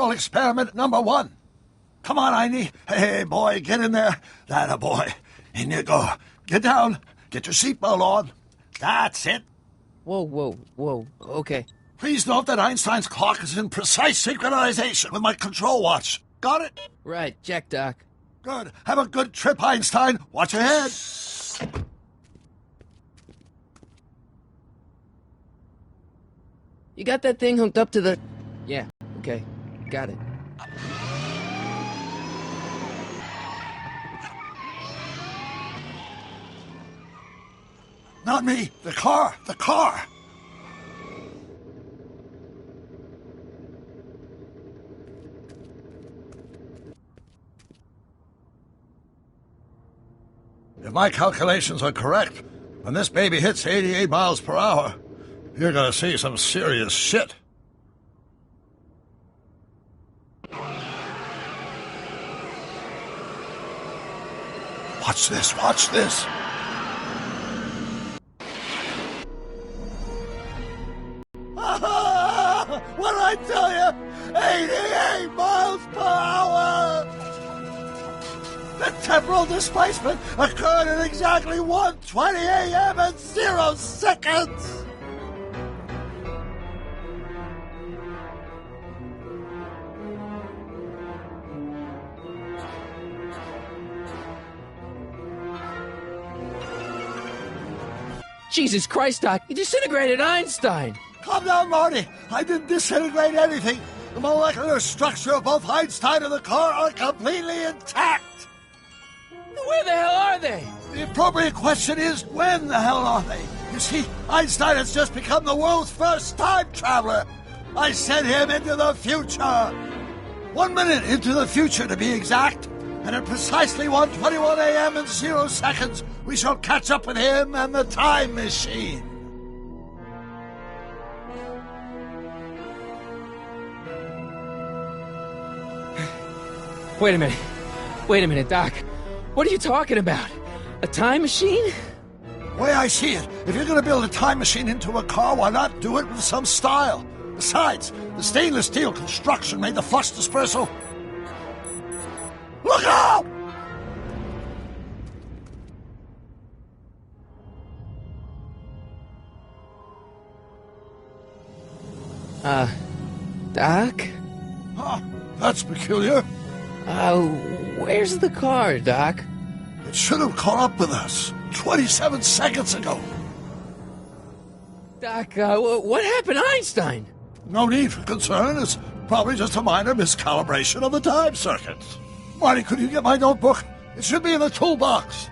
control experiment number 1. Come on, Einie. Hey, boy, get in there. That a boy. In you go. Get down. Get your seatbelt on. That's it. Whoa. Okay. Please note that Einstein's clock is in precise synchronization with my control watch. Got it? Right, check, Doc. Good. Have a good trip, Einstein. Watch your head. You got that thing hooked up to the... Yeah, okay. Got it. Not me. The car. The car. If my calculations are correct, when this baby hits 88 miles per hour, you're gonna see some serious shit. Watch this, watch this. What did I tell you? 88 miles per hour! The temporal displacement occurred at exactly 1:20 a.m. and 0 seconds! Jesus Christ, Doc, you disintegrated Einstein! Calm down, Marty. I didn't disintegrate anything. The molecular structure of both Einstein and the car are completely intact. Where the hell are they? The appropriate question is, when the hell are they? You see, Einstein has just become the world's first time traveler. I sent him into the future. 1 minute into the future, to be exact. And at precisely 1:21 a.m. and 0 seconds, we shall catch up with him and the time machine. Wait a minute, Doc. What are you talking about? A time machine? The way I see it, if you're going to build a time machine into a car, why not do it with some style? Besides, the stainless steel construction made the flux dispersal. Look out! Doc? Huh, that's peculiar. Where's the car, Doc? It should have caught up with us 27 seconds ago. Doc, what happened to Einstein? No need for concern. It's probably just a minor miscalibration of the time circuits. Marty, could you get my notebook? It should be in the toolbox.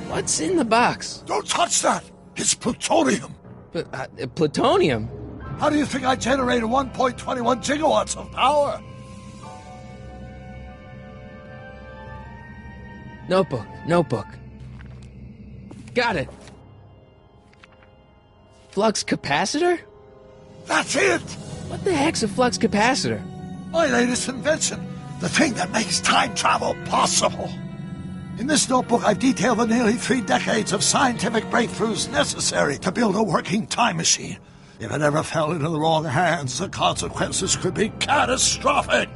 What's in the box? Don't touch that! It's plutonium! Plutonium? How do you think I generated 1.21 gigawatts of power? Notebook. Got it. Flux capacitor? That's it! What the heck's a flux capacitor? My latest invention. The thing that makes time travel possible. In this notebook, I've detailed the nearly 3 decades of scientific breakthroughs necessary to build a working time machine. If it ever fell into the wrong hands, the consequences could be catastrophic.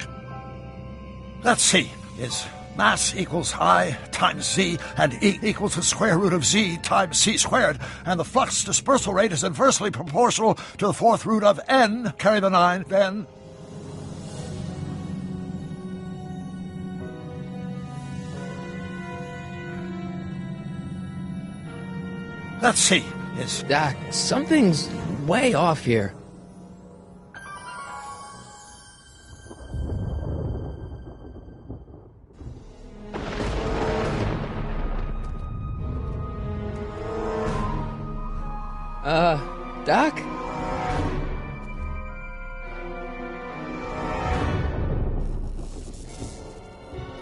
Let's see. It's mass equals I times Z, and E equals the square root of Z times C squared, and the flux dispersal rate is inversely proportional to the 4th root of N, carry the 9, then... Let's see. It's... Doc, something's way off here. Doc?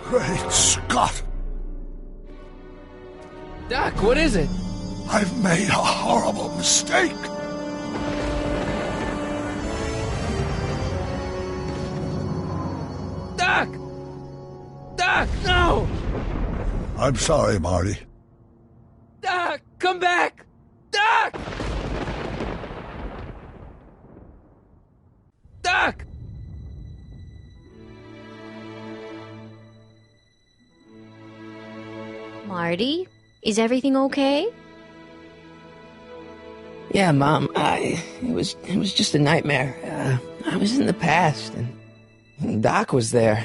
Great Scott! Doc, what is it? I've made a horrible mistake. I'm sorry, Marty. Doc, come back! Doc! Doc! Marty, is everything okay? Yeah, Mom, it was just a nightmare. I was in the past, and Doc was there.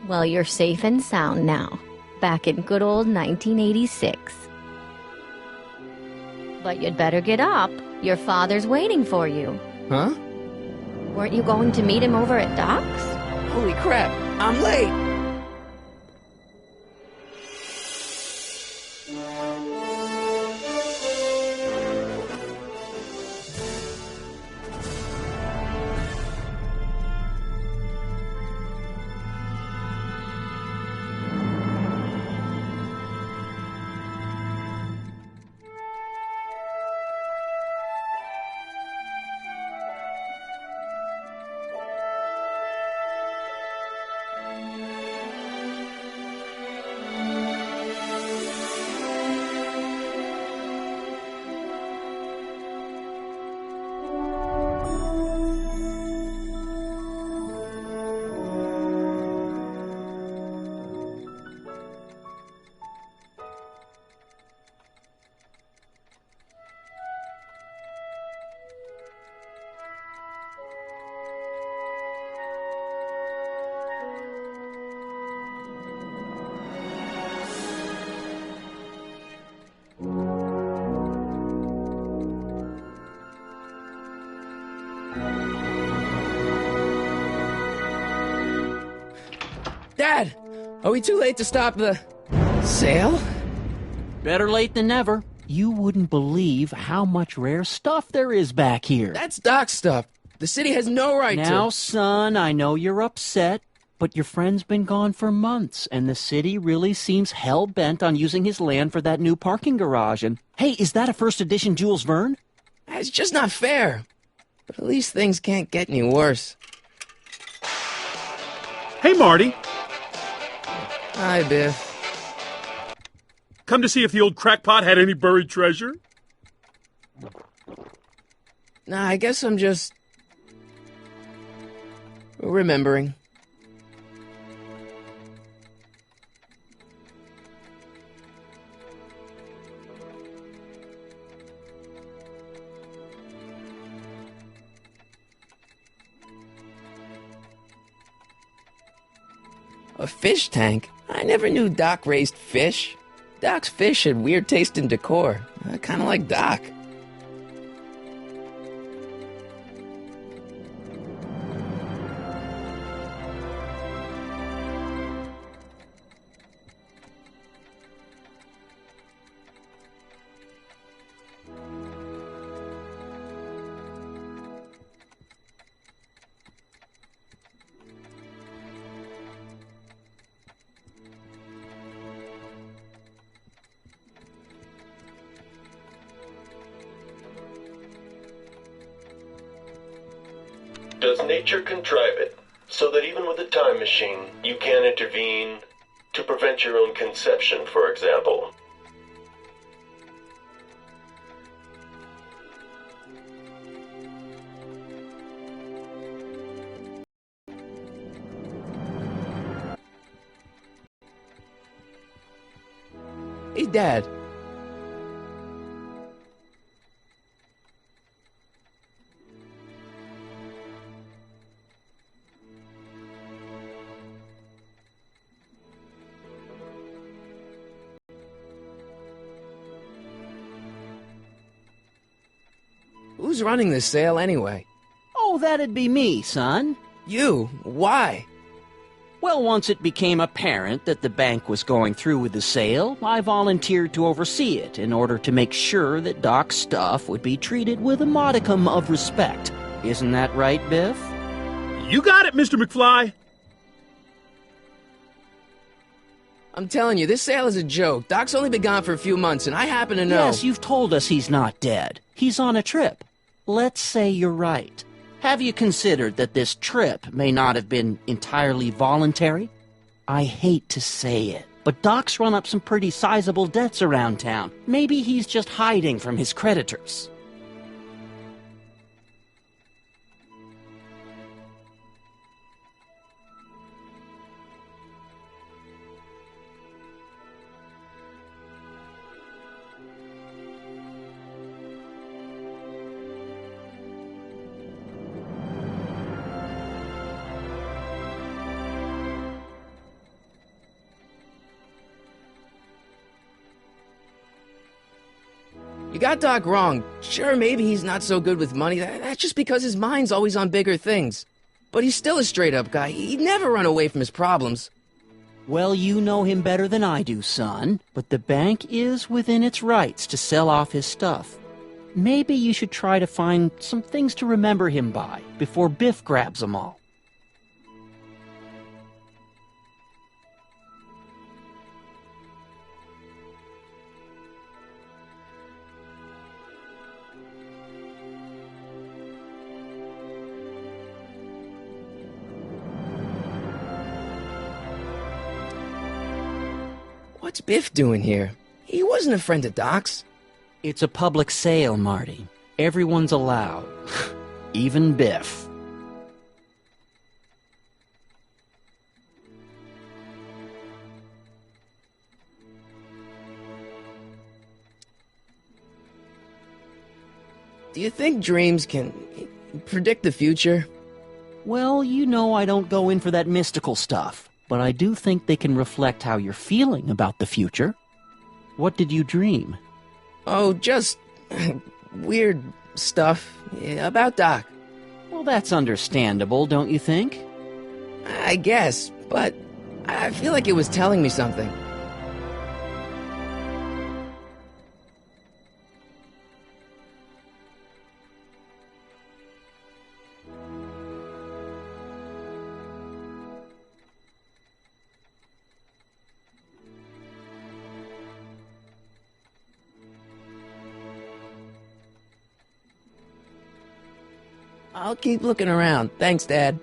Well, you're safe and sound now, back in good old 1986. But you'd better get up. Your father's waiting for you. Huh? Weren't you going to meet him over at Doc's? Holy crap, I'm late! Dad, are we too late to stop the sale? Better late than never. You wouldn't believe how much rare stuff there is back here. That's Doc's stuff. The city has no right to... Now, son, I know you're upset, but your friend's been gone for months, and the city really seems hell-bent on using his land for that new parking garage. And, hey, is that a first edition Jules Verne? It's just not fair. But at least things can't get any worse. Hey, Marty. Hi, Biff. Come to see if the old crackpot had any buried treasure? Nah, I guess I'm just... remembering. A fish tank? I never knew Doc raised fish. Doc's fish had weird taste in decor. Kind of like Doc. Does nature contrive it so that even with a time machine, you can intervene to prevent your own conception, for example? Hey, Dad. Who's running this sale anyway? Oh, that'd be me, son. You? Why? Well, once it became apparent that the bank was going through with the sale, I volunteered to oversee it in order to make sure that Doc's stuff would be treated with a modicum of respect. Isn't that right, Biff? You got it, Mr. McFly. I'm telling you, this sale is a joke. Doc's only been gone for a few months, and I happen to know... Yes, you've told us he's not dead. He's on a trip. Let's say you're right. Have you considered that this trip may not have been entirely voluntary? I hate to say it, but Doc's run up some pretty sizable debts around town. Maybe he's just hiding from his creditors. You got Doc wrong. Sure, maybe he's not so good with money. That's just because his mind's always on bigger things. But he's still a straight-up guy. He'd never run away from his problems. Well, you know him better than I do, son. But the bank is within its rights to sell off his stuff. Maybe you should try to find some things to remember him by before Biff grabs them all. What's Biff doing here? He wasn't a friend of Doc's. It's a public sale, Marty. Everyone's allowed. Even Biff. Do you think dreams can predict the future? Well, you know I don't go in for that mystical stuff, but I do think they can reflect how you're feeling about the future. What did you dream? Oh, just weird stuff about Doc. Well, that's understandable, don't you think? I guess, but I feel like it was telling me something. I'll keep looking around. Thanks, Dad.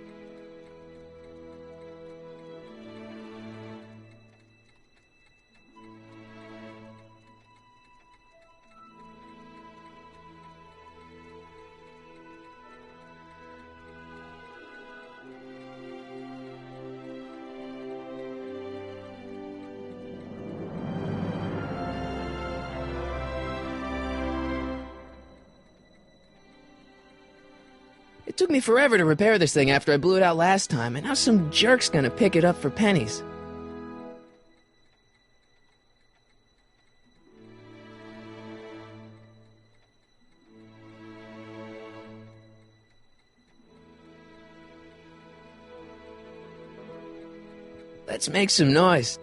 It took me forever to repair this thing after I blew it out last time, and now some jerk's gonna pick it up for pennies. Let's make some noise.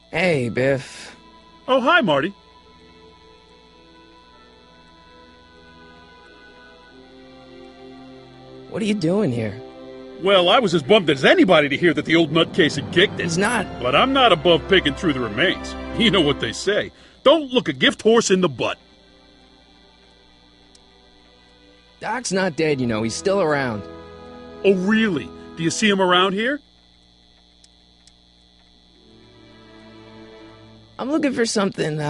Hey, Biff. Oh, hi, Marty. What are you doing here? Well, I was as bummed as anybody to hear that the old nutcase had kicked it. It's not... But I'm not above picking through the remains. You know what they say. Don't look a gift horse in the butt. Doc's not dead, you know. He's still around. Oh, really? Do you see him around here? I'm looking for something,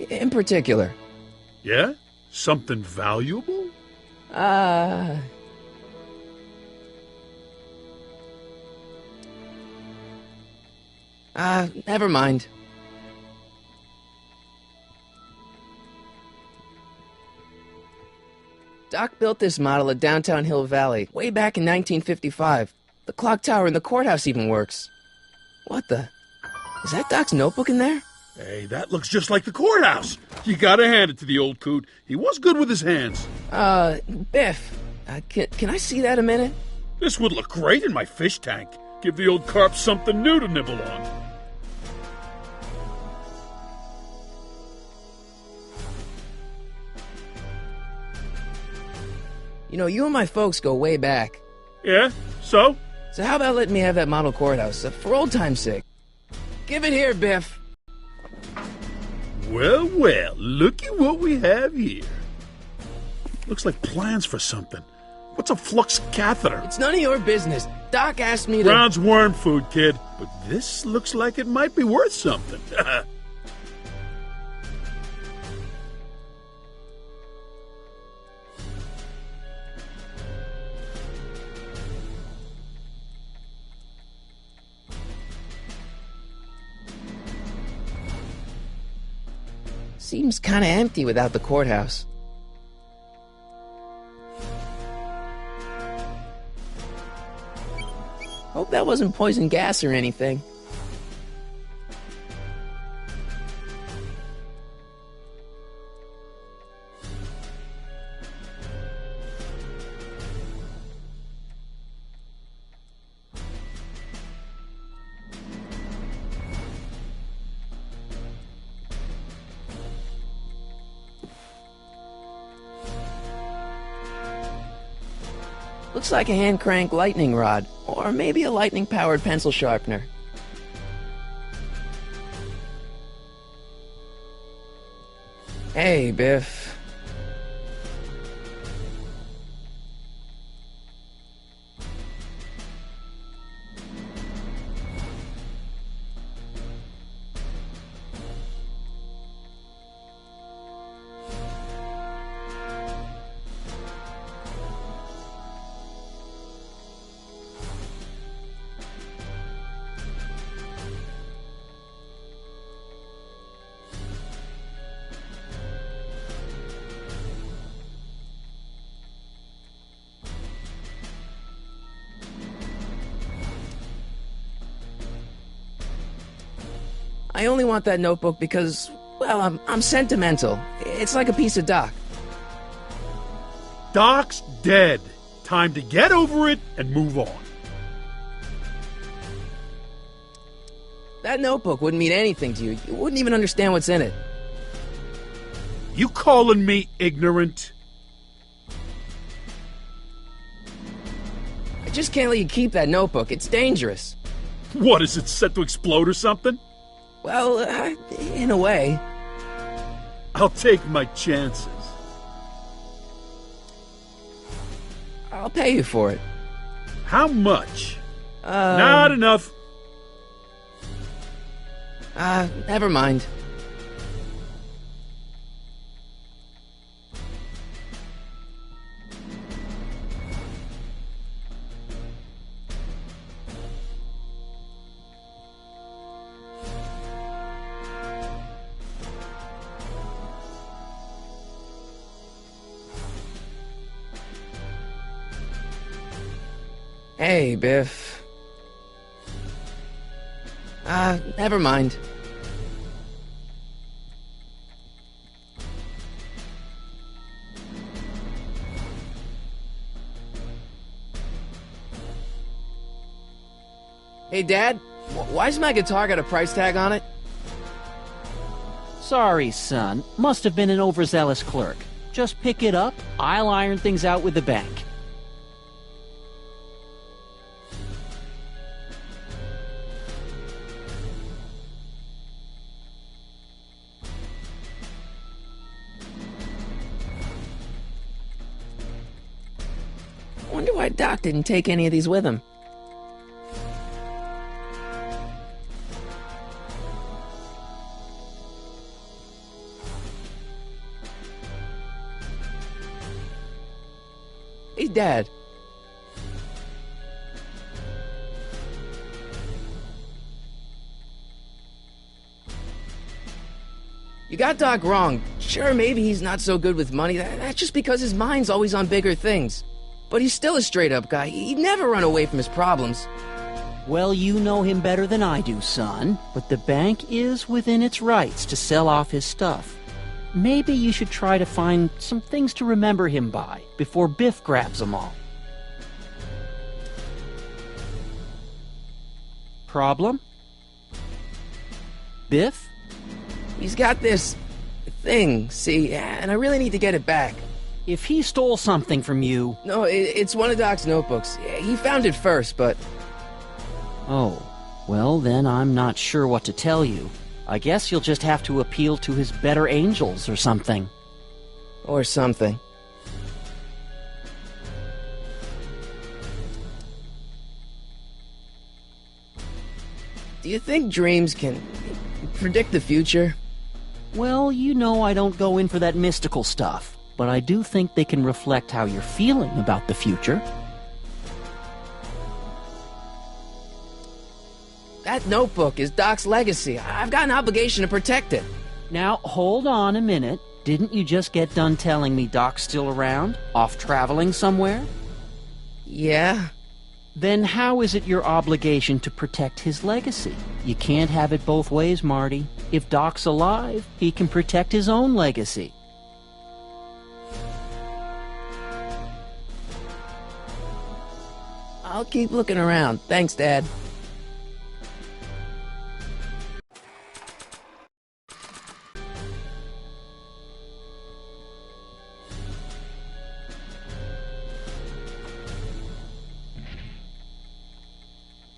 in particular. Yeah? Something valuable? Never mind. Doc built this model at downtown Hill Valley way back in 1955. The clock tower in the courthouse even works. What the? Is that Doc's notebook in there? Hey, that looks just like the courthouse. You gotta hand it to the old coot. He was good with his hands. Biff, can I see that a minute? This would look great in my fish tank. Give the old carp something new to nibble on. You know, you and my folks go way back. Yeah? So? So how about letting me have that model courthouse, for old time's sake? Give it here, Biff. Well, well, looky what we have here. Looks like plans for something. What's a flux catheter? It's none of your business. Doc asked me to... Brown's worm food, kid. But this looks like it might be worth something. Seems kinda empty without the courthouse. Hope that wasn't poison gas or anything. Looks like a hand-crank lightning rod, or maybe a lightning-powered pencil sharpener. Hey, Biff. I only want that notebook because, well, I'm sentimental. It's like a piece of Doc. Doc's dead. Time to get over it and move on. That notebook wouldn't mean anything to you. You wouldn't even understand what's in it. You calling me ignorant? I just can't let you keep that notebook. It's dangerous. What, is it set to explode or something? Well, in a way. I'll take my chances. I'll pay you for it. How much? Not enough. Never mind. Hey, Biff. Never mind. Hey, Dad, why's my guitar got a price tag on it? Sorry, son. Must have been an overzealous clerk. Just pick it up. I'll iron things out with the bank. Wonder why Doc didn't take any of these with him. Hey, Dad. You got Doc wrong. Sure, maybe he's not so good with money. That's just because his mind's always on bigger things. But he's still a straight-up guy. He'd never run away from his problems. Well, you know him better than I do, son. But the bank is within its rights to sell off his stuff. Maybe you should try to find some things to remember him by before Biff grabs them all. Problem? Biff? He's got this thing, see, and I really need to get it back. If he stole something from you... No, it's one of Doc's notebooks. He found it first, but... Oh, well then I'm not sure what to tell you. I guess you'll just have to appeal to his better angels or something. Or something. Do you think dreams can predict the future? Well, you know I don't go in for that mystical stuff, but I do think they can reflect how you're feeling about the future. That notebook is Doc's legacy. I've got an obligation to protect it. Now, hold on a minute. Didn't you just get done telling me Doc's still around? Off traveling somewhere? Yeah? Then how is it your obligation to protect his legacy? You can't have it both ways, Marty. If Doc's alive, he can protect his own legacy. I'll keep looking around. Thanks, Dad.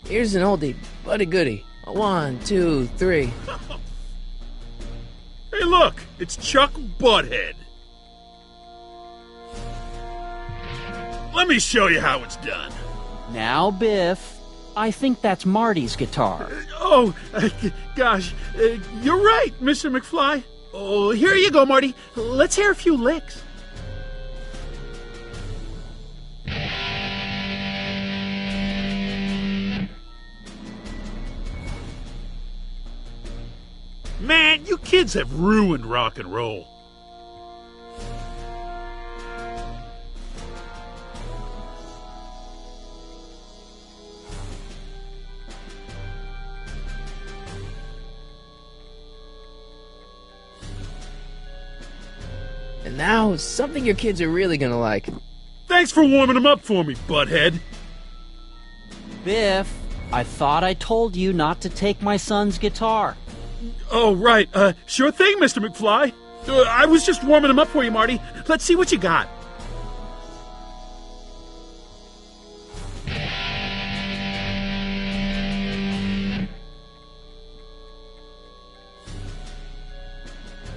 Here's an oldie, but a goodie. 1, 2, 3. Hey, look! It's Chuck Butthead. Let me show you how it's done. Now, Biff, I think that's Marty's guitar. Gosh, you're right, Mr. McFly. Oh, here you go, Marty. Let's hear a few licks. Man, you kids have ruined rock and roll. And now, something your kids are really gonna like. Thanks for warming them up for me, butthead. Biff, I thought I told you not to take my son's guitar. Oh, right. Sure thing, Mr. McFly. I was just warming them up for you, Marty. Let's see what you got.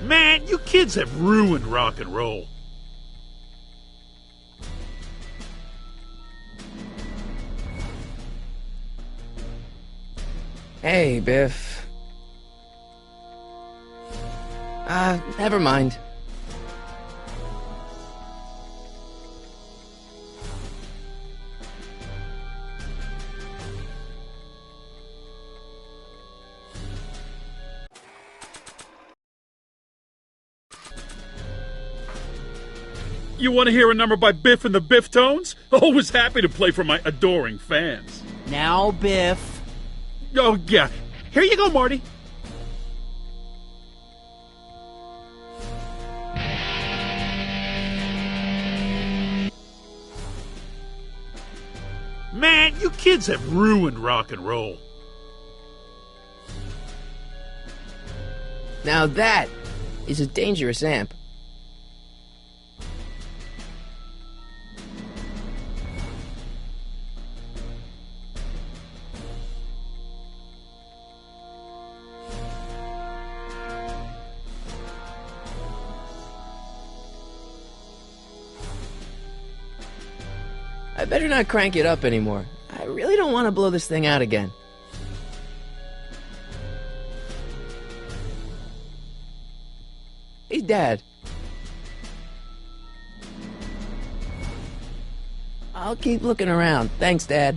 Man, you kids have ruined rock and roll. Hey, Biff. Never mind. You want to hear a number by Biff and the Biff Tones? Always happy to play for my adoring fans. Now, Biff. Oh, yeah. Here you go, Marty. Man, you kids have ruined rock and roll. Now that is a dangerous amp. I better not crank it up anymore. I really don't want to blow this thing out again. Hey, Dad. I'll keep looking around. Thanks, Dad.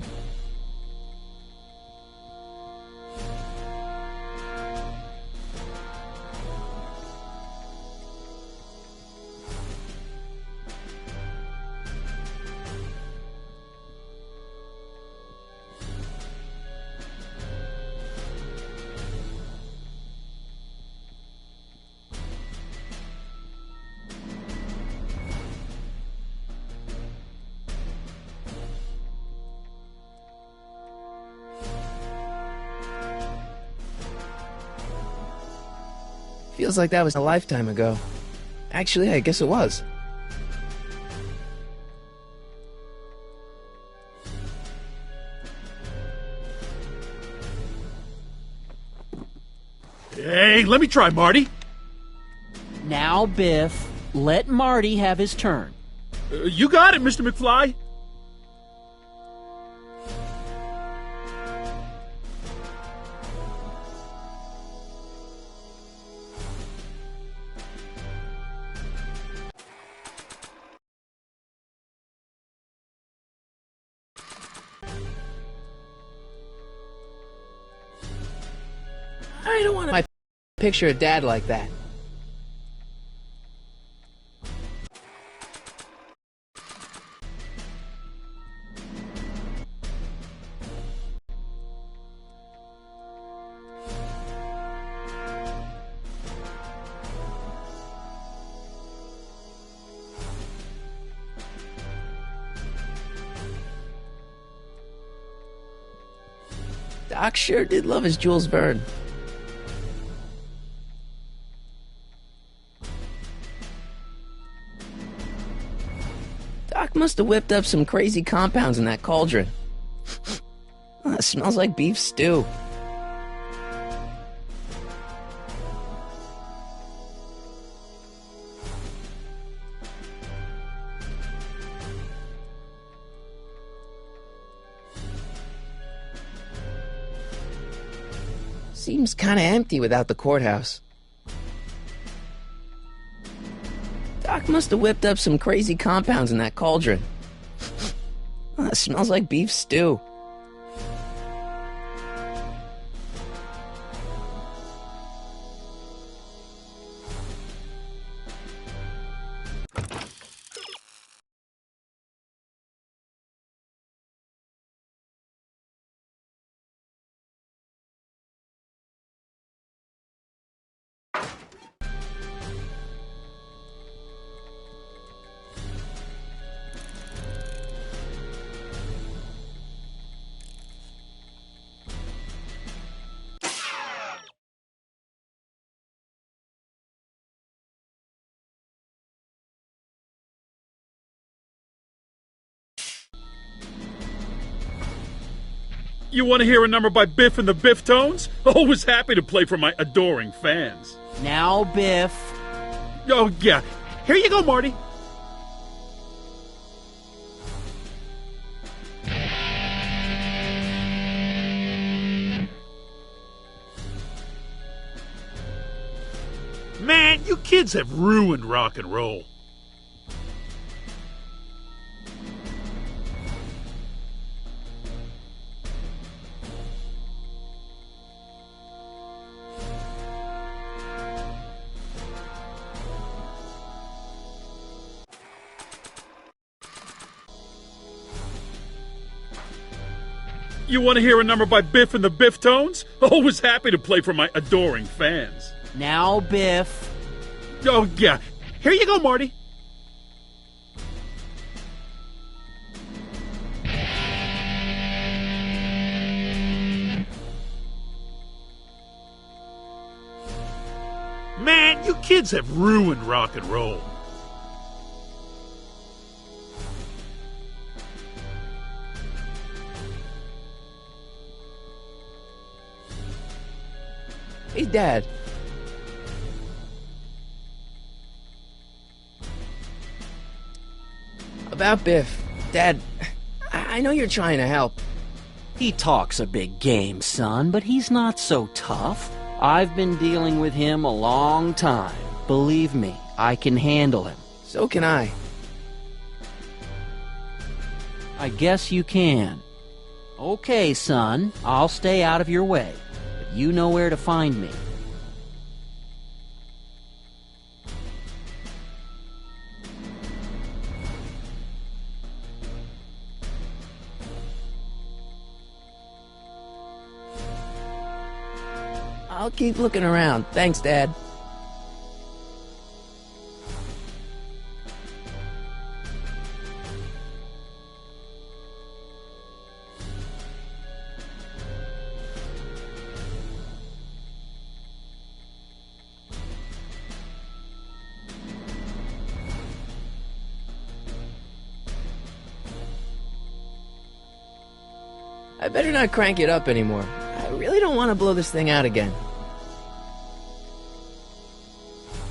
Feels like that was a lifetime ago. Actually, I guess it was. Hey, let me try, Marty. Now, Biff, let Marty have his turn. You got it, Mr. McFly. I don't want my picture of Dad like that. Doc sure did love his Jules Verne. Doc must have whipped up some crazy compounds in that cauldron. It smells like beef stew. Seems kinda empty without the courthouse. Doc must have whipped up some crazy compounds in that cauldron. It smells like beef stew. You want to hear a number by Biff and the Biff Tones? Always happy to play for my adoring fans. Now, Biff. Oh, yeah. Here you go, Marty. Man, you kids have ruined rock and roll. You want to hear a number by Biff and the Biff Tones? Always happy to play for my adoring fans. Now, Biff. Oh, yeah. Here you go, Marty. Man, you kids have ruined rock and roll. Hey, Dad. About Biff. Dad, I know you're trying to help. He talks a big game, son, but he's not so tough. I've been dealing with him a long time. Believe me, I can handle him. So can I. I guess you can. Okay, son, I'll stay out of your way. But you know where to find me. I'll keep looking around. Thanks, Dad. I better not crank it up anymore. I really don't want to blow this thing out again.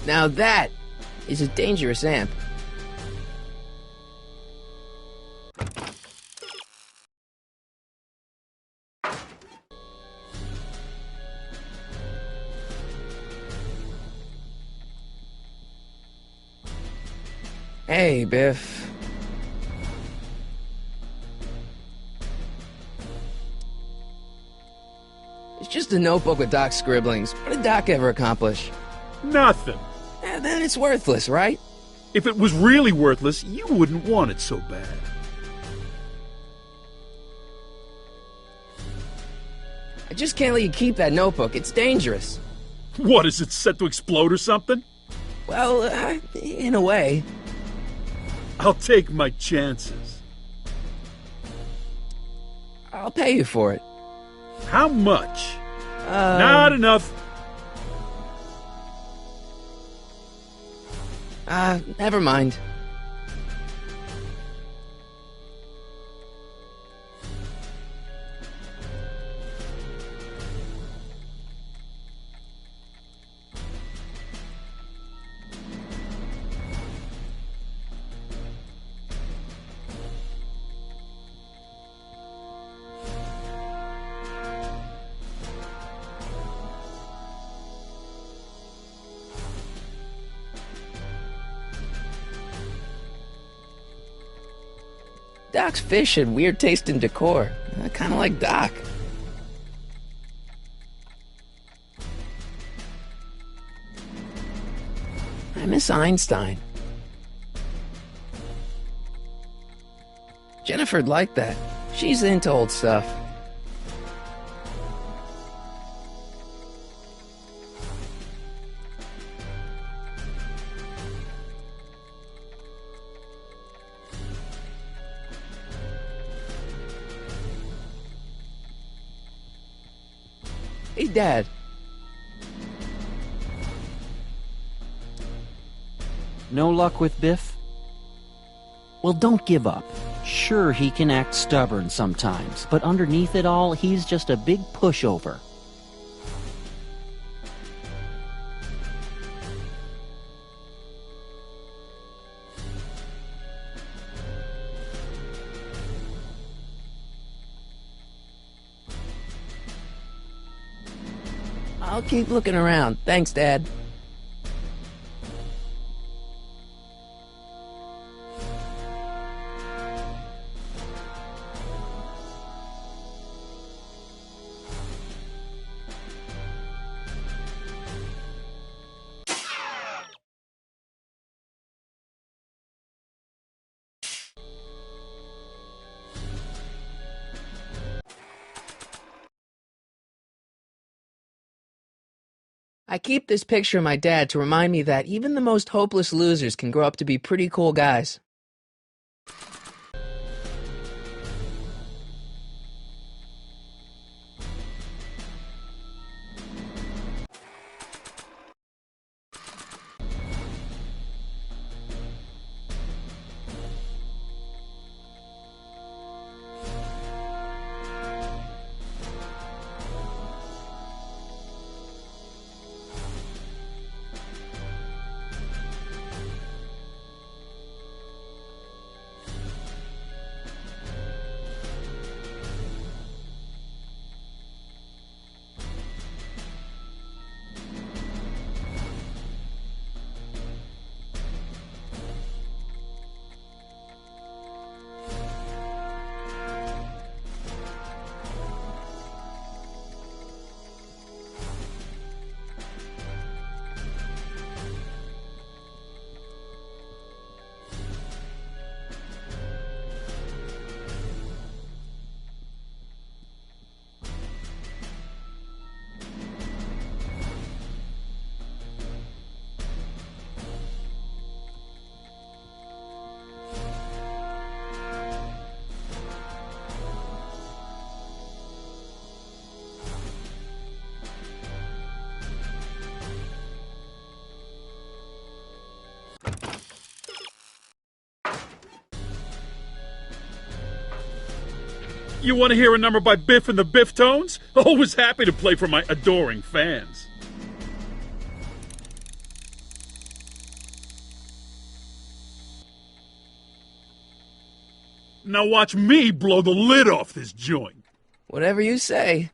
Now that is a dangerous amp. Hey, Biff. It's just a notebook with Doc's scribblings. What did Doc ever accomplish? Nothing. Then it's worthless, right? If it was really worthless, you wouldn't want it so bad. I just can't let you keep that notebook. It's dangerous. What, is it set to explode or something? Well, in a way. I'll take my chances. I'll pay you for it. How much? Not enough. Never mind. Doc's fish had weird taste in decor. I kind of like Doc. I miss Einstein. Jennifer'd like that. She's into old stuff. Hey, Dad. No luck with Biff? Well, don't give up. Sure, he can act stubborn sometimes, but underneath it all, he's just a big pushover. I'll keep looking around. Thanks, Dad. I keep this picture of my dad to remind me that even the most hopeless losers can grow up to be pretty cool guys. You want to hear a number by Biff and the Biff Tones? Always happy to play for my adoring fans. Now watch me blow the lid off this joint. Whatever you say.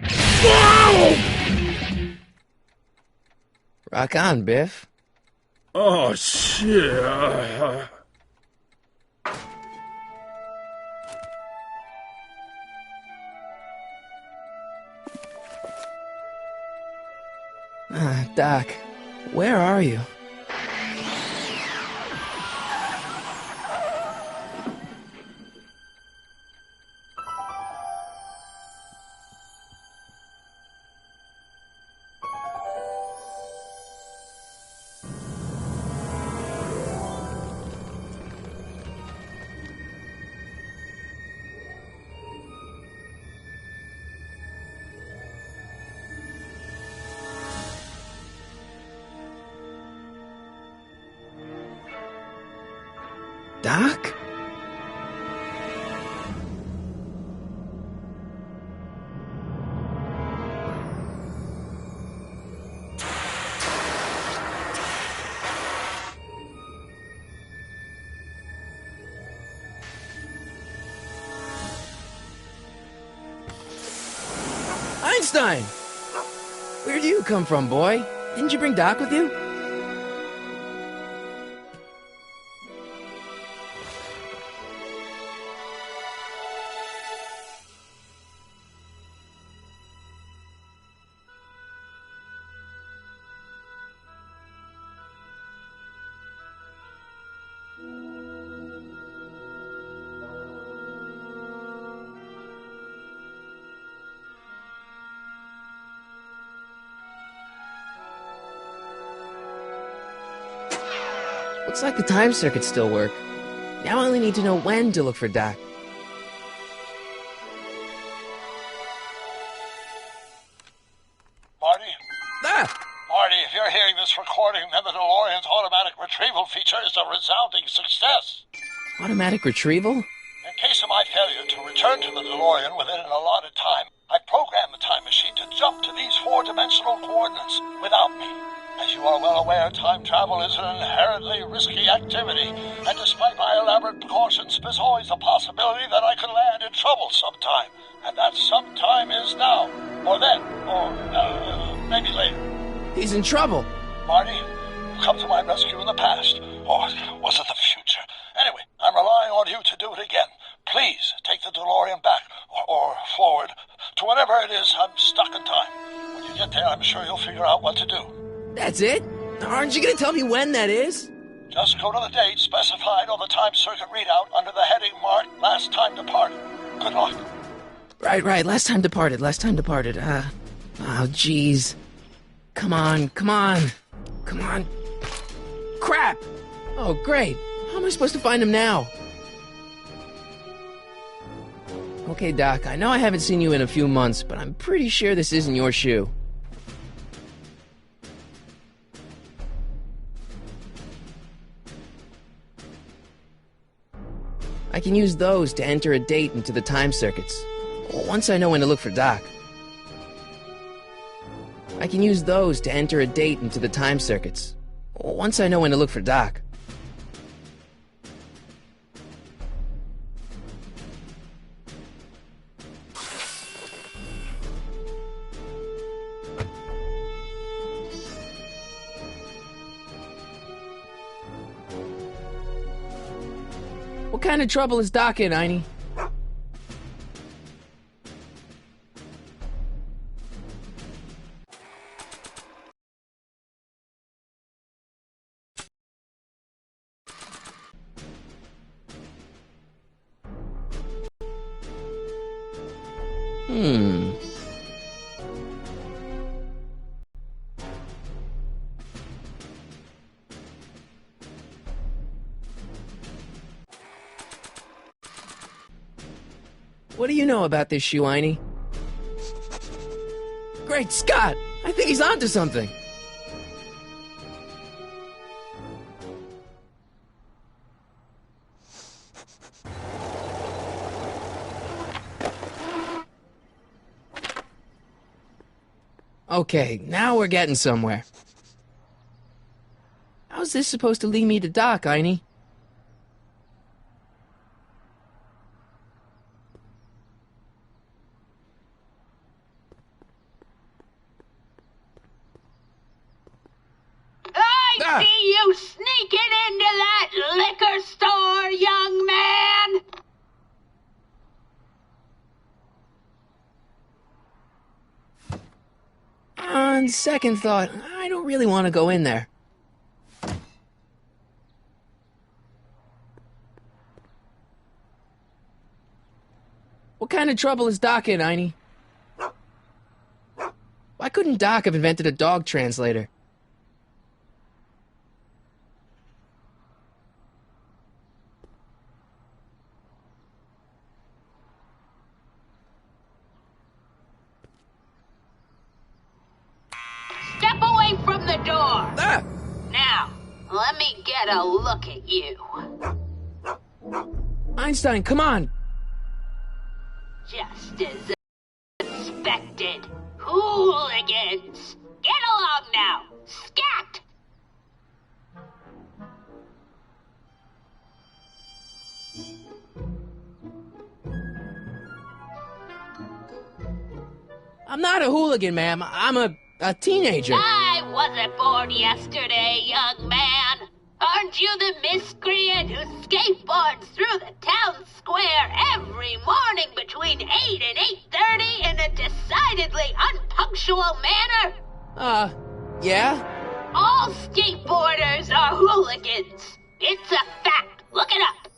Whoa! Rock on, Biff. Oh, shit. Doc, where are you? Doc? Einstein! Where do you come from, boy? Didn't you bring Doc with you? Looks like the time circuits still work. Now I only need to know when to look for Doc. Marty? Ah! Marty, if you're hearing this recording, then the DeLorean's automatic retrieval feature is a resounding success. Automatic retrieval? In case of my failure to return to the DeLorean within an allotted time, I programmed the time machine to jump to these four-dimensional coordinates without me. As you are well aware, time travel is an inherently risky activity, and despite my elaborate precautions, there's always a possibility that I could land in trouble sometime, and that sometime is now, or then, or maybe later. He's in trouble. Marty, you come to my rescue in the past, or was it the future? Anyway, I'm relying on you to do it again. Please take the DeLorean back, or forward, to whenever it is I'm stuck in time. When you get there, I'm sure you'll figure out what to do. That's it? Aren't you gonna tell me when that is? Just go to the date specified on the time circuit readout under the heading marked Last Time Departed. Good luck. Right. Last time departed. Oh, jeez. Come on. Crap! Oh, great. How am I supposed to find him now? Okay, Doc, I know I haven't seen you in a few months, but I'm pretty sure this isn't your shoe. I can use those to enter a date into the time circuits. Once I know when to look for Doc. I can use those to enter a date into the time circuits. Once I know when to look for Doc. What kind of trouble is Doc in, Einie? What do you know about this shoe, Einie? Great Scott! I think he's onto something! Okay, now we're getting somewhere. How's this supposed to lead me to Doc, Einie? I see you sneaking into that liquor store, young man! On second thought, I don't really want to go in there. What kind of trouble is Doc in, Einie? Why couldn't Doc have invented a dog translator? Step away from the door! Ah! Now, let me get a look at you. Einstein, come on! Just as expected. Hooligans! Get along now! Scat! I'm not a hooligan, ma'am. I'm a teenager. I wasn't born yesterday, young man. Aren't you the miscreant who skateboards through the town square every morning between 8 and 8:30 in a decidedly unpunctual manner? Yeah? All skateboarders are hooligans. It's a fact. Look it up.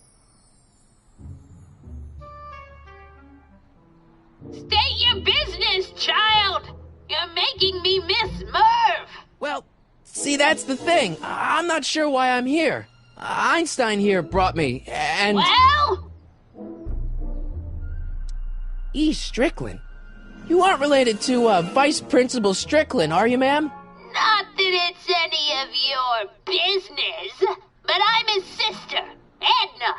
State your business, child. You're making me miss Merv. Well, see, that's the thing. I'm not sure why I'm here. Einstein here brought me, and... Well? E. Strickland. You aren't related to, Vice Principal Strickland, are you, ma'am? Not that it's any of your business, but I'm his sister, Edna.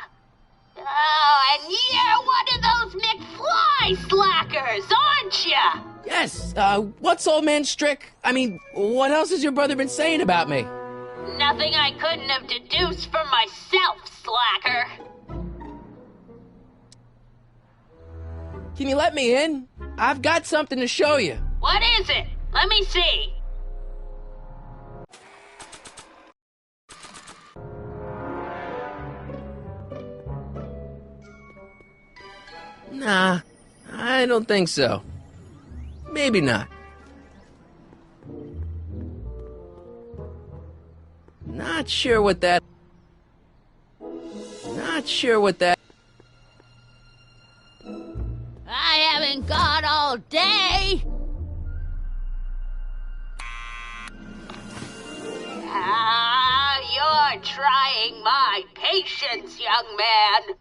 Oh, and you're one of those McFly slackers, aren't you? Yes, what's old man Strick? I mean, what else has your brother been saying about me? Nothing I couldn't have deduced for myself, slacker. Can you let me in? I've got something to show you. What is it? Let me see. Nah, I don't think so. Maybe not. Not sure what that... I haven't got all day. You're trying my patience, young man.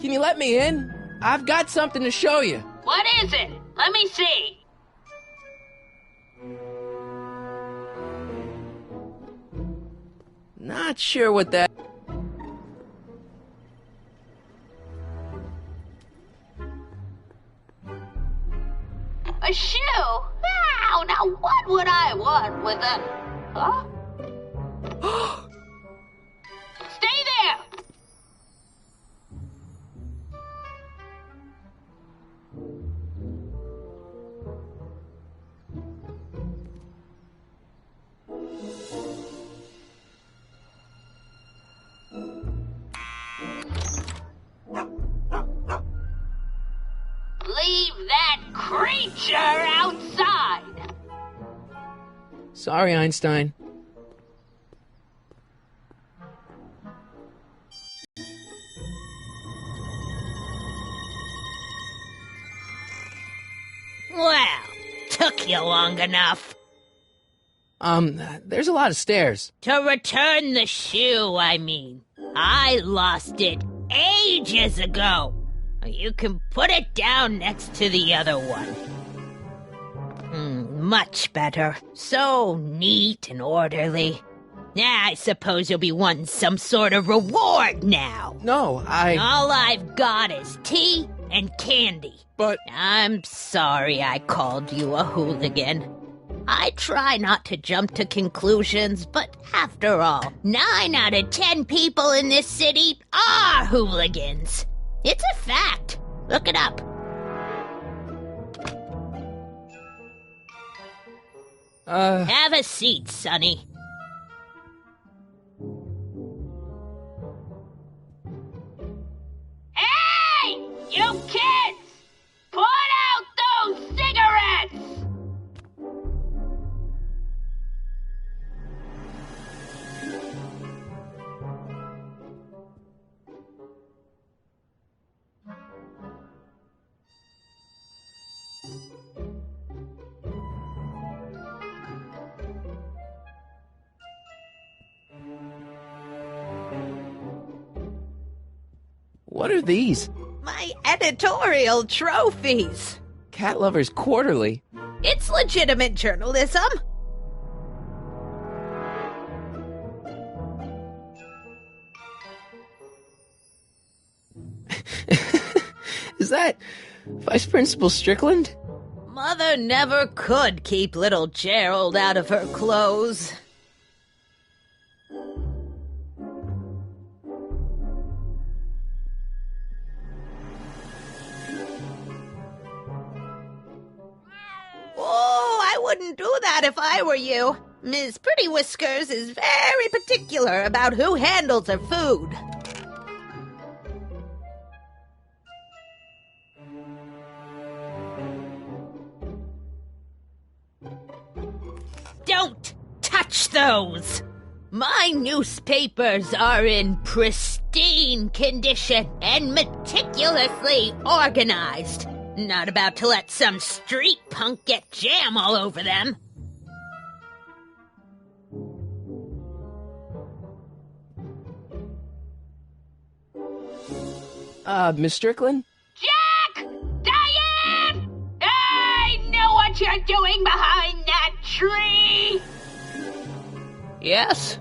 Can you let me in? I've got something to show you. What is it? Let me see. Not sure what that... A shoe? Ow, now what would I want with a... Huh? Stay there! Leave that creature outside! Sorry, Einstein. Well, took you long enough. There's a lot of stairs. To return the shoe, I mean. I lost it ages ago. You can put it down next to the other one. Much better. So neat and orderly. I suppose you'll be wanting some sort of reward now. No, All I've got is tea and candy. But... I'm sorry I called you a hooligan. I try not to jump to conclusions, but after all, 9 out of 10 people in this city are hooligans. It's a fact. Look it up. Have a seat, Sonny. Hey! You kids! Put out those cigarettes! What are these? My editorial trophies. Cat Lovers Quarterly. It's legitimate journalism. Is that Vice Principal Strickland? Mother never could keep little Gerald out of her clothes. I wouldn't do that if I were you. Ms. Pretty Whiskers is very particular about who handles her food. Don't touch those! My newspapers are in pristine condition and meticulously organized. Not about to let some street punk get jam all over them. Miss Strickland? Jack! Diane! I know what you're doing behind that tree! Yes?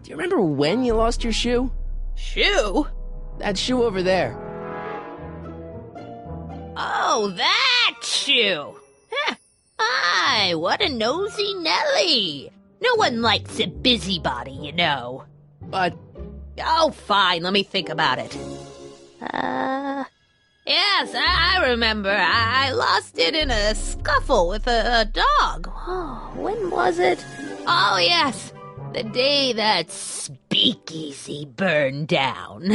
Do you remember when you lost your shoe? Shoe? That shoe over there. Oh, that shoe! Huh. Aye, what a nosy Nelly! No one likes a busybody, you know. But... Oh, fine, let me think about it. Yes, I remember. I lost it in a scuffle with a dog. Oh, when was it? Oh, yes. The day that speakeasy burned down.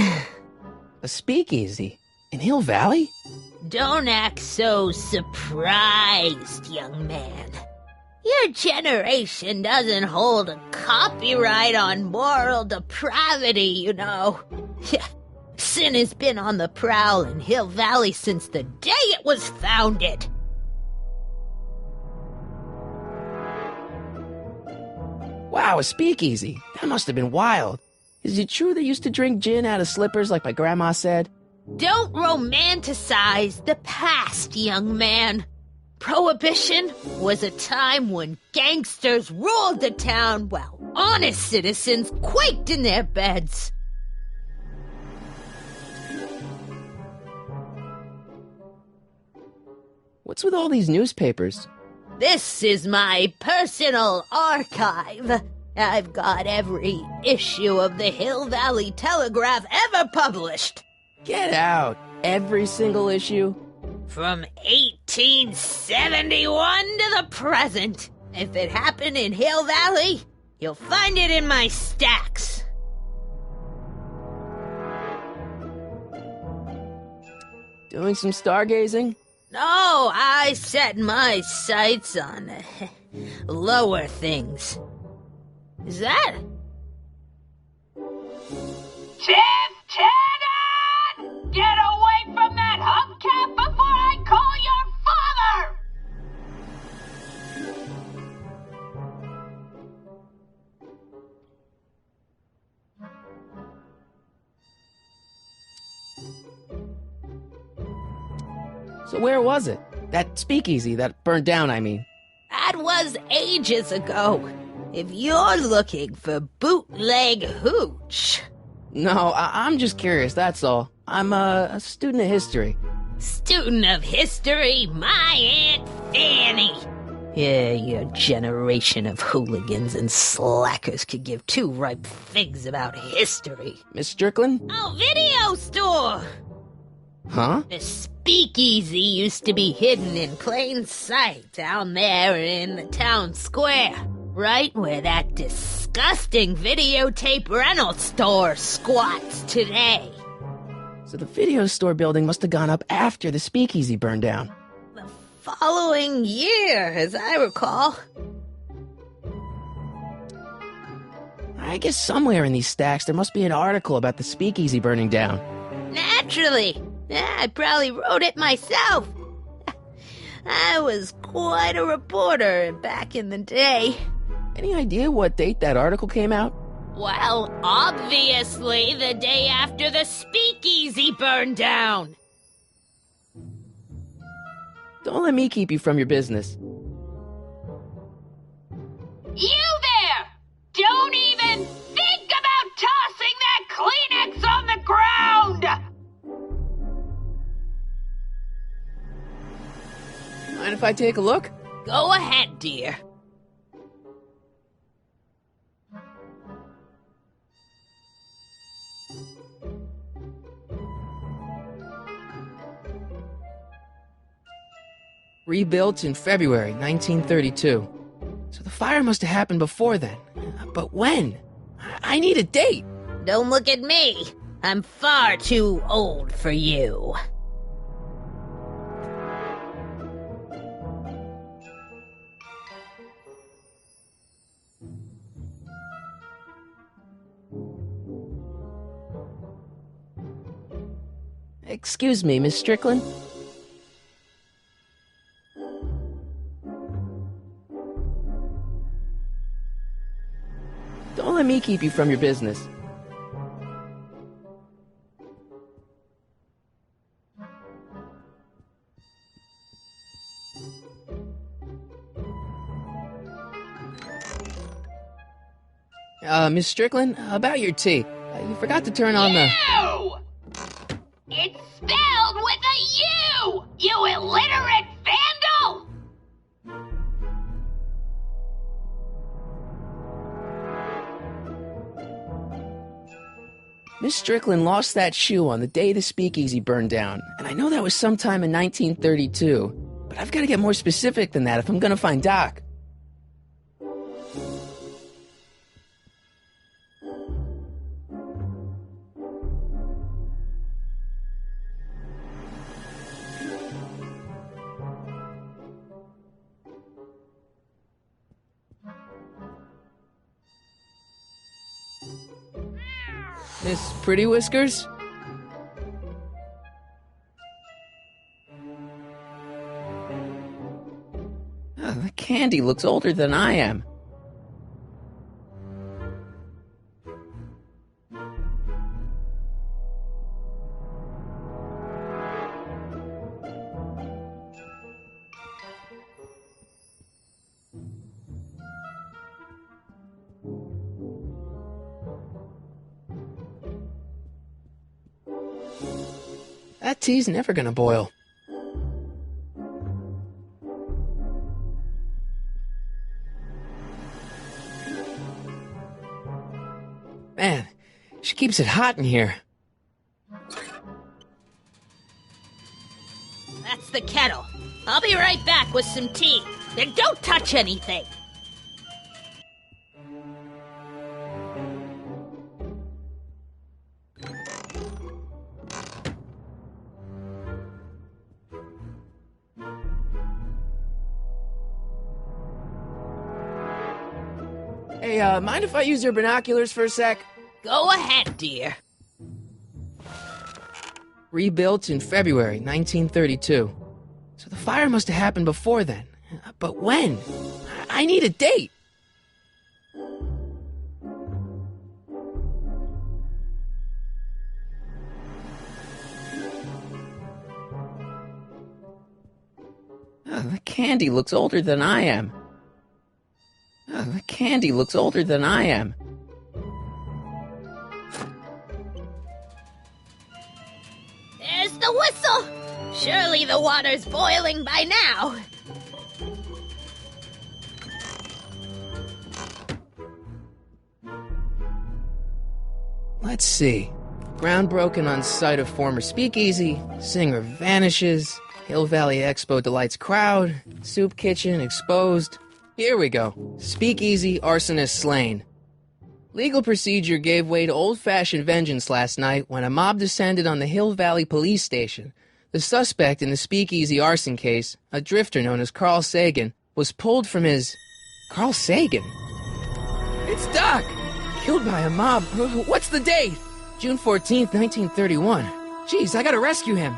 A speakeasy? In Hill Valley? Don't act so surprised, young man. Your generation doesn't hold a copyright on moral depravity, you know. Sin has been on the prowl in Hill Valley since the day it was founded. Wow, a speakeasy. That must have been wild. Is it true they used to drink gin out of slippers like my grandma said? Don't romanticize the past, young man. Prohibition was a time when gangsters ruled the town while honest citizens quaked in their beds. What's with all these newspapers? This is my personal archive. I've got every issue of the Hill Valley Telegraph ever published. Get out. Every single issue? From 1871 to the present. If it happened in Hill Valley, you'll find it in my stacks. Doing some stargazing? No, I set my sights on lower things. Is that? Lieutenant! Get away from that hubcap before I call your So where was it? That speakeasy that burned down, I mean. That was ages ago. If you're looking for bootleg hooch. No, I'm just curious, that's all. I'm a student of history. Student of history, my Aunt Fanny. Yeah, your generation of hooligans and slackers could give two ripe figs about history. Miss Strickland? Oh, video store! Huh? The speakeasy used to be hidden in plain sight down there in the town square. Right where that disgusting videotape rental store squats today. So the video store building must have gone up after the speakeasy burned down. The following year, as I recall. I guess somewhere in these stacks there must be an article about the speakeasy burning down. Naturally. I probably wrote it myself. I was quite a reporter back in the day. Any idea what date that article came out? Well, obviously the day after the speakeasy burned down. Don't let me keep you from your business. You there! Don't even think about tossing that Kleenex on the ground! Mind if I take a look? Go ahead, dear. Rebuilt in February 1932. So the fire must have happened before then. But when? I need a date. Don't look at me. I'm far too old for you. Excuse me, Miss Strickland? Don't let me keep you from your business. Miss Strickland, about your tea. You forgot to turn on the... You! It's spelled with a U! You illiterate vandal! Miss Strickland lost that shoe on the day the speakeasy burned down, and I know that was sometime in 1932, but I've got to get more specific than that if I'm gonna find Doc. Miss Pretty Whiskers? Oh, the candy looks older than I am. That tea's never gonna boil. Man, she keeps it hot in here. That's the kettle. I'll be right back with some tea. Then don't touch anything. Hey, mind if I use your binoculars for a sec? Go ahead, dear. Rebuilt in February 1932. So the fire must have happened before then. But when? I need a date. The candy looks older than I am. The candy looks older than I am. There's the whistle! Surely the water's boiling by now. Let's see. Ground broken on site of former speakeasy. Singer vanishes. Hill Valley Expo delights crowd. Soup kitchen exposed. Here we go. Speakeasy arsonist slain. Legal procedure gave way to old-fashioned vengeance last night when a mob descended on the Hill Valley police station. The suspect in the speakeasy arson case, a drifter known as Carl Sagan, was pulled from his... Carl Sagan? It's Doc! Killed by a mob. What's the date? June 14th, 1931. Jeez, I gotta rescue him.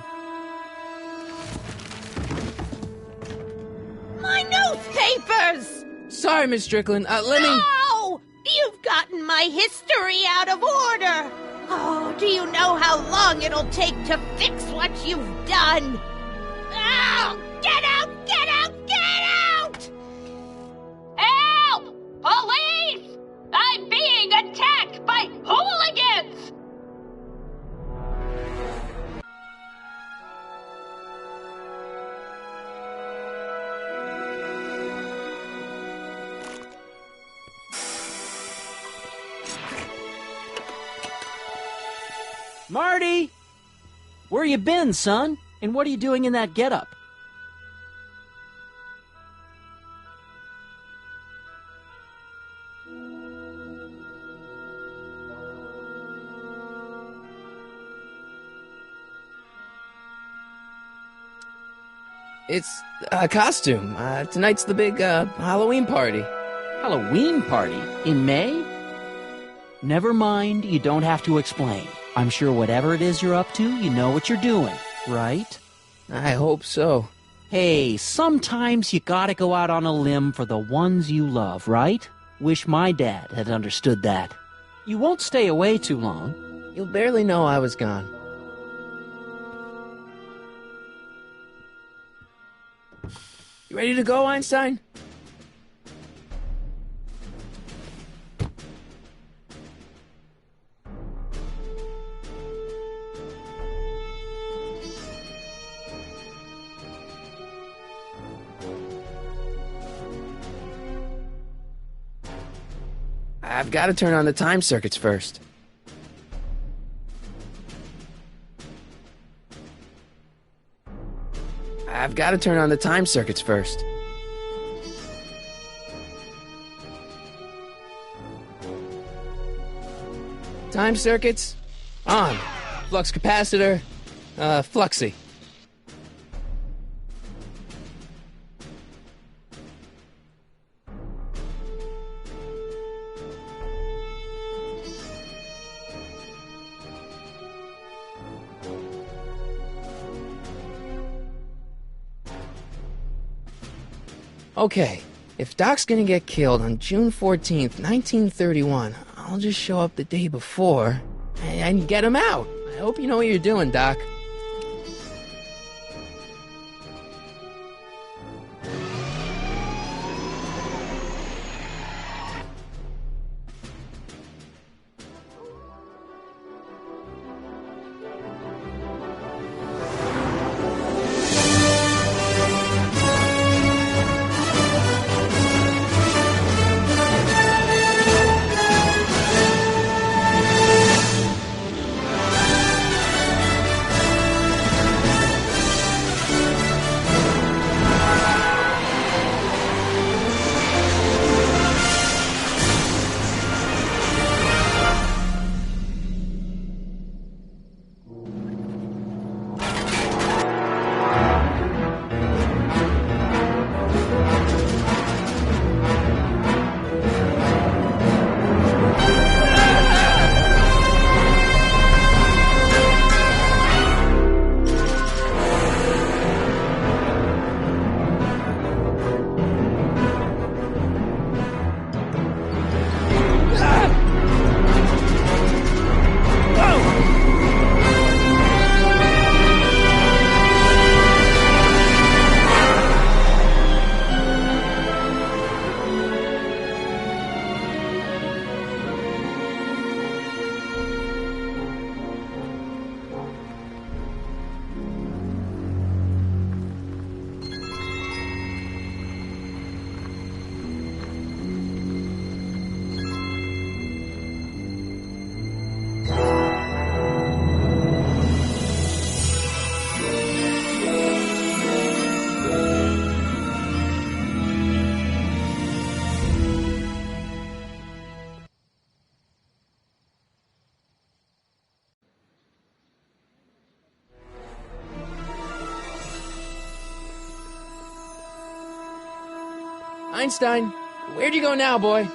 My newspapers! Sorry, Miss Strickland. Let me... No! You've gotten my history out of order! Oh, do you know how long it'll take to fix what you've done? Oh, get out! Get out! Get out! Help! Police! I'm being attacked by hooligans! Marty! Where you been, son? And what are you doing in that getup? It's a costume. Tonight's the big, Halloween party. Halloween party? In May? Never mind, you don't have to explain. I'm sure whatever it is you're up to, you know what you're doing, right? I hope so. Hey, sometimes you gotta go out on a limb for the ones you love, right? Wish my dad had understood that. You won't stay away too long. You'll barely know I was gone. You ready to go, Einstein? I've got to turn on the time circuits first. I've got to turn on the time circuits first. Time circuits on. Flux capacitor, fluxy. Okay, if Doc's gonna get killed on June 14th, 1931, I'll just show up the day before and get him out. I hope you know what you're doing, Doc. Einstein, where'd you go now, boy?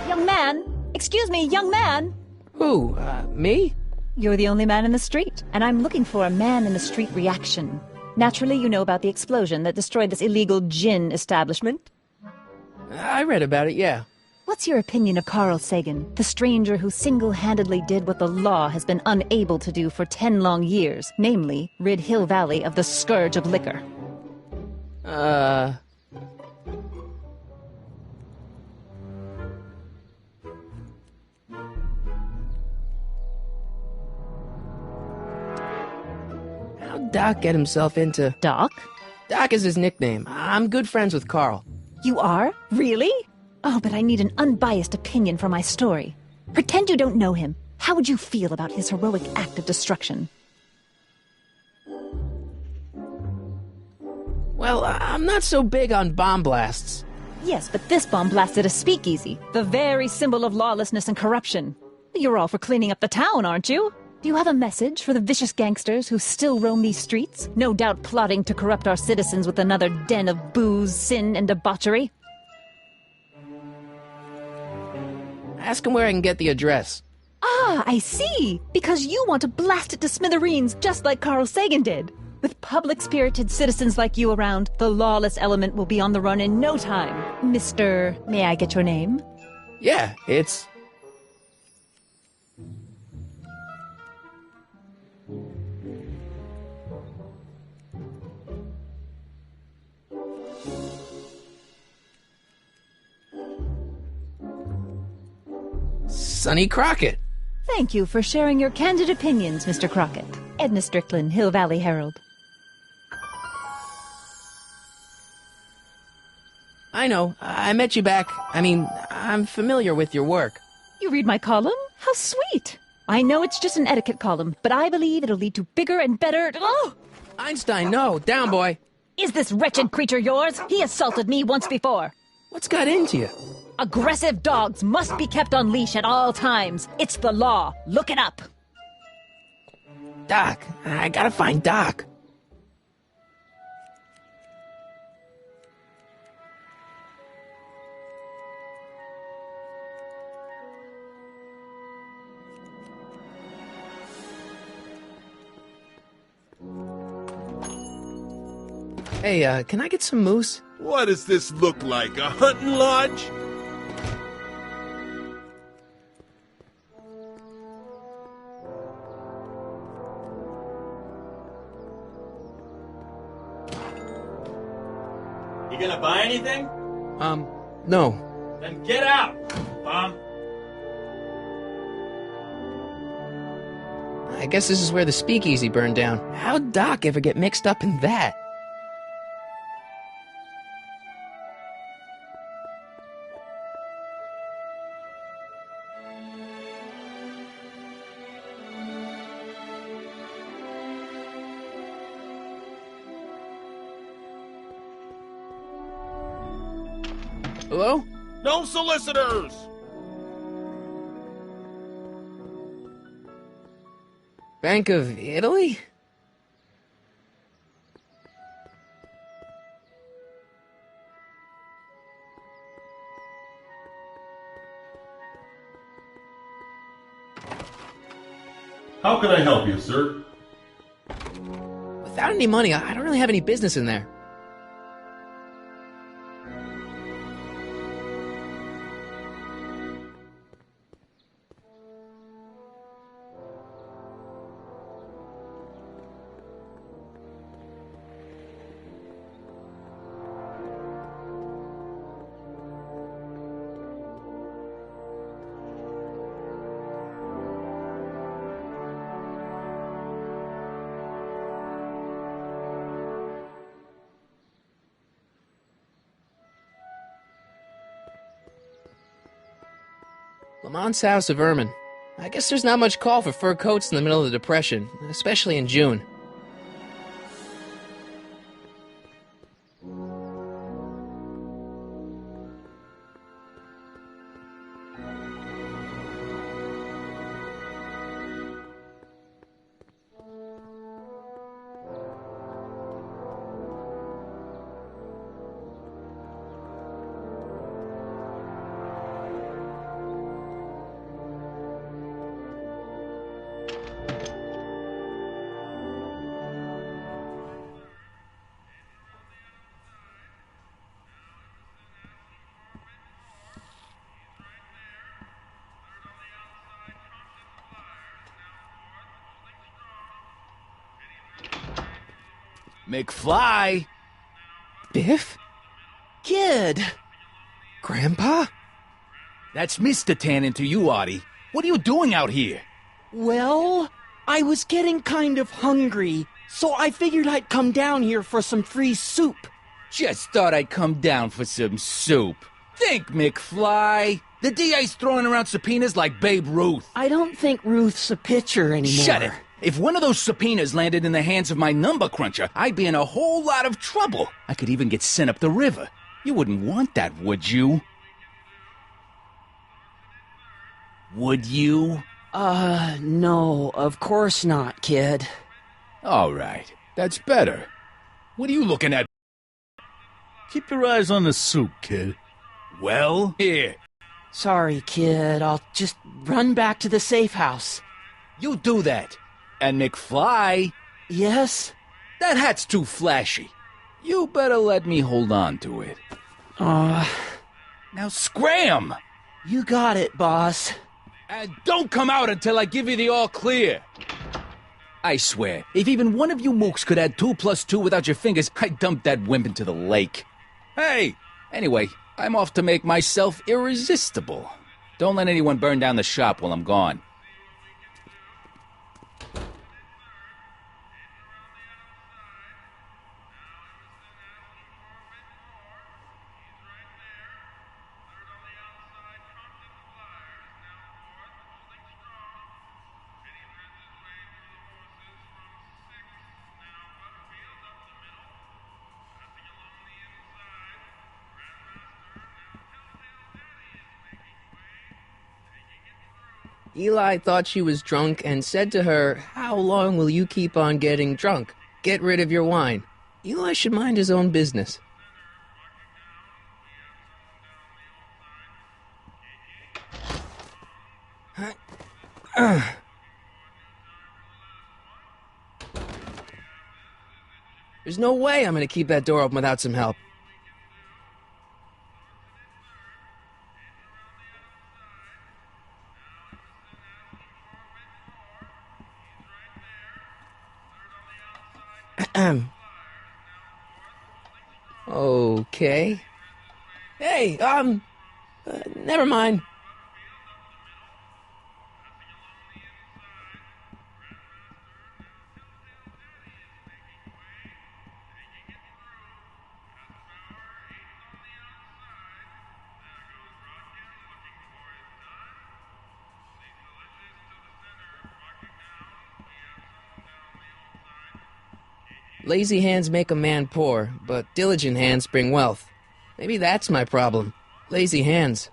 Young man! Excuse me, young man! Who, me? You're the only man in the street, and I'm looking for a man-in-the-street reaction. Naturally, you know about the explosion that destroyed this illegal gin establishment. I read about it, yeah. What's your opinion of Carl Sagan, the stranger who single-handedly did what the law has been unable to do for 10 long years, namely, rid Hill Valley of the scourge of liquor? How'd Doc get himself into... Doc? Doc is his nickname. I'm good friends with Carl. You are? Really? Oh, but I need an unbiased opinion for my story. Pretend you don't know him. How would you feel about his heroic act of destruction? Well, I'm not so big on bomb blasts. Yes, but this bomb blasted a speakeasy, the very symbol of lawlessness and corruption. You're all for cleaning up the town, aren't you? Do you have a message for the vicious gangsters who still roam these streets, no doubt plotting to corrupt our citizens with another den of booze, sin, and debauchery? Ask him where I can get the address. Ah, I see! Because you want to blast it to smithereens just like Carl Sagan did. With public-spirited citizens like you around, the lawless element will be on the run in no time. Mr. May I get your name? Yeah, it's... Sonny Crockett. Thank you for sharing your candid opinions, Mr. Crockett. Edna Strickland, Hill Valley Herald. I know. I met you back. I'm familiar with your work. You read my column? How sweet! I know it's just an etiquette column, but I believe it'll lead to bigger and better... Oh! Einstein, no. Down, boy. Is this wretched creature yours? He assaulted me once before. What's got into you? Aggressive dogs must be kept on leash at all times. It's the law. Look it up. Doc. I gotta find Doc. Hey, can I get some moose? What does this look like, a hunting lodge? You gonna buy anything? No. Then get out, bum. I guess this is where the speakeasy burned down. How'd Doc ever get mixed up in that? Hello? No solicitors! Bank of Italy? How can I help you, sir? Without any money, I don't really have any business in there. Lamont's House of Ermine. I guess there's not much call for fur coats in the middle of the Depression, especially in June. McFly! Biff? Kid! Grandpa? That's Mr. Tannen to you, Artie. What are you doing out here? Well, I was getting kind of hungry, so I figured I'd come down here for some free soup. Just thought I'd come down for some soup. Think, McFly. The DA's throwing around subpoenas like Babe Ruth. I don't think Ruth's a pitcher anymore. Shut it! If one of those subpoenas landed in the hands of my number cruncher, I'd be in a whole lot of trouble. I could even get sent up the river. You wouldn't want that, would you? Would you? No, of course not, kid. All right, that's better. What are you looking at? Keep your eyes on the soup, kid. Well, here. Sorry, kid. I'll just run back to the safe house. You do that. And McFly, Yes? that hat's too flashy. You better let me hold on to it. Now scram! You got it, boss. And don't come out until I give you the all clear. I swear, if even one of you mooks could add 2 + 2 without your fingers, I'd dump that wimp into the lake. Hey! Anyway, I'm off to make myself irresistible. Don't let anyone burn down the shop while I'm gone. Eli thought she was drunk and said to her, "How long will you keep on getting drunk? Get rid of your wine." Eli should mind his own business. There's no way I'm gonna keep that door open without some help. Okay. Hey, never mind. Lazy hands make a man poor, but diligent hands bring wealth. Maybe that's my problem. Lazy hands.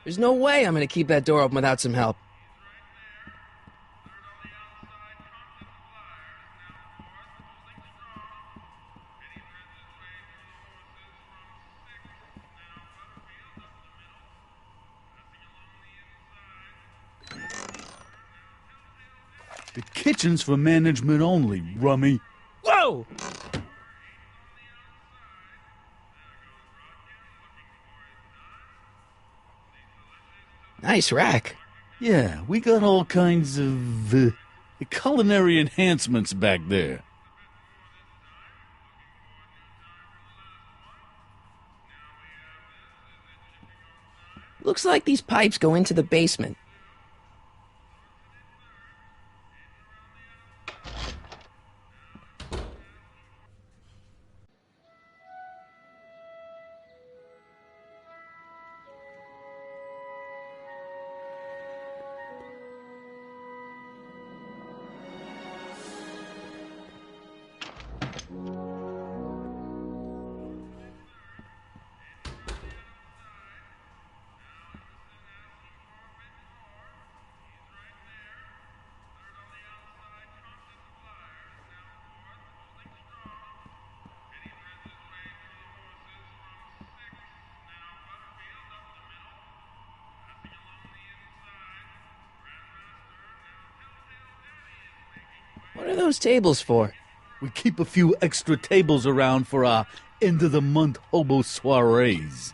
There's no way I'm gonna keep that door open without some help. The kitchen's for management only, rummy. Whoa! Nice rack. Yeah, we got all kinds of culinary enhancements back there. Looks like these pipes go into the basement. What are those tables for? We keep a few extra tables around for our end-of-the-month hobo soirees.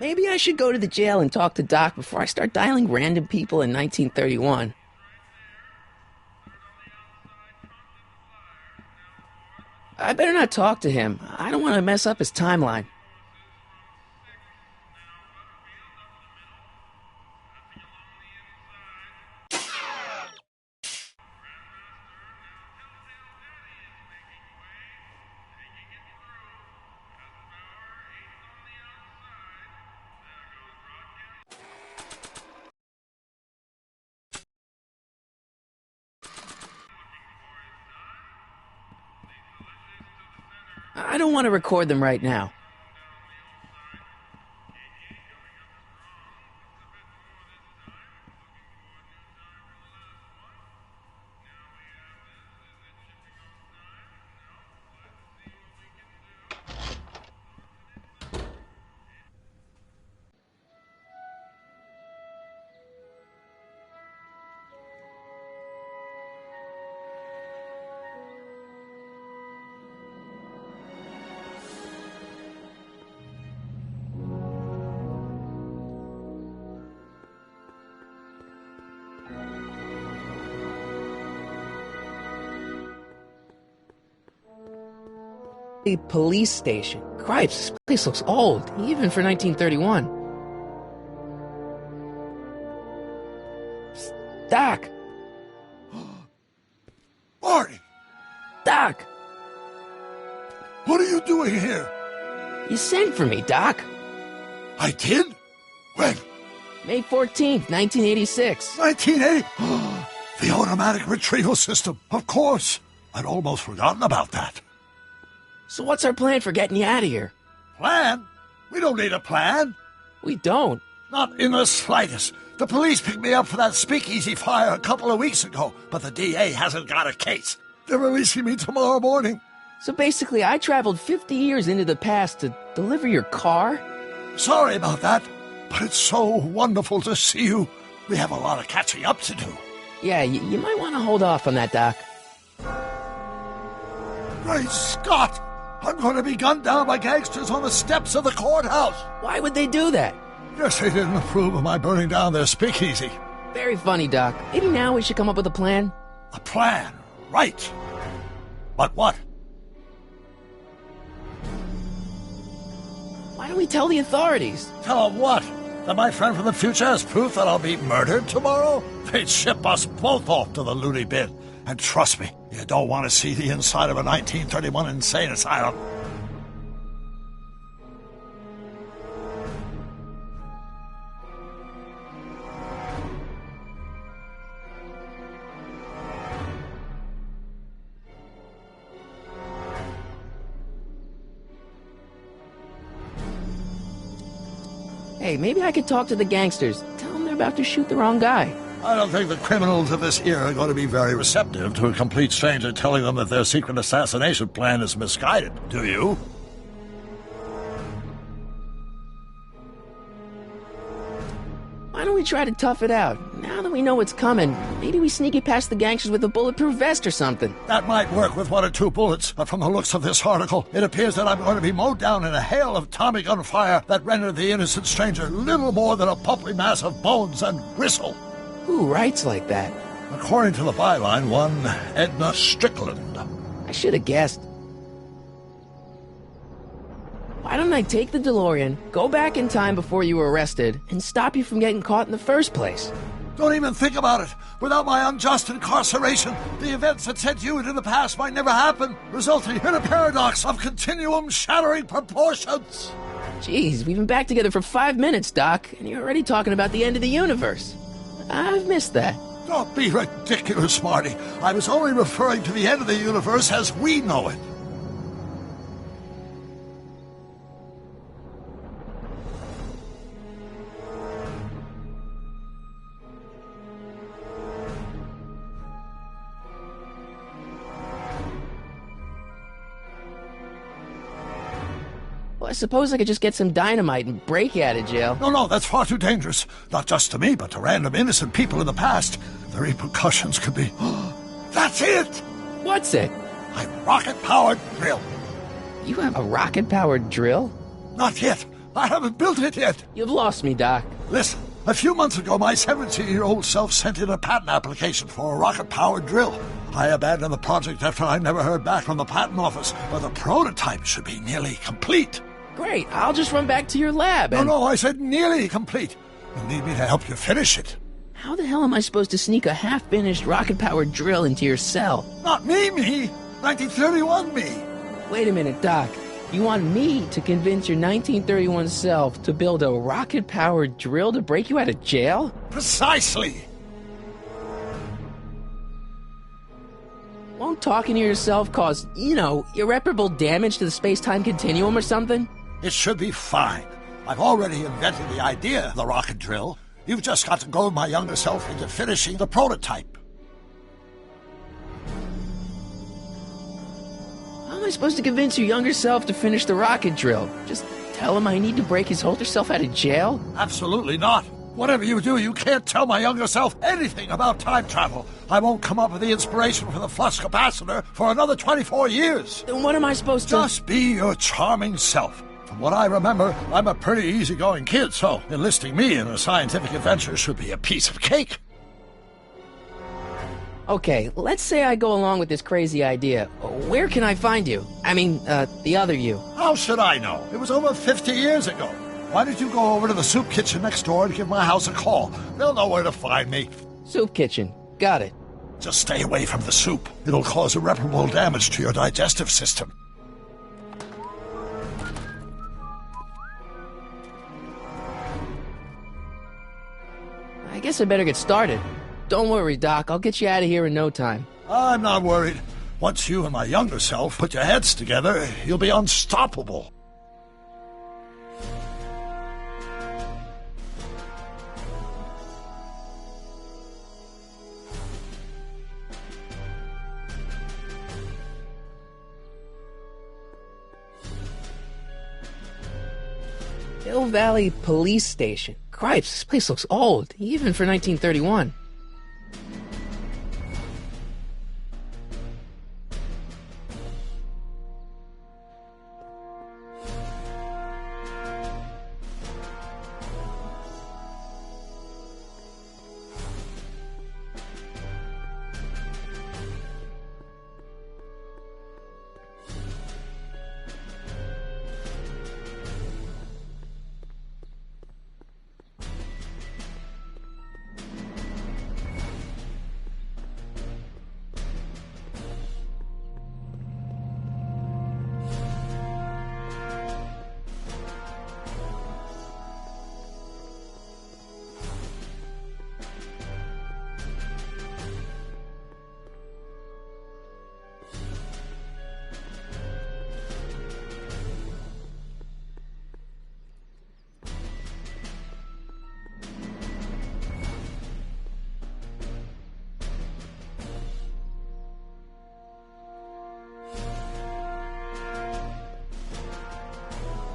Maybe I should go to the jail and talk to Doc before I start dialing random people in 1931. I better not talk to him. I don't want to mess up his timeline. I don't want to record them right now. A police station. Cripes, this place looks old, even for 1931. Psst, Doc! Marty! Doc! What are you doing here? You sent for me, Doc. I did? When? May 14th, 1986. 1980? The automatic retrieval system, of course. I'd almost forgotten about that. So what's our plan for getting you out of here? Plan? We don't need a plan. We don't? Not in the slightest. The police picked me up for that speakeasy fire a couple of weeks ago, but the DA hasn't got a case. They're releasing me tomorrow morning. So basically, I traveled 50 years into the past to deliver your car? Sorry about that, but it's so wonderful to see you. We have a lot of catching up to do. Yeah, you might want to hold off on that, Doc. Great Scott! I'm going to be gunned down by gangsters on the steps of the courthouse. Why would they do that? Guess they didn't approve of my burning down their speakeasy. Very funny, Doc. Maybe now we should come up with a plan? A plan? Right. But what? Why don't we tell the authorities? Tell them what? That my friend from the future has proof that I'll be murdered tomorrow? They'd ship us both off to the loony bin. And trust me, you don't want to see the inside of a 1931 insane asylum. Hey, maybe I could talk to the gangsters. Tell them they're about to shoot the wrong guy. I don't think the criminals of this era are going to be very receptive to a complete stranger telling them that their secret assassination plan is misguided. Do you? Why don't we try to tough it out? Now that we know what's coming, maybe we sneak it past the gangsters with a bulletproof vest or something. That might work with 1 or 2 bullets, but from the looks of this article, it appears that I'm going to be mowed down in a hail of Tommy gun fire that rendered the innocent stranger little more than a pulpy mass of bones and gristle. Who writes like that? According to the byline, one Edna Strickland. I should have guessed. Why don't I take the DeLorean, go back in time before you were arrested, and stop you from getting caught in the first place? Don't even think about it. Without my unjust incarceration, the events that sent you into the past might never happen, resulting in a paradox of continuum-shattering proportions. Jeez, we've been back together for 5 minutes, Doc, and you're already talking about the end of the universe. I've missed that. Don't be ridiculous, Marty. I was only referring to the end of the universe as we know it. suppose I could just get some dynamite and break you out of jail. No, that's far too dangerous. Not just to me, but to random innocent people in the past. The repercussions could be... That's it! What's it? My rocket-powered drill. You have a rocket-powered drill? Not yet. I haven't built it yet. You've lost me, Doc. Listen, a few months ago, my 17-year-old self sent in a patent application for a rocket-powered drill. I abandoned the project after I never heard back from the patent office, but the prototype should be nearly complete. Great, I'll just run back to your lab and... No, I said nearly complete. You'll need me to help you finish it. How the hell am I supposed to sneak a half-finished rocket-powered drill into your cell? Not me. 1931 me. Wait a minute, Doc. You want me to convince your 1931 self to build a rocket-powered drill to break you out of jail? Precisely. Won't talking to yourself cause, irreparable damage to the space-time continuum or something? It should be fine. I've already invented the idea of the rocket drill. You've just got to goad my younger self into finishing the prototype. How am I supposed to convince your younger self to finish the rocket drill? Just tell him I need to break his older self out of jail? Absolutely not. Whatever you do, you can't tell my younger self anything about time travel. I won't come up with the inspiration for the flux capacitor for another 24 years. Then what am I supposed to... Just be your charming self. From what I remember, I'm a pretty easygoing kid, so enlisting me in a scientific adventure should be a piece of cake. Okay, let's say I go along with this crazy idea. Where can I find you? I mean, the other you. How should I know? It was over 50 years ago. Why don't you go over to the soup kitchen next door and give my house a call? They'll know where to find me. Soup kitchen. Got it. Just stay away from the soup. It'll cause irreparable damage to your digestive system. I guess I better get started. Don't worry, Doc. I'll get you out of here in no time. I'm not worried. Once you and my younger self put your heads together, you'll be unstoppable. Hill Valley Police Station. Cripes, this place looks old, even for 1931.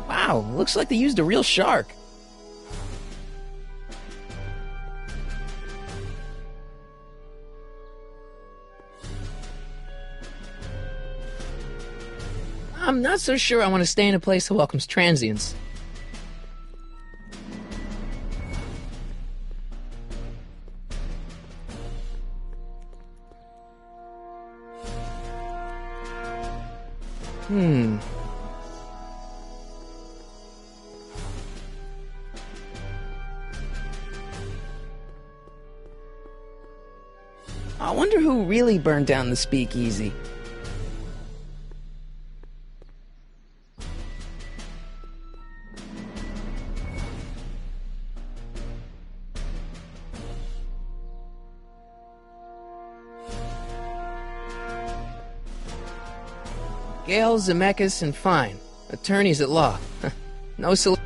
Wow, looks like they used a real shark. I'm not so sure I want to stay in a place that welcomes transients. I wonder who really burned down the speakeasy. Gale, Zemeckis, and Fine. Attorneys at law. No solution.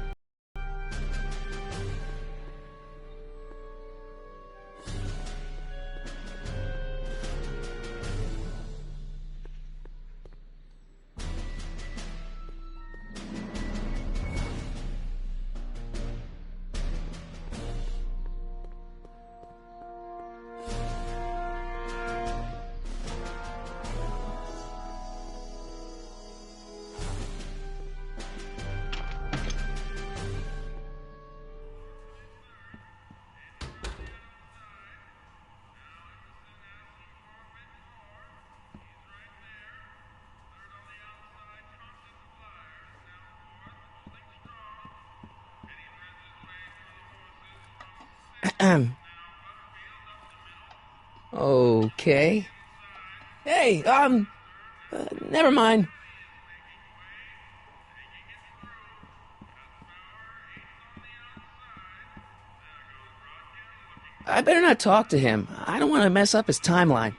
Okay. Hey, never mind. I better not talk to him. I don't want to mess up his timeline.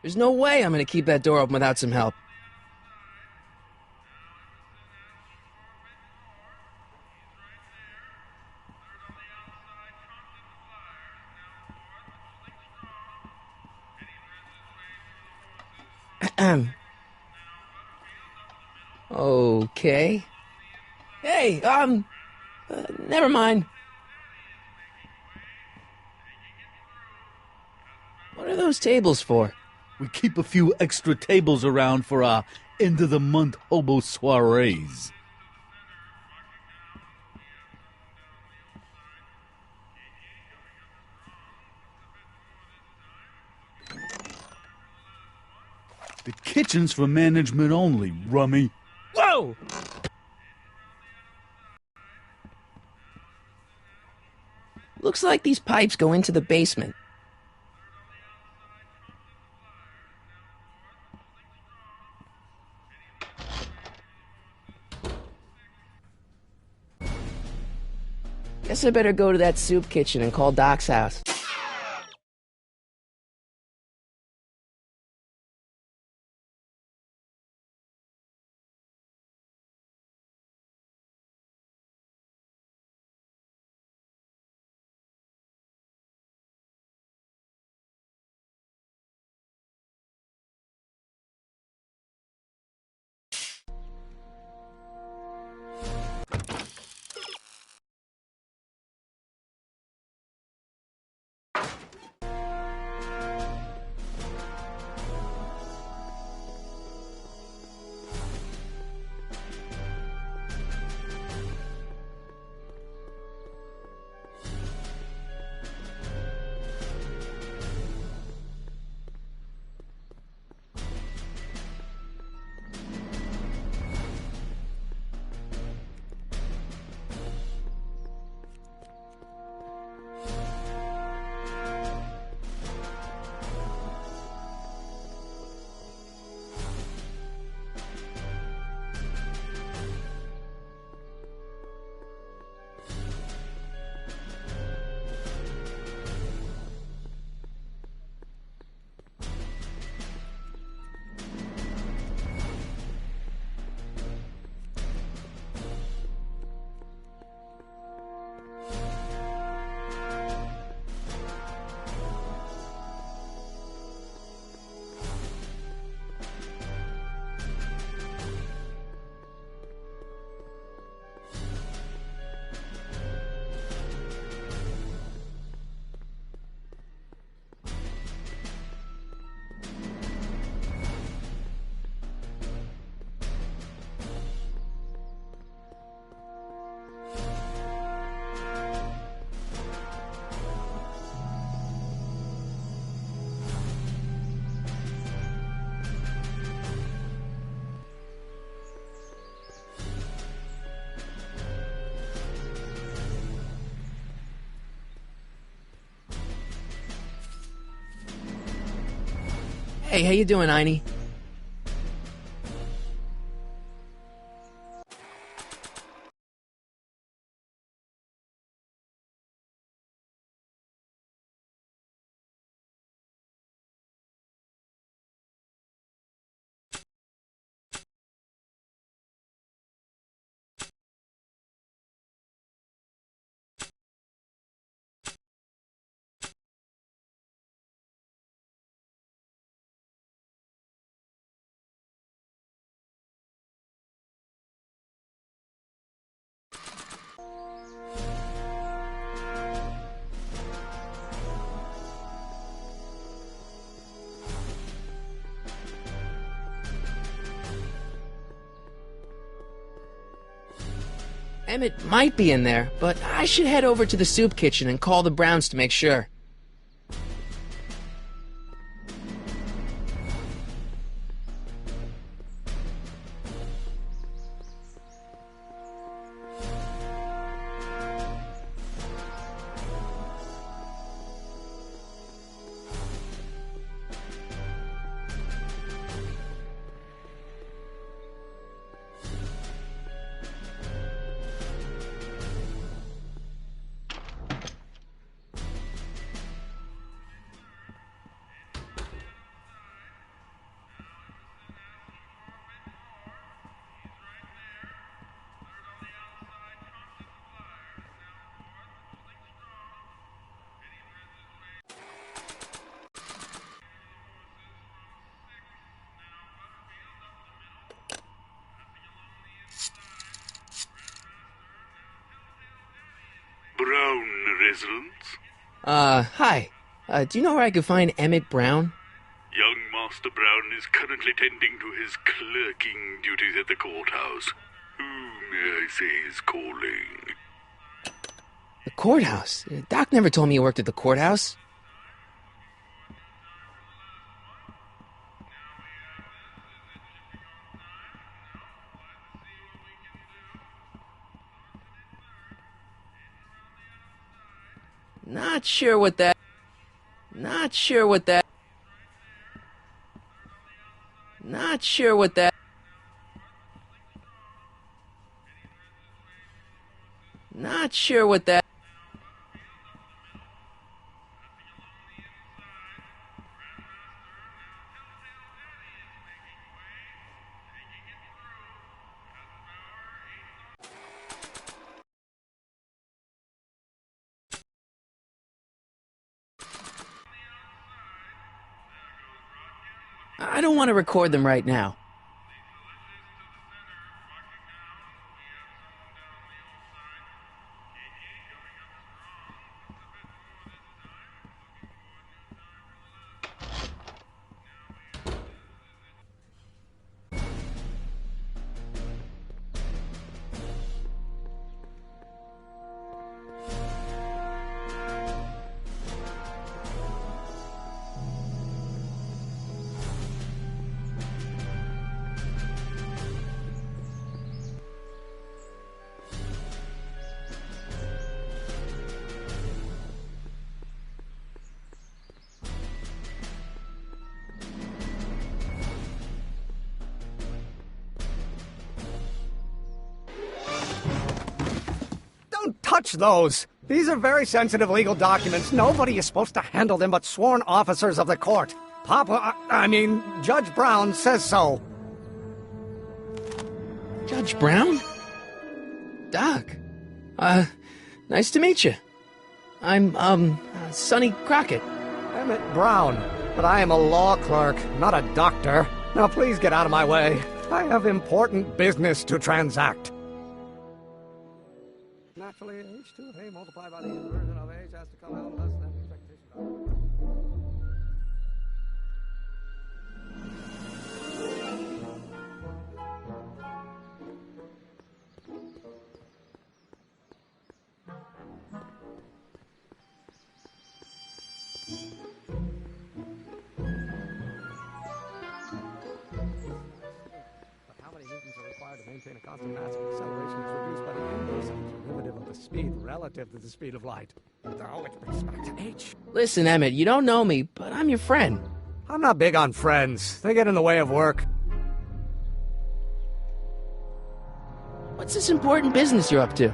There's no way I'm gonna keep that door open without some help. Okay. Hey, never mind. What are those tables for? We keep a few extra tables around for our end-of-the-month hobo soirees. The kitchen's for management only, rummy. Whoa! Looks like these pipes go into the basement. Guess I better go to that soup kitchen and call Doc's house. Hey, how you doing, Einie? Emmett might be in there, but I should head over to the soup kitchen and call the Browns to make sure. Brown residence? Hi. Do you know where I could find Emmett Brown? Young Master Brown is currently tending to his clerking duties at the courthouse. Who may I say is calling? The courthouse? Doc never told me you worked at the courthouse. Not sure what that... Not sure what that... Not sure what that... Not sure what that... I don't want to record them right now. Touch those! These are very sensitive legal documents. Nobody is supposed to handle them but sworn officers of the court. Judge Brown says so. Judge Brown? Doc. Nice to meet you. I'm, Sonny Crockett. Emmett Brown. But I am a law clerk, not a doctor. Now please get out of my way. I have important business to transact. Naturally, h2 of A multiplied by the inversion of H has to come out less than expectation. But how many newtons are required to maintain a constant mass of acceleration is reduced by the inverse derivative of the speed relative to the speed of light. Which brings us back to H. Listen, Emmett, you don't know me, but I'm your friend. I'm not big on friends. They get in the way of work. What's this important business you're up to?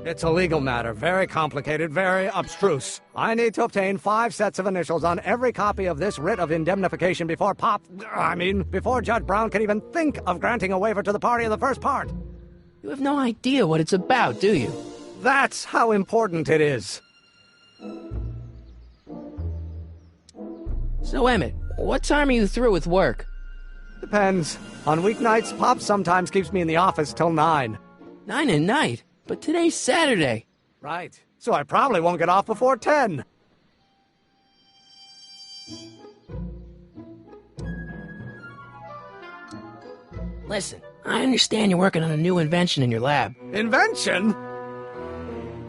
It's a legal matter. Very complicated, very abstruse. I need to obtain 5 sets of initials on every copy of this writ of indemnification before before Judge Brown can even think of granting a waiver to the party of the first part. You have no idea what it's about, do you? That's how important it is. So, Emmett, what time are you through with work? Depends. On weeknights, Pop sometimes keeps me in the office till 9. 9 at night? But today's Saturday. Right. So I probably won't get off before 10. Listen, I understand you're working on a new invention in your lab. Invention?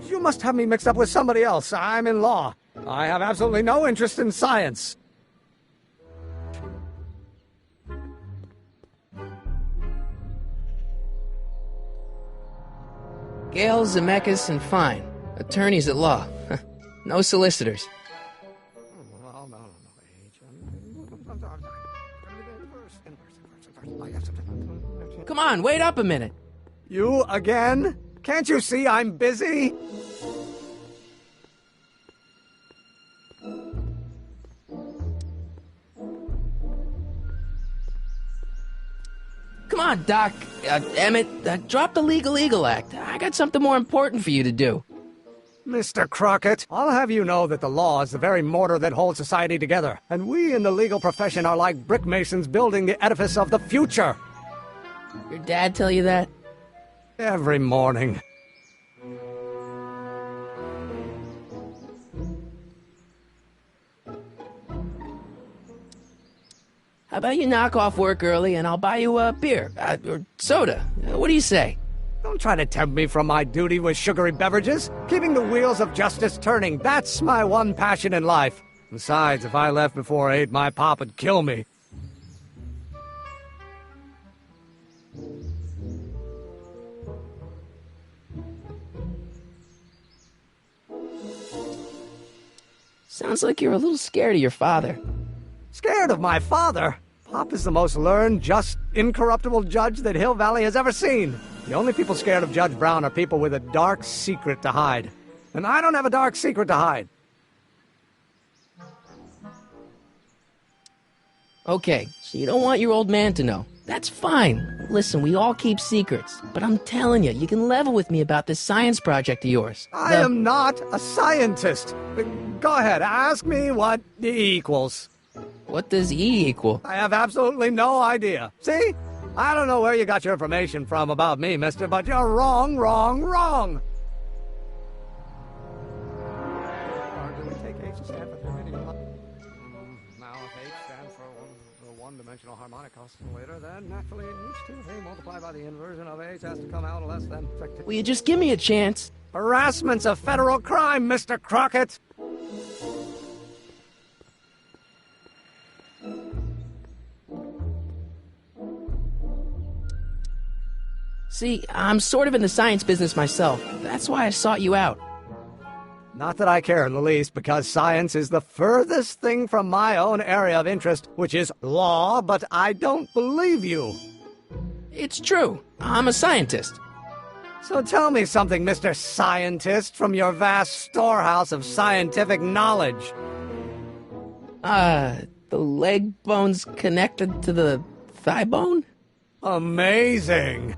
You must have me mixed up with somebody else. I'm in law. I have absolutely no interest in science. Gale, Zemeckis, and Fine. Attorneys at law. No solicitors. Come on, wait up a minute. You again? Can't you see I'm busy? Come on, Doc. Emmett, drop the Legal Eagle Act. I got something more important for you to do. Mr. Crockett, I'll have you know that the law is the very mortar that holds society together, and we in the legal profession are like brick masons building the edifice of the future. Your dad tell you that? Every morning. How about you knock off work early and I'll buy you a beer, or soda. What do you say? Don't try to tempt me from my duty with sugary beverages. Keeping the wheels of justice turning, that's my one passion in life. Besides, if I left before 8, my pop would kill me. Sounds like you're a little scared of your father. Scared of my father? Pop is the most learned, just, incorruptible judge that Hill Valley has ever seen. The only people scared of Judge Brown are people with a dark secret to hide. And I don't have a dark secret to hide. Okay, so you don't want your old man to know. That's fine. Listen, we all keep secrets. But I'm telling you, you can level with me about this science project of yours. I am not a scientist. Go ahead, ask me what E equals. What does E equal? I have absolutely no idea. See? I don't know where you got your information from about me, mister, but you're wrong, wrong, wrong! Or do we take H to stand for three-dimensional? Now, if H stands for the one-dimensional harmonic oscillator, then naturally H2A multiplied by the inversion of H has to come out less than... Will you just give me a chance? Harassment's a federal crime, Mr. Crockett! See, I'm sort of in the science business myself. That's why I sought you out. Not that I care in the least, because science is the furthest thing from my own area of interest, which is law, but I don't believe you. It's true. I'm a scientist. So tell me something, Mr. Scientist, from your vast storehouse of scientific knowledge. The leg bone's connected to the thigh bone? Amazing.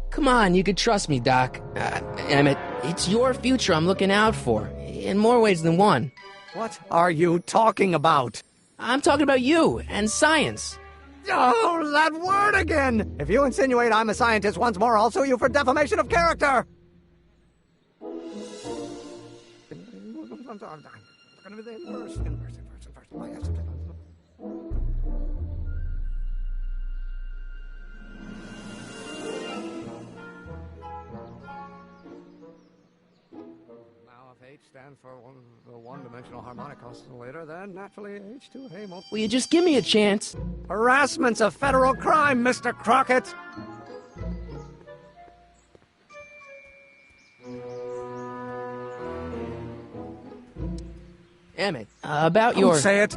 Come on, you could trust me, Doc. Emmett, it's your future I'm looking out for, in more ways than one. What are you talking about? I'm talking about you and science. Oh, that word again! If you insinuate I'm a scientist once more, I'll sue you for defamation of character! H stands for the one-dimensional harmonic oscillator, then naturally H2A multiplied... Will you just give me a chance? Harassment's a federal crime, Mr. Crockett! Emmett, about your... Don't say it!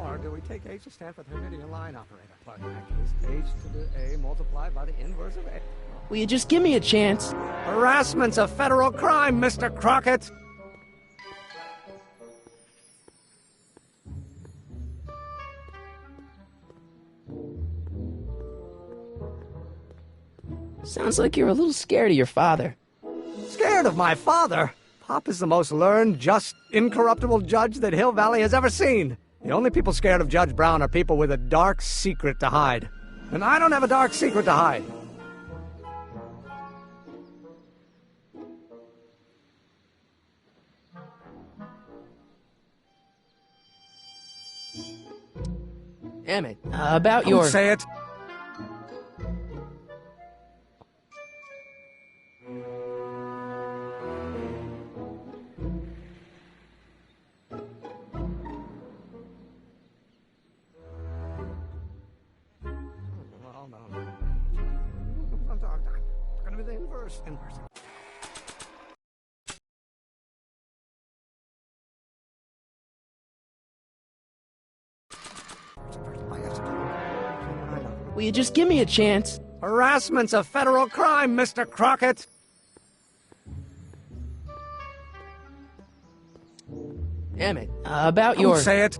Or do we take H to stand for the Hermitian line operator? But in that case, H to the A multiplied by the inverse of A. Will you just give me a chance? Harassment's a federal crime, Mr. Crockett! Sounds like you're a little scared of your father. Scared of my father? Pop is the most learned, just, incorruptible judge that Hill Valley has ever seen. The only people scared of Judge Brown are people with a dark secret to hide. And I don't have a dark secret to hide. Emmett, about your... Don't say it. Inverse. Will you just give me a chance? Harassment's a federal crime, Mr. Crockett. Emmett, about your... Don't say it.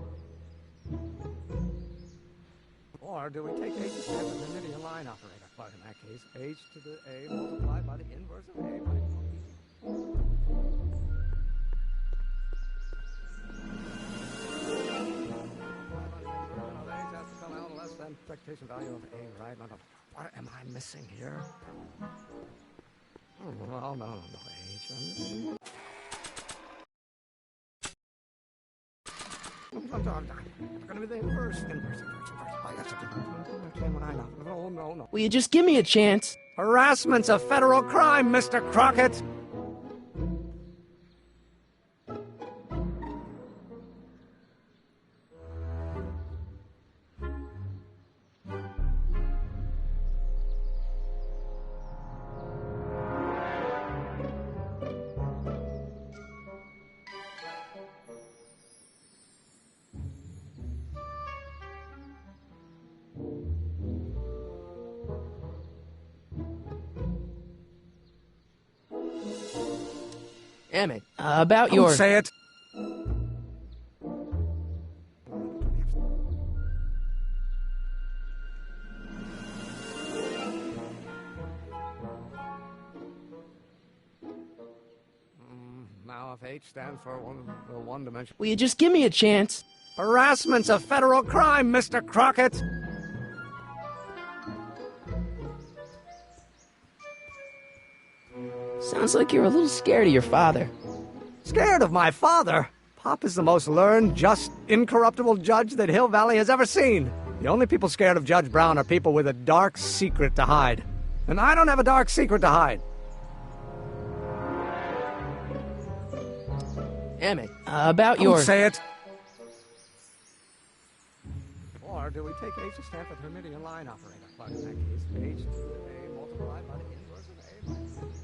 Or do we take H as the linear line operator? But in that case, H to the A multiplied by the inverse of A by less than expectation value of A, right? No. What am I missing here? Oh, no, H. Gonna be the inverse. No. Will you just give me a chance? Harassment's a federal crime, Mr. Crockett. Emmett, about your... Don't say it. Now if H stands for one dimension... Will you just give me a chance? Harassment's a federal crime, Mr. Crockett. Sounds like you're a little scared of your father. Scared of my father? Pop is the most learned, just, incorruptible judge that Hill Valley has ever seen. The only people scared of Judge Brown are people with a dark secret to hide. And I don't have a dark secret to hide. Emmett, about your... Don't say it. Or do we take H to stand for the Hermitian line operator? But in that case, H to the A multiplied by the inverse of A minus...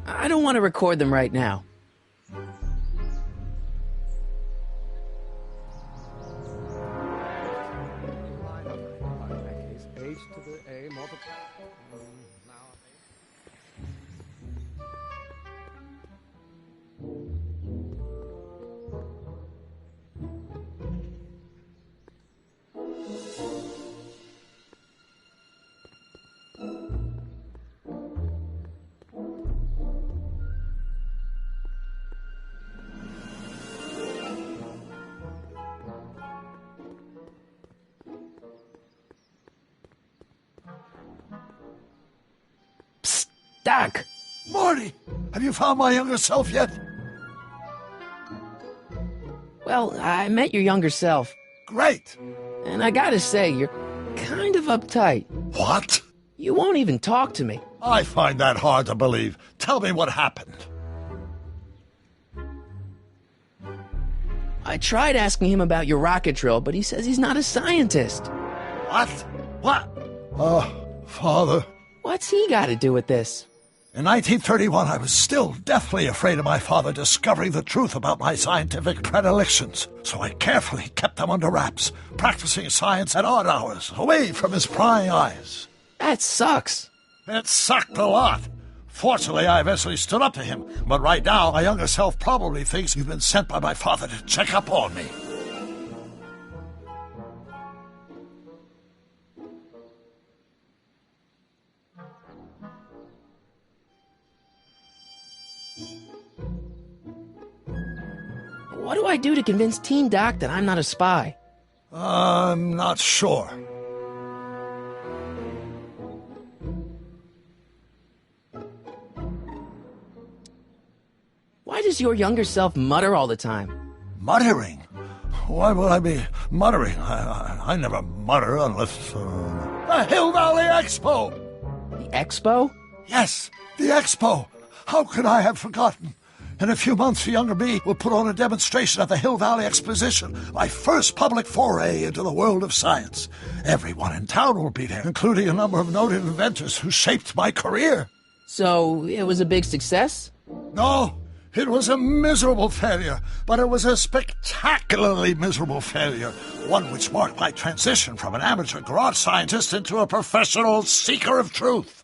I don't want to record them right now. H to the A multiplied... Doc! Marty! Have you found my younger self yet? Well, I met your younger self. Great! And I gotta say, you're kind of uptight. What? You won't even talk to me. I find that hard to believe. Tell me what happened. I tried asking him about your rocket drill, but he says he's not a scientist. What? What? Father. What's he got to do with this? In 1931, I was still deathly afraid of my father discovering the truth about my scientific predilections, so I carefully kept them under wraps, practicing science at odd hours, away from his prying eyes. That sucks. It sucked a lot. Fortunately, I eventually stood up to him, but right now, my younger self probably thinks you've been sent by my father to check up on me. What do I do to convince Teen Doc that I'm not a spy? I'm not sure. Why does your younger self mutter all the time? Muttering? Why would I be muttering? I never mutter unless... The Hill Valley Expo! The Expo? Yes, the Expo! How could I have forgotten? In a few months, the younger me will put on a demonstration at the Hill Valley Exposition, my first public foray into the world of science. Everyone in town will be there, including a number of noted inventors who shaped my career. So, it was a big success? No, it was a miserable failure, but it was a spectacularly miserable failure, one which marked my transition from an amateur garage scientist into a professional seeker of truth.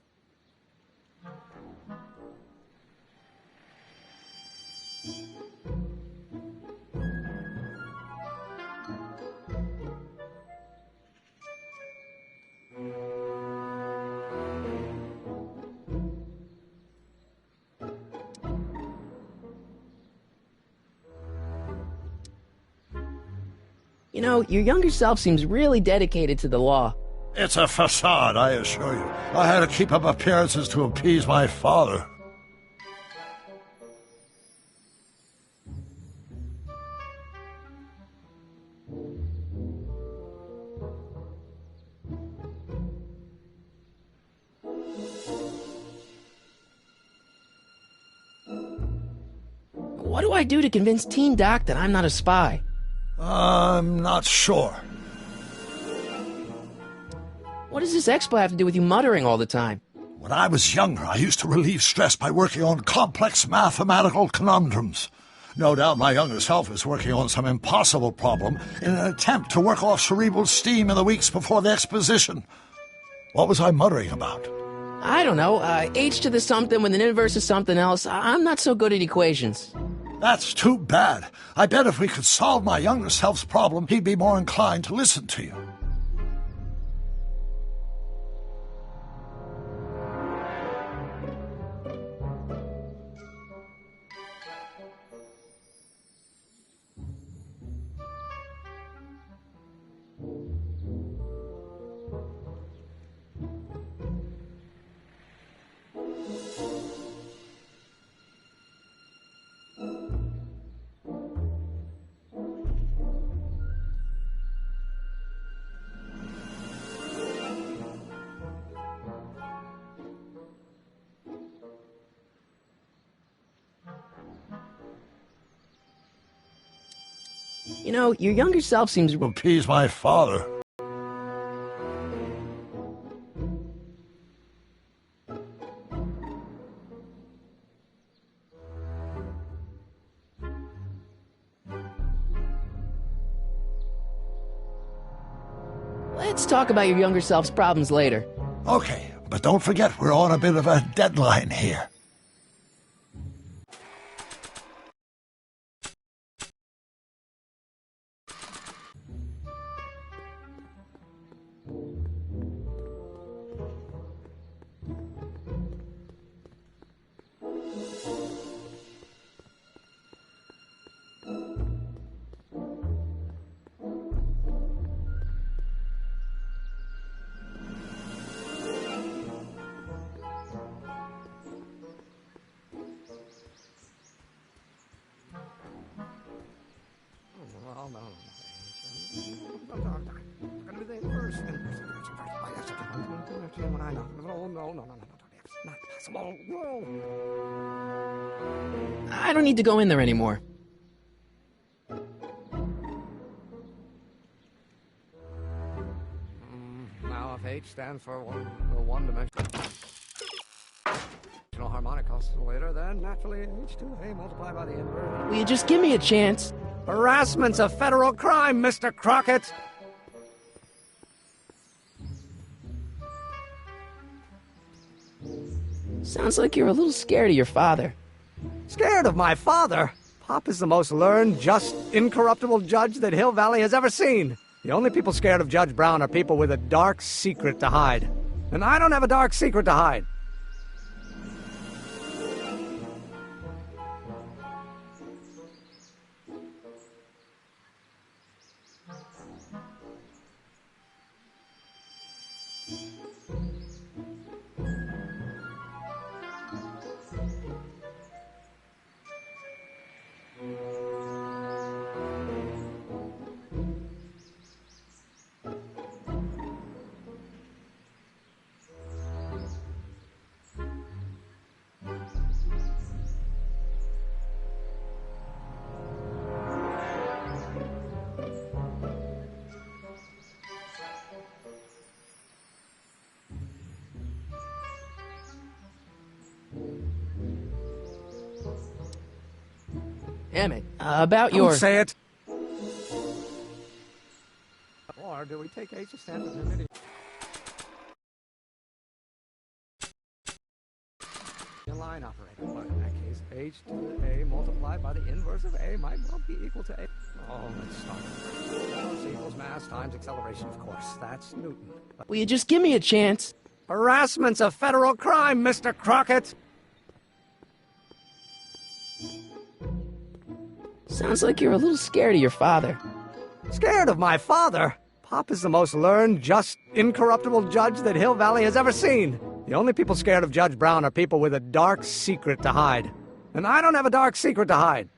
You know, your younger self seems really dedicated to the law. It's a facade, I assure you. I had to keep up appearances to appease my father. What do I do to convince Teen Doc that I'm not a spy? I'm not sure. What does this expo have to do with you muttering all the time? When I was younger, I used to relieve stress by working on complex mathematical conundrums. No doubt my younger self is working on some impossible problem in an attempt to work off cerebral steam in the weeks before the exposition. What was I muttering about? I don't know. H to the something with an inverse of something else. I'm not so good at equations. That's too bad. I bet if we could solve my younger self's problem, he'd be more inclined to listen to you. You know, your younger self seems... to appease my father. Let's talk about your younger self's problems later. Okay, but don't forget we're on a bit of a deadline here. I don't need to go in there anymore. Now if H stands for one-dimensional harmonic oscillator, then naturally H2A multiplied by the inverse. Will you just give me a chance? Harassment's a federal crime, Mr. Crockett! Sounds like you're a little scared of your father. Scared of my father? Pop is the most learned, just, incorruptible judge that Hill Valley has ever seen. The only people scared of Judge Brown are people with a dark secret to hide. And I don't have a dark secret to hide. Emmett, about your... Don't say it! Or do we take H to stand for humidity? A line operator, but in that case, H to the A multiplied by the inverse of A might well be equal to A. Oh, let's start. Force equals mass times acceleration, of course. That's Newton. Will you just give me a chance? Harassment's a federal crime, Mr. Crockett! Sounds like you're a little scared of your father. Scared of my father? Pop is the most learned, just, incorruptible judge that Hill Valley has ever seen. The only people scared of Judge Brown are people with a dark secret to hide. And I don't have a dark secret to hide.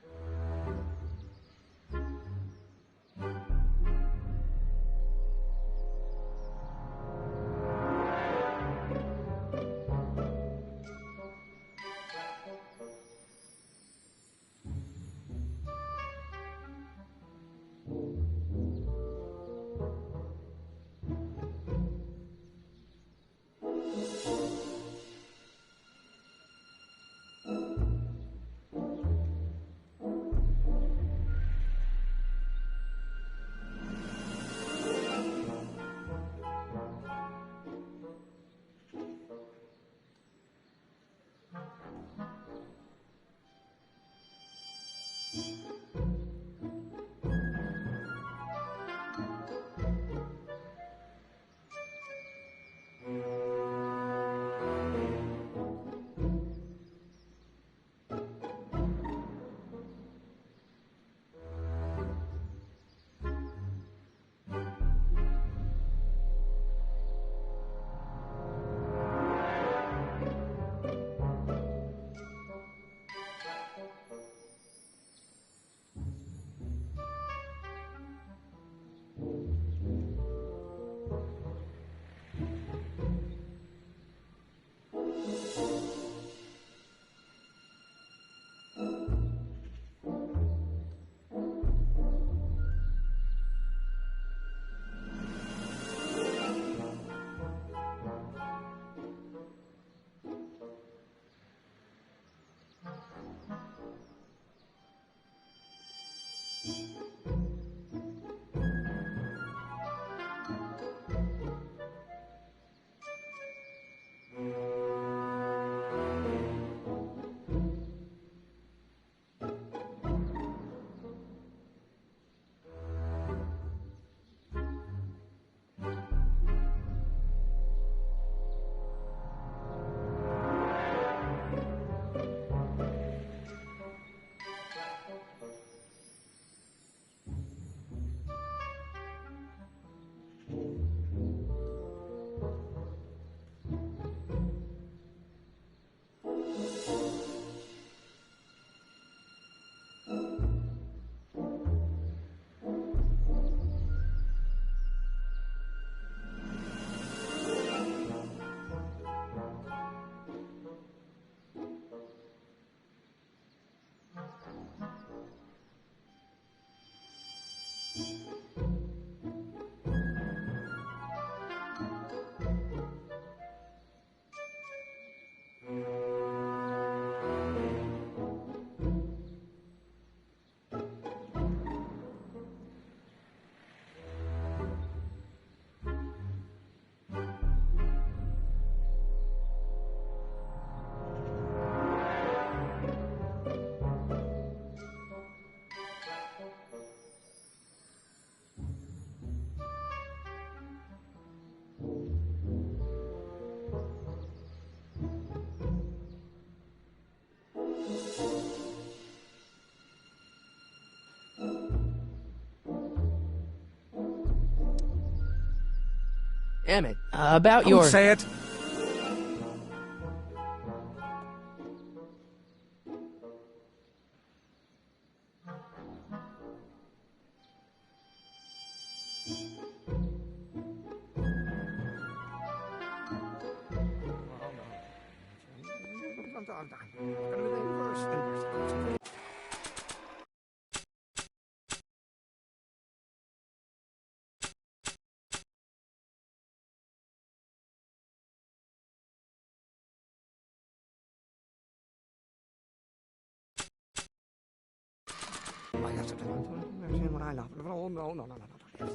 Emmett, about your... Don't say it.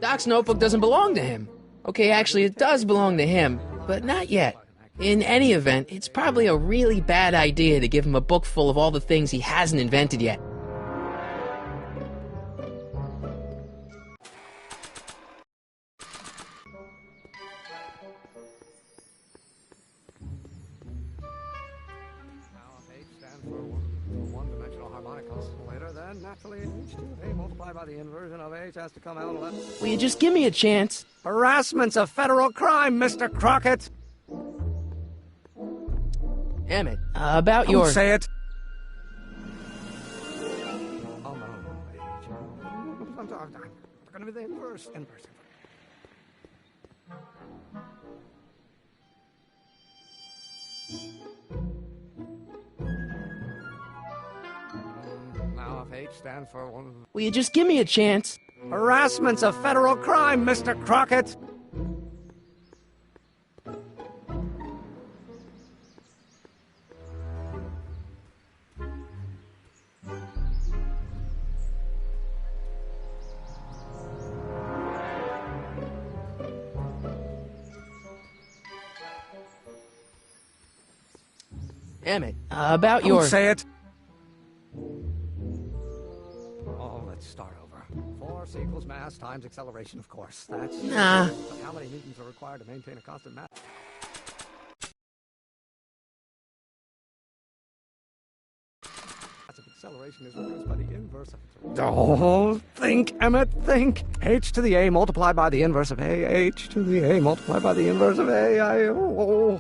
Doc's notebook doesn't belong to him. Okay, actually, it does belong to him, but not yet. In any event, it's probably a really bad idea to give him a book full of all the things he hasn't invented yet. Naturally, H2A multiplied by the inversion of H has to come out 11. Will you just give me a chance? Harassment's a federal crime, Mr. Crockett! Emmett, about your... Don't say it! Oh, no. It's gonna be the inverse. Now, if H stands for one... Will you just give me a chance? Harassment's a federal crime, Mr. Crockett! Emmett, about your... Don't say it! Let's start over. Force equals mass times acceleration, of course. That's... Nah. But how many newtons are required to maintain a constant mass? Acceleration is reduced by the inverse of... Oh, think, Emmett, think. H to the A multiplied by the inverse of A. H to the A multiplied by the inverse of A.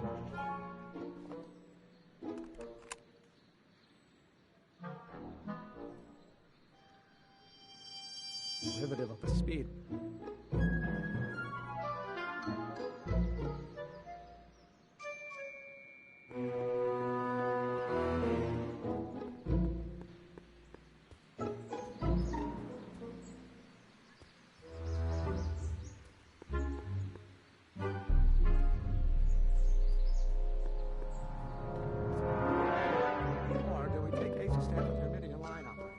Derivative of the speed. Or do we take H to stand for the Arminian line operator?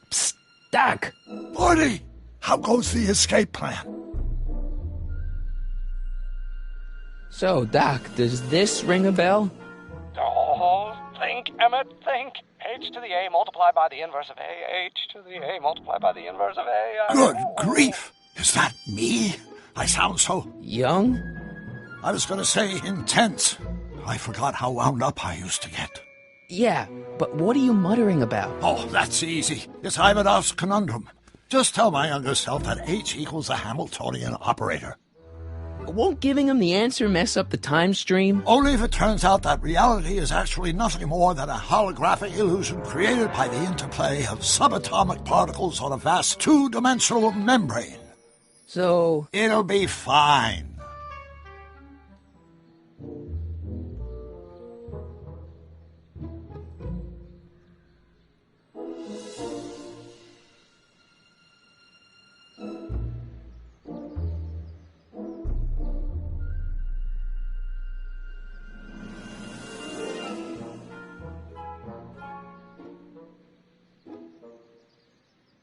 Psst, Doc! Marty, how goes the escape plan? So, Doc, does this ring a bell? Oh, think, Emmett, think. H to the A multiplied by the inverse of A. H to the A multiplied by the inverse of A. Good grief! Is that me? I sound so... Young? I was gonna say intense. I forgot how wound up I used to get. Yeah, but what are you muttering about? Oh, that's easy. It's Ivanov's conundrum. Just tell my younger self that H equals a Hamiltonian operator. Won't giving him the answer mess up the time stream? Only if it turns out that reality is actually nothing more than a holographic illusion created by the interplay of subatomic particles on a vast two-dimensional membrane. So... It'll be fine.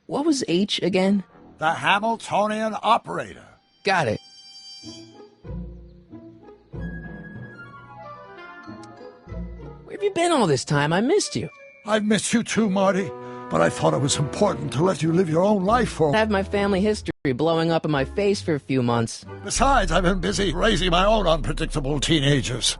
What was H again? The Hamiltonian operator. Got it. Where have you been all this time? I missed you. I've missed you too, Marty. but I thought it was important to let you live your own life for... Have my family history blowing up in my face for a few months. Besides, I've been busy raising my own unpredictable teenagers.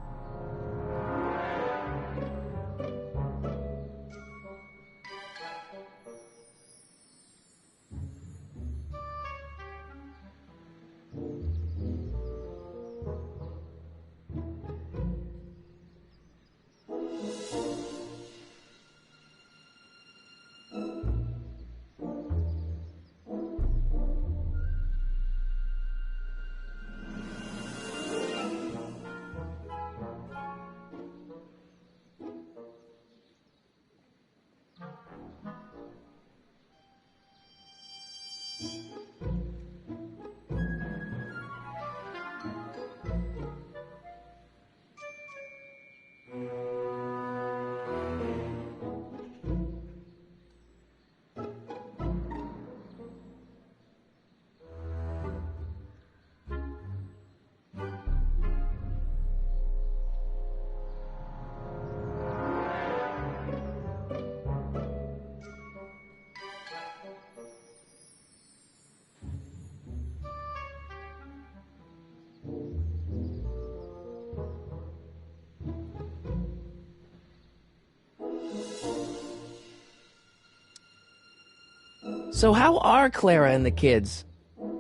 So how are Clara and the kids?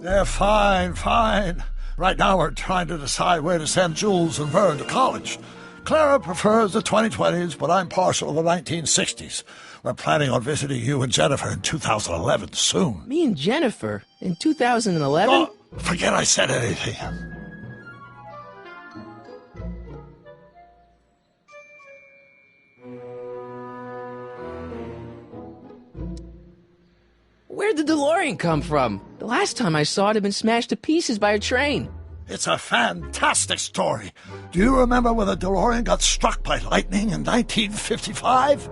They're fine. Right now we're trying to decide where to send Jules and Vern to college. Clara prefers the 2020s, but I'm partial to the 1960s. We're planning on visiting you and Jennifer in 2011 soon. Me and Jennifer? In 2011? Oh, forget I said anything. Where'd the DeLorean come from? The last time I saw it had been smashed to pieces by a train. It's a fantastic story. Do you remember when the DeLorean got struck by lightning in 1955?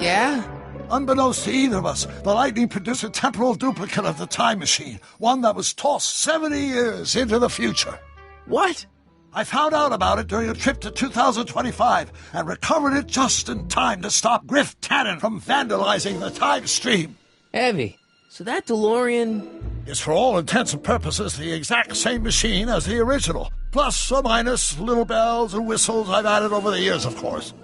Yeah? Unbeknownst to either of us, the lightning produced a temporal duplicate of the time machine, one that was tossed 70 years into the future. What? I found out about it during a trip to 2025 and recovered it just in time to stop Griff Tannen from vandalizing the time stream. Heavy. So that DeLorean... is for all intents and purposes the exact same machine as the original. Plus or minus little bells and whistles I've added over the years, of course.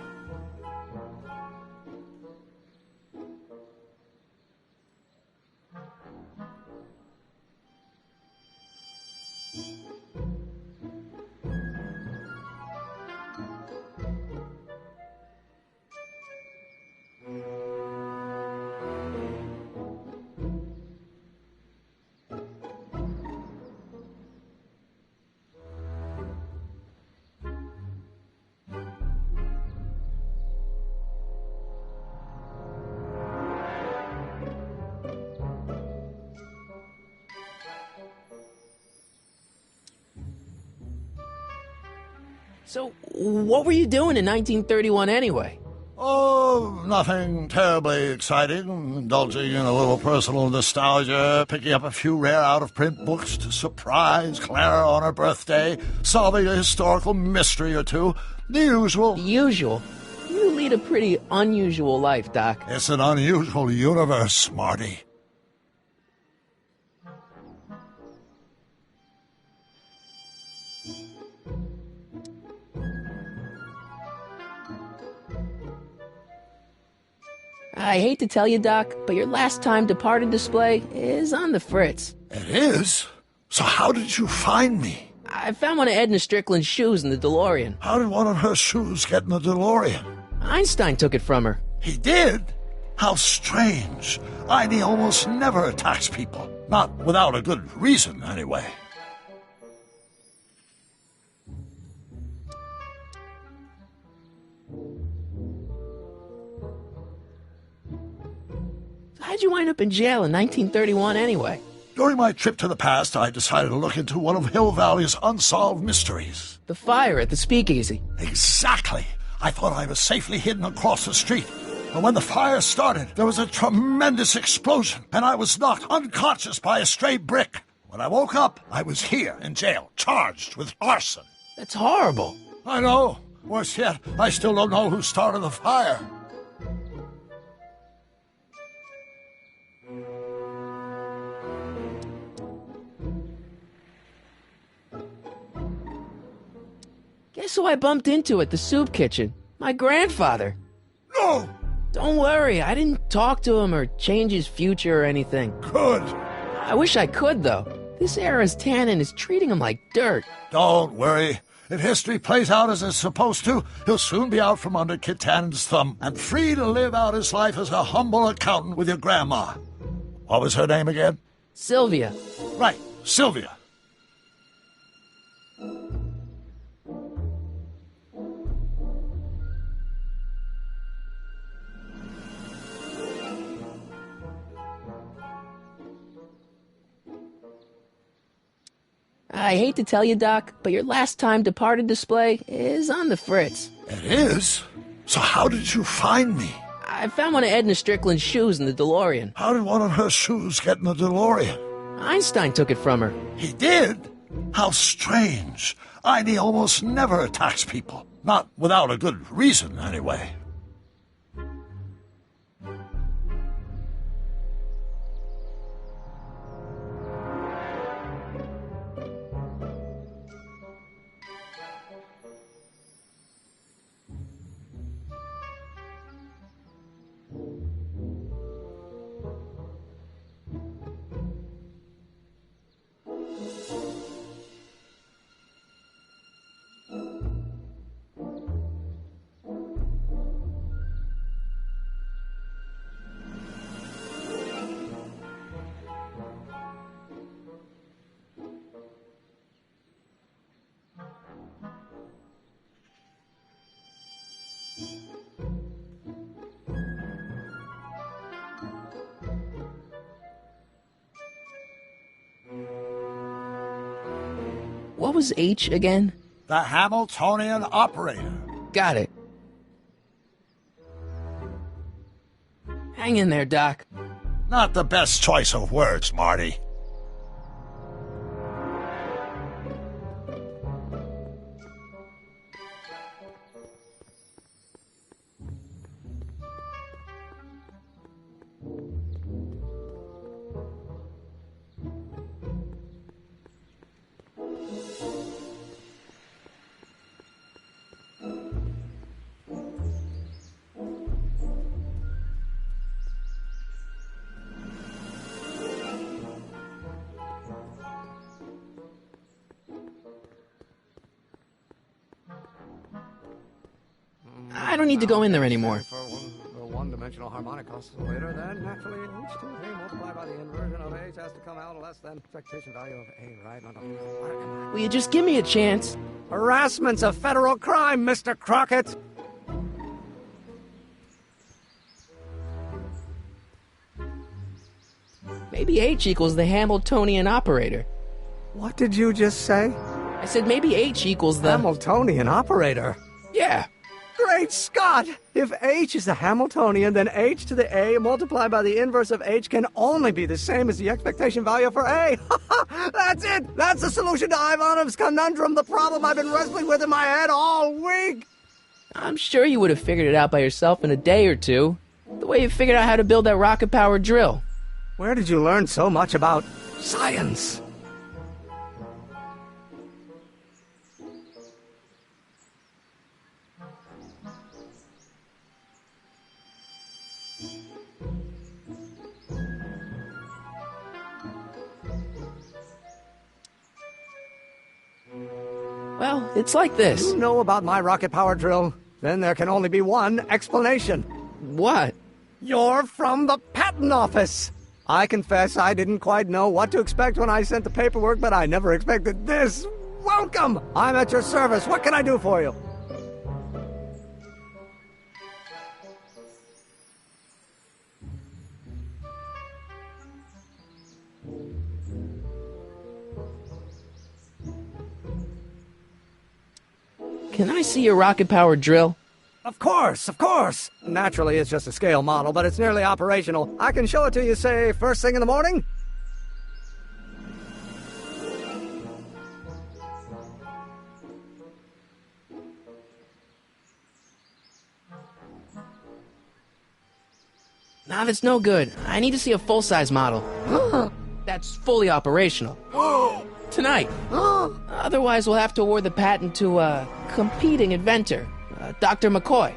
So, what were you doing in 1931 anyway? Oh, nothing terribly exciting. Indulging in a little personal nostalgia, picking up a few rare out-of-print books to surprise Clara on her birthday, solving a historical mystery or two. The usual. The usual? You lead a pretty unusual life, Doc. It's an unusual universe, Marty. I hate to tell you, Doc, but your last time departed display is on the fritz. It is? So how did you find me? I found one of Edna Strickland's shoes in the DeLorean. How did one of her shoes get in the DeLorean? Einstein took it from her. He did? How strange. Heidi almost never attacks people. Not without a good reason, anyway. How'd you wind up in jail in 1931 anyway? During my trip to the past, I decided to look into one of Hill Valley's unsolved mysteries. The fire at the speakeasy. Exactly. I thought I was safely hidden across the street. But when the fire started, there was a tremendous explosion, and I was knocked unconscious by a stray brick. When I woke up, I was here in jail, charged with arson. That's horrible. I know. Worse yet, I still don't know who started the fire. Guess who I bumped into at the soup kitchen? My grandfather. No! Don't worry, I didn't talk to him or change his future or anything. Good. I wish I could, though. This era's tannin is treating him like dirt. Don't worry. If history plays out as it's supposed to, he'll soon be out from under Kit Tannen's thumb and free to live out his life as a humble accountant with your grandma. What was her name again? Sylvia. Right, Sylvia. I hate to tell you, Doc, but your last time departed display is on the fritz. It is? So how did you find me? I found one of Edna Strickland's shoes in the DeLorean. How did one of her shoes get in the DeLorean? Einstein took it from her. He did? How strange. Ivy almost never attacks people. Not without a good reason, anyway. What was H again? The Hamiltonian operator. Got it. Hang in there, Doc. Not the best choice of words, Marty. I don't need to go in there anymore. For the one-dimensional harmonic oscillator, then naturally H2A multiplied by the inversion of H has to come out less than expectation value of A, right? Will you just give me a chance? Harassment's a federal crime, Mr. Crockett! Maybe H equals the Hamiltonian operator. What did you just say? I said maybe H equals the... Hamiltonian operator? Yeah. Great Scott! If H is the Hamiltonian, then H to the A multiplied by the inverse of H can only be the same as the expectation value for A. That's it! That's the solution to Ivanov's conundrum, the problem I've been wrestling with in my head all week! I'm sure you would have figured it out by yourself in a day or two. The way you figured out how to build that rocket-powered drill. Where did you learn so much about science? Well, it's like this. You know about my rocket power drill? Then there can only be one explanation. What? You're from the patent office! I confess I didn't quite know what to expect when I sent the paperwork, but I never expected this. Welcome! I'm at your service. What can I do for you? Can I see your rocket-powered drill? Of course, of course! Naturally, it's just a scale model, but it's nearly operational. I can show it to you, say, first thing in the morning? Nah, that's no good. I need to see a full-size model. That's fully operational. Tonight. Otherwise, we'll have to award the patent to a competing inventor, Dr. McCoy.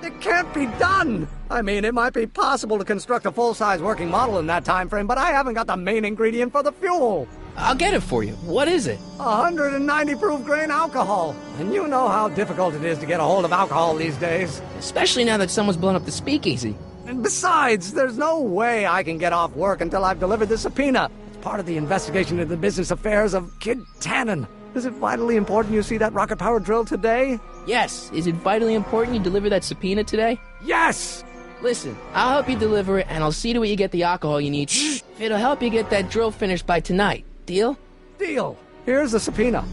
It can't be done! I mean, it might be possible to construct a full-size working model in that time frame, but I haven't got the main ingredient for the fuel. I'll get it for you. What is it? 190 proof grain alcohol. And you know how difficult it is to get a hold of alcohol these days. Especially now that someone's blown up the speakeasy. And besides, there's no way I can get off work until I've delivered the subpoena. It's part of the investigation into the business affairs of Kid Tannen. Is it vitally important you see that rocket-powered drill today? Yes. Is it vitally important you deliver that subpoena today? Yes! Listen, I'll help you deliver it, and I'll see to it you get the alcohol you need. If it'll help you get that drill finished by tonight. Deal? Deal. Here's the subpoena.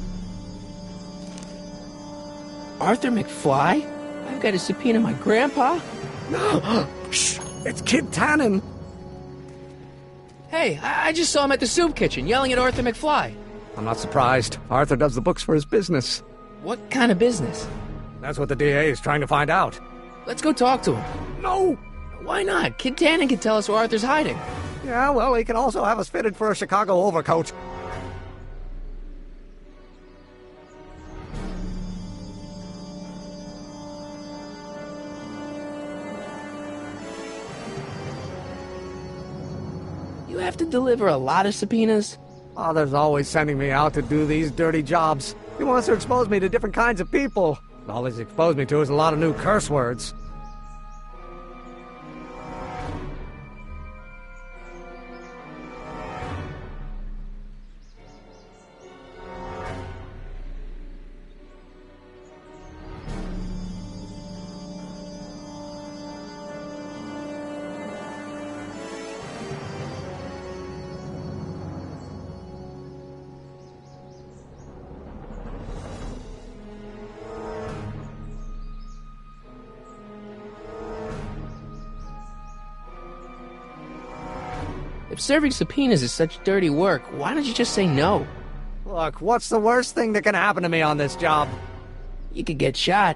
Arthur McFly? I've got to subpoena my grandpa? No! Shh! It's Kid Tannen! Hey, I just saw him at the soup kitchen, yelling at Arthur McFly. I'm not surprised. Arthur does the books for his business. What kind of business? That's what the DA is trying to find out. Let's go talk to him. No! Why not? Kid Tannen can tell us where Arthur's hiding. Yeah, well, he can also have us fitted for a Chicago overcoat. You have to deliver a lot of subpoenas? Father's always sending me out to do these dirty jobs. He wants to expose me to different kinds of people. All he's exposed me to is a lot of new curse words. If serving subpoenas is such dirty work, why don't you just say no? Look, what's the worst thing that can happen to me on this job? You could get shot.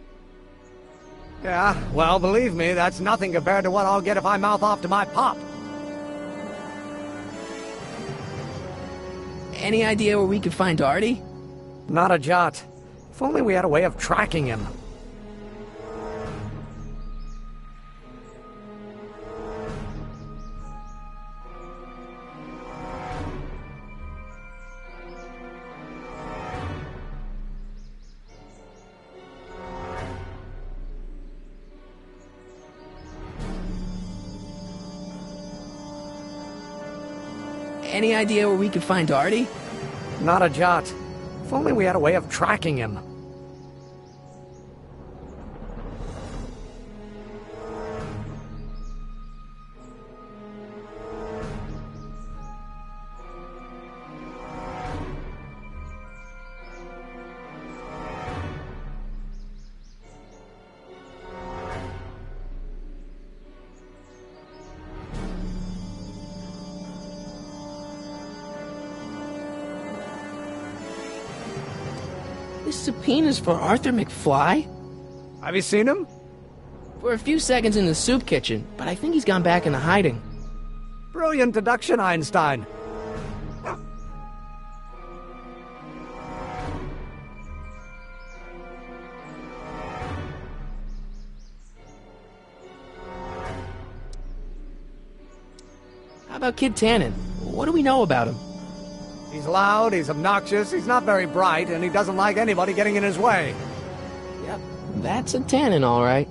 Yeah, well, believe me, that's nothing compared to what I'll get if I mouth off to my pop. Any idea where we could find Artie? Not a jot. If only we had a way of tracking him. Any idea where we could find Artie? Not a jot. If only we had a way of tracking him. This subpoena's for Arthur McFly? Have you seen him? For a few seconds in the soup kitchen, but I think he's gone back into hiding. Brilliant deduction, Einstein. How about Kid Tannen? What do we know about him? He's loud, he's obnoxious, he's not very bright, and he doesn't like anybody getting in his way. Yep, that's a Tannen, all right.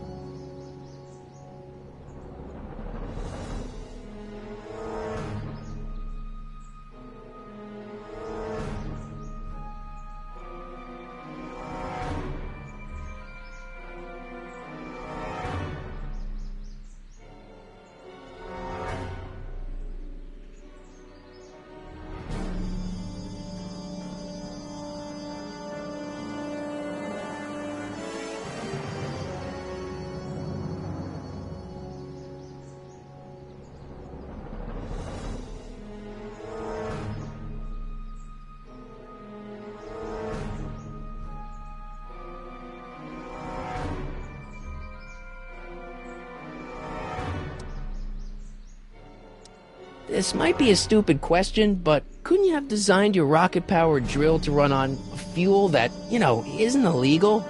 This might be a stupid question, but couldn't you have designed your rocket-powered drill to run on fuel that, isn't illegal?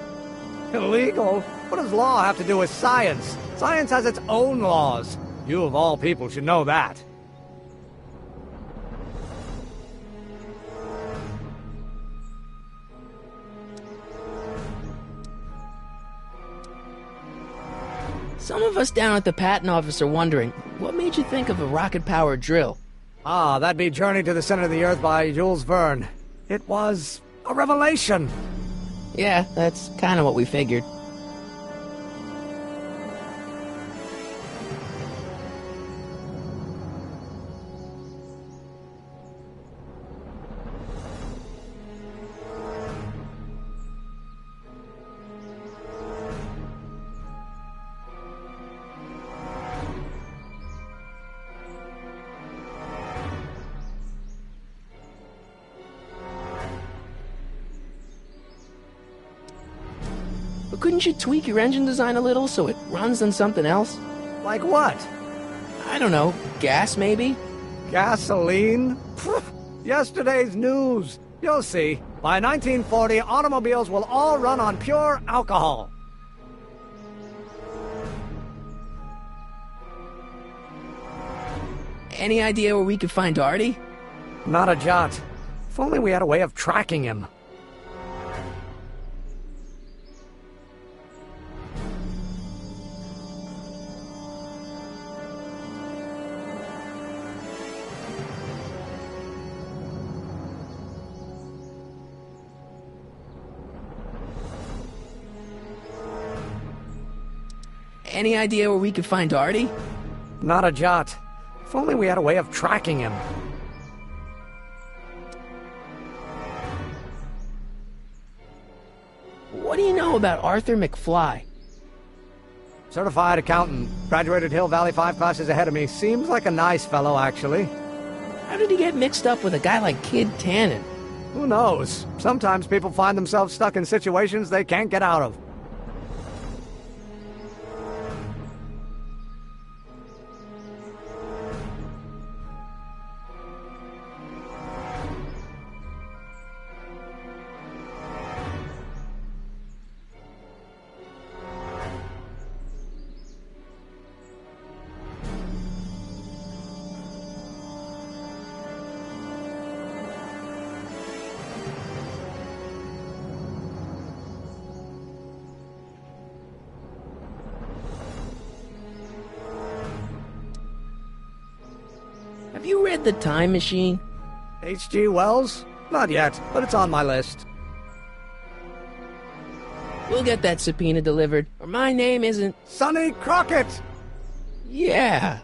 Illegal? What does law have to do with science? Science has its own laws. You of all people should know that. Some of us down at the patent office are wondering, what made you think of a rocket-powered drill? Ah, that'd be Journey to the Center of the Earth by Jules Verne. It was a revelation. Yeah, that's kind of what we figured. But couldn't you tweak your engine design a little so it runs on something else? Like what? I don't know. Gas, maybe? Gasoline? Pfft, yesterday's news. You'll see. By 1940, automobiles will all run on pure alcohol. Any idea where we could find Artie? Not a jot. If only we had a way of tracking him. Any idea where we could find Artie? Not a jot. If only we had a way of tracking him. What do you know about Arthur McFly? Certified accountant. Graduated Hill Valley 5 classes ahead of me. Seems like a nice fellow, actually. How did he get mixed up with a guy like Kid Tannen? Who knows? Sometimes people find themselves stuck in situations they can't get out of. Have you read The Time Machine? H.G. Wells? Not yet, but it's on my list. We'll get that subpoena delivered, or my name isn't... Sonny Crockett! Yeah.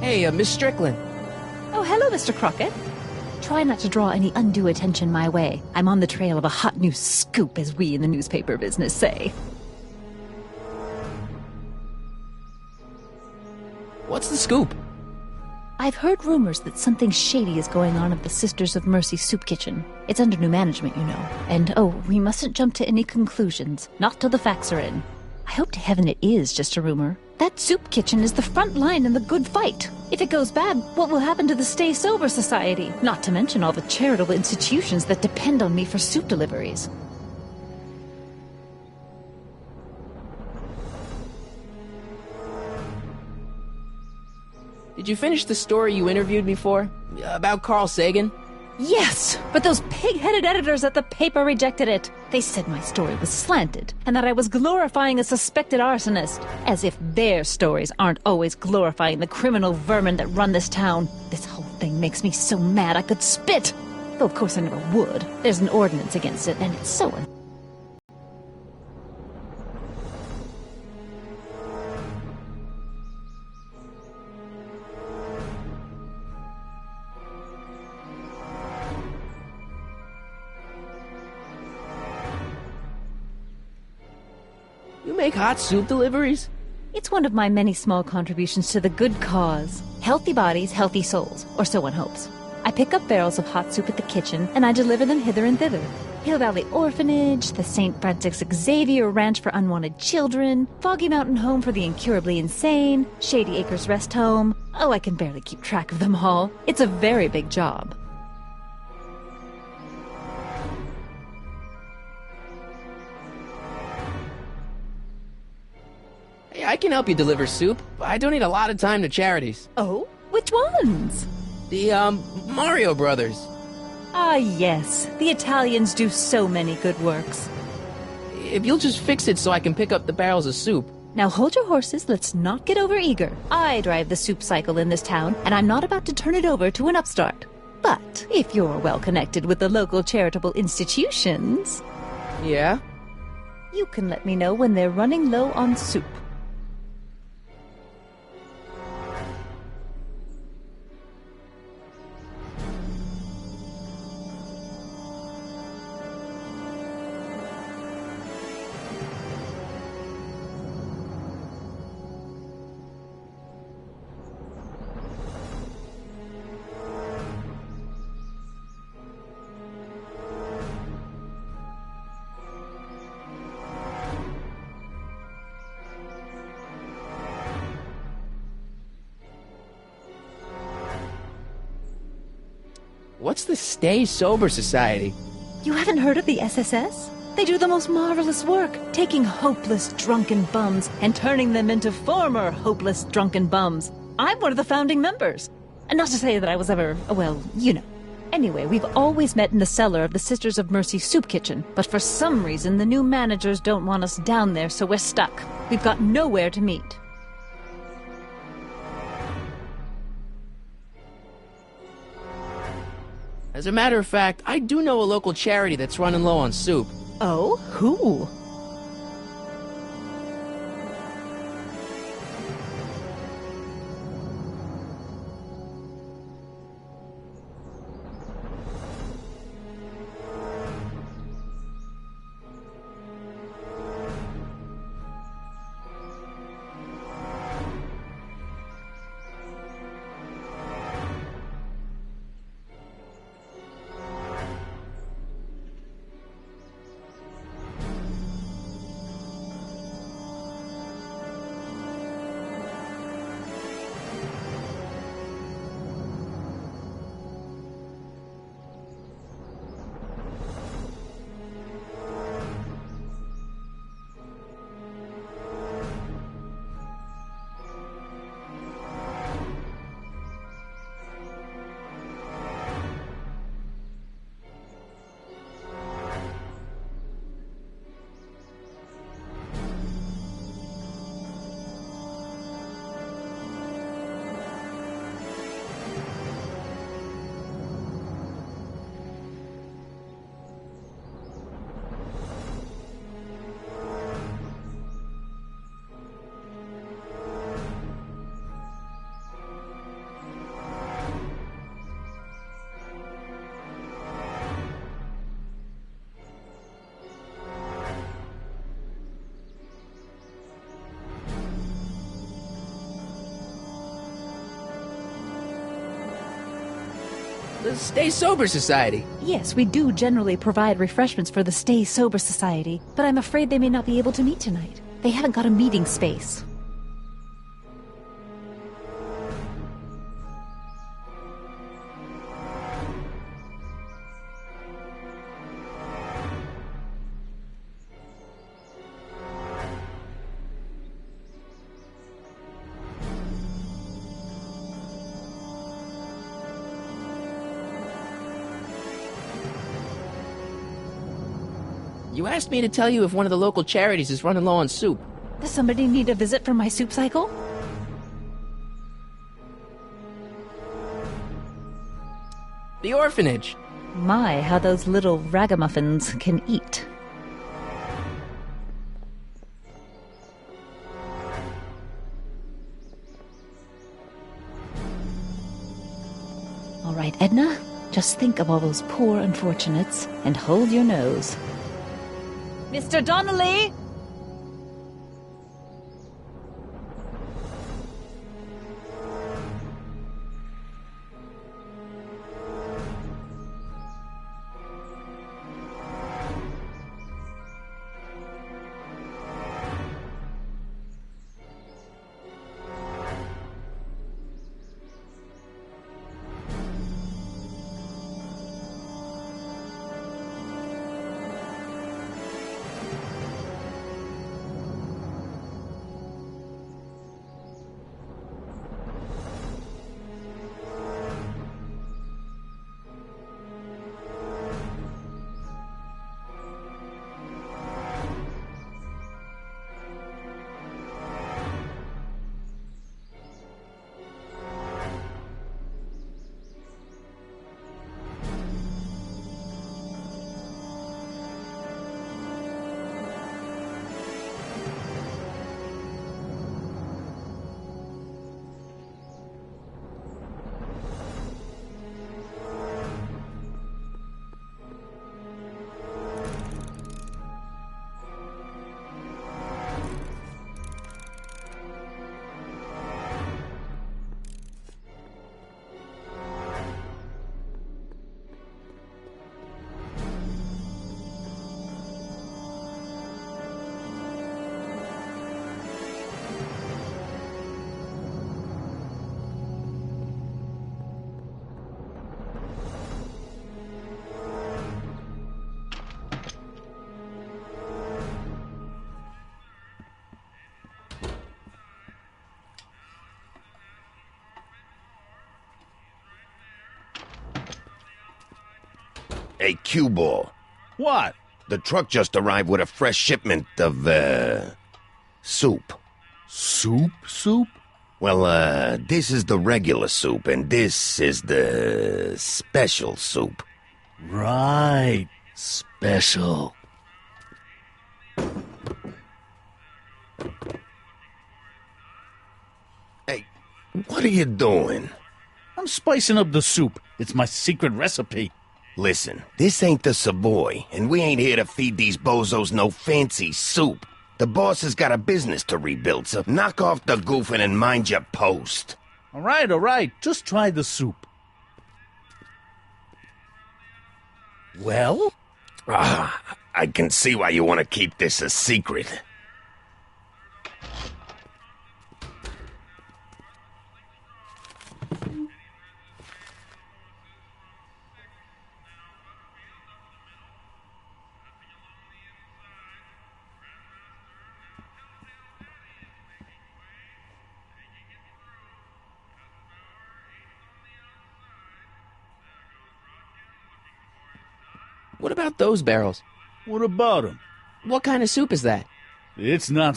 Hey, Miss Strickland. Oh, hello, Mr. Crockett. Try not to draw any undue attention my way. I'm on the trail of a hot new scoop, as we in the newspaper business say. What's the scoop? I've heard rumors that something shady is going on at the Sisters of Mercy soup kitchen. It's under new management, you know. And, we mustn't jump to any conclusions. Not till the facts are in. I hope to heaven it is just a rumor. That soup kitchen is the front line in the good fight. If it goes bad, what will happen to the Stay Sober Society? Not to mention all the charitable institutions that depend on me for soup deliveries. Did you finish the story you interviewed me for? About Carl Sagan? Yes, but those pig-headed editors at the paper rejected it. They said my story was slanted, and that I was glorifying a suspected arsonist. As if their stories aren't always glorifying the criminal vermin that run this town. This whole thing makes me so mad I could spit. Though of course I never would. There's an ordinance against it, and it's so make hot soup deliveries? It's one of my many small contributions to the good cause. Healthy bodies, healthy souls, or so one hopes. I pick up barrels of hot soup at the kitchen, and I deliver them hither and thither. Hill Valley Orphanage, the St. Francis Xavier Ranch for Unwanted Children, Foggy Mountain Home for the Incurably Insane, Shady Acres Rest Home. Oh, I can barely keep track of them all. It's a very big job. Hey, I can help you deliver soup. I donate a lot of time to charities. Oh? Which ones? The, Mario Brothers. Ah, yes. The Italians do so many good works. If you'll just fix it so I can pick up the barrels of soup. Now hold your horses, let's not get overeager. I drive the soup cycle in this town, and I'm not about to turn it over to an upstart. But if you're well connected with the local charitable institutions... Yeah? You can let me know when they're running low on soup. What's the Stay Sober Society? You haven't heard of the SSS? They do the most marvelous work, taking hopeless drunken bums and turning them into former hopeless drunken bums. I'm one of the founding members. And not to say that I was ever, well, you know. Anyway, we've always met in the cellar of the Sisters of Mercy soup kitchen, but for some reason the new managers don't want us down there, so we're stuck. We've got nowhere to meet. As a matter of fact, I do know a local charity that's running low on soup. Oh? Who? The Stay Sober Society. Yes, we do generally provide refreshments for the Stay Sober Society, but I'm afraid they may not be able to meet tonight. They haven't got a meeting space. You asked me to tell you if one of the local charities is running low on soup. Does somebody need a visit from my soup cycle? The orphanage. My, how those little ragamuffins can eat. All right, Edna, just think of all those poor unfortunates and hold your nose. Mr. Donnelly! Hey, cue ball. What? The truck just arrived with a fresh shipment of, soup. Soup? Well, this is the regular soup, and this is the special soup. Right. Special. Hey, what are you doing? I'm spicing up the soup. It's my secret recipe. Listen, this ain't the Savoy, and we ain't here to feed these bozos no fancy soup. The boss has got a business to rebuild, so knock off the goofing and mind your post. All right. Just try the soup. Well? I can see why you want to keep this a secret. What about those barrels? What about them? What kind of soup is that? It's not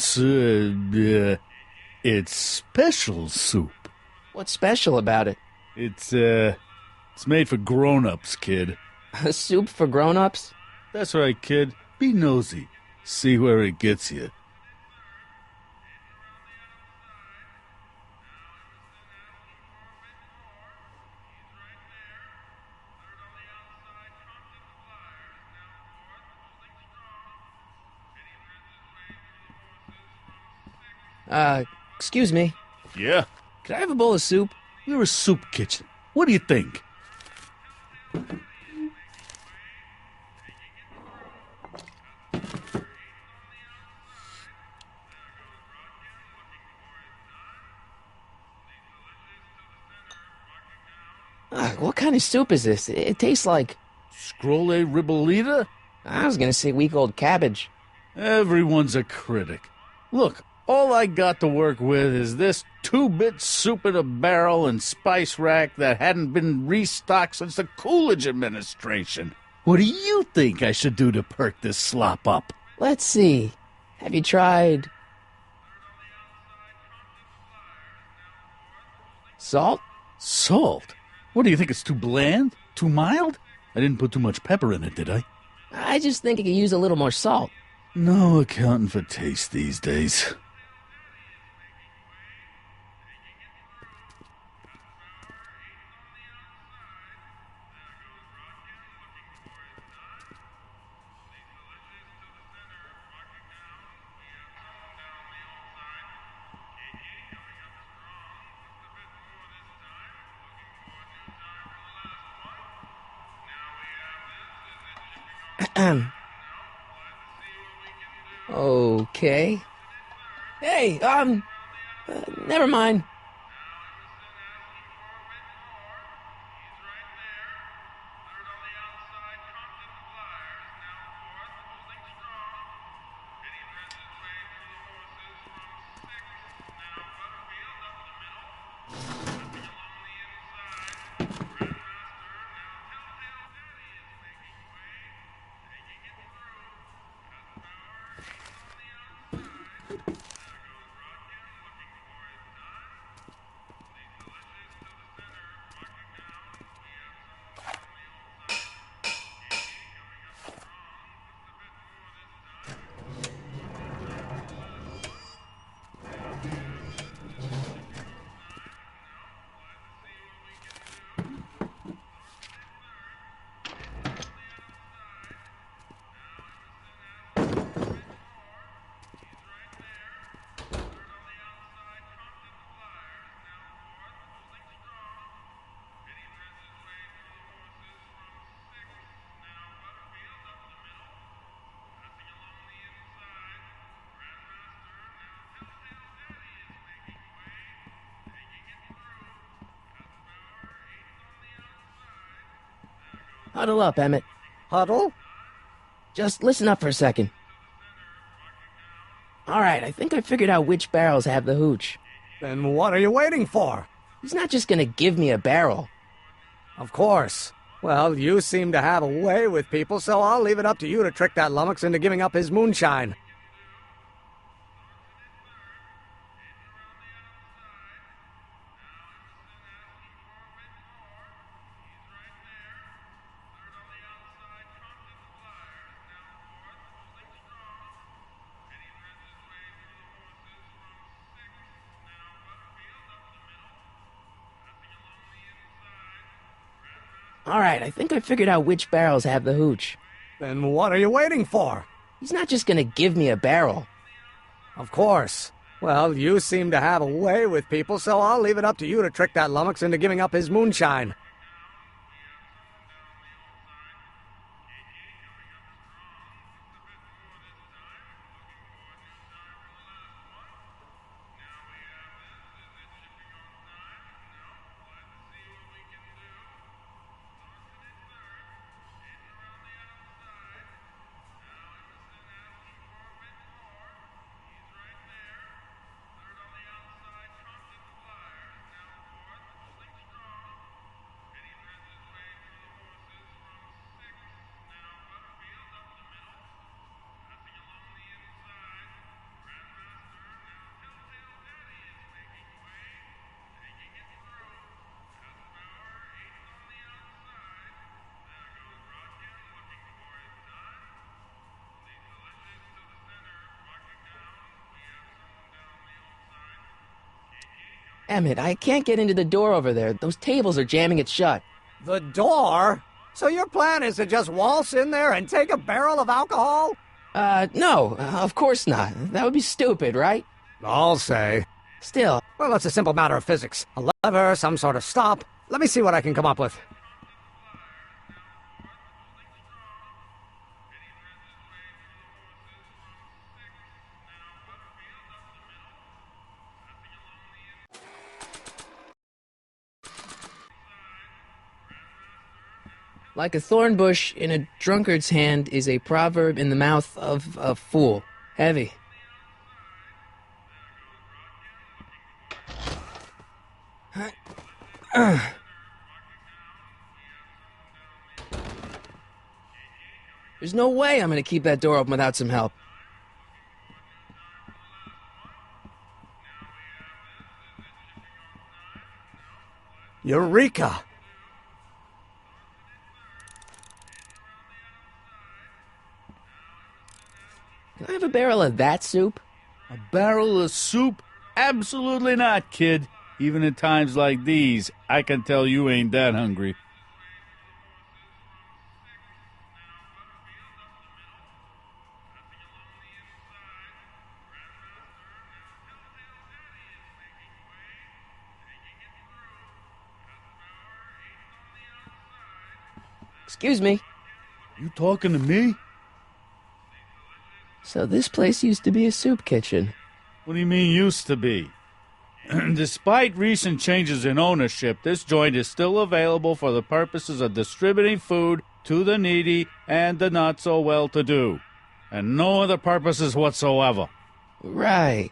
it's special soup. What's special about it? It's made for grown-ups, kid. A soup for grown-ups? That's right, kid. Be nosy. See where it gets you. Excuse me. Yeah? Could I have a bowl of soup? We're a soup kitchen. What do you think? What kind of soup is this? It tastes like... Scrolle ribolita? I was gonna say week-old cabbage. Everyone's a critic. Look, all I got to work with is this 2-bit soup in a barrel and spice rack that hadn't been restocked since the Coolidge administration. What do you think I should do to perk this slop up? Let's see. Have you tried... salt? Salt? What, do you think it's too bland? Too mild? I didn't put too much pepper in it, did I? I just think it could use a little more salt. No accounting for taste these days. Okay. Hey, never mind. Huddle up, Emmett. Huddle? Just listen up for a second. Alright, I think I figured out which barrels have the hooch. Then what are you waiting for? He's not just gonna give me a barrel. Of course. Well, you seem to have a way with people, so I'll leave it up to you to trick that lummox into giving up his moonshine. Alright, I think I figured out which barrels have the hooch. Then what are you waiting for? He's not just gonna give me a barrel. Of course. Well, you seem to have a way with people, so I'll leave it up to you to trick that lummox into giving up his moonshine. Emmett, I can't get into the door over there. Those tables are jamming it shut. The door? So your plan is to just waltz in there and take a barrel of alcohol? No, of course not. That would be stupid, right? I'll say. Still. Well, it's a simple matter of physics. A lever, some sort of stop. Let me see what I can come up with. Like a thorn bush in a drunkard's hand is a proverb in the mouth of a fool. Heavy. There's no way I'm gonna keep that door open without some help. Eureka! Can I have a barrel of that soup? A barrel of soup? Absolutely not, kid. Even in times like these, I can tell you ain't that hungry. Excuse me. You talking to me? So this place used to be a soup kitchen. What do you mean used to be? Despite recent changes in ownership, this joint is still available for the purposes of distributing food to the needy and the not-so-well-to-do. And no other purposes whatsoever. Right.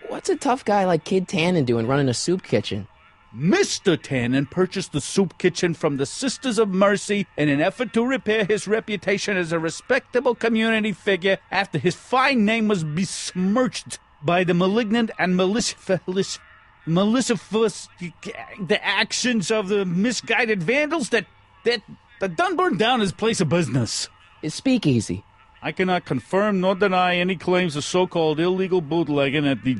What's a tough guy like Kid Tannen doing running a soup kitchen? Mr. Tannen purchased the soup kitchen from the Sisters of Mercy in an effort to repair his reputation as a respectable community figure after his fine name was besmirched by the malignant and malicious the actions of the misguided vandals that done burned down his place of business. His speakeasy. I cannot confirm nor deny any claims of so-called illegal bootlegging at the...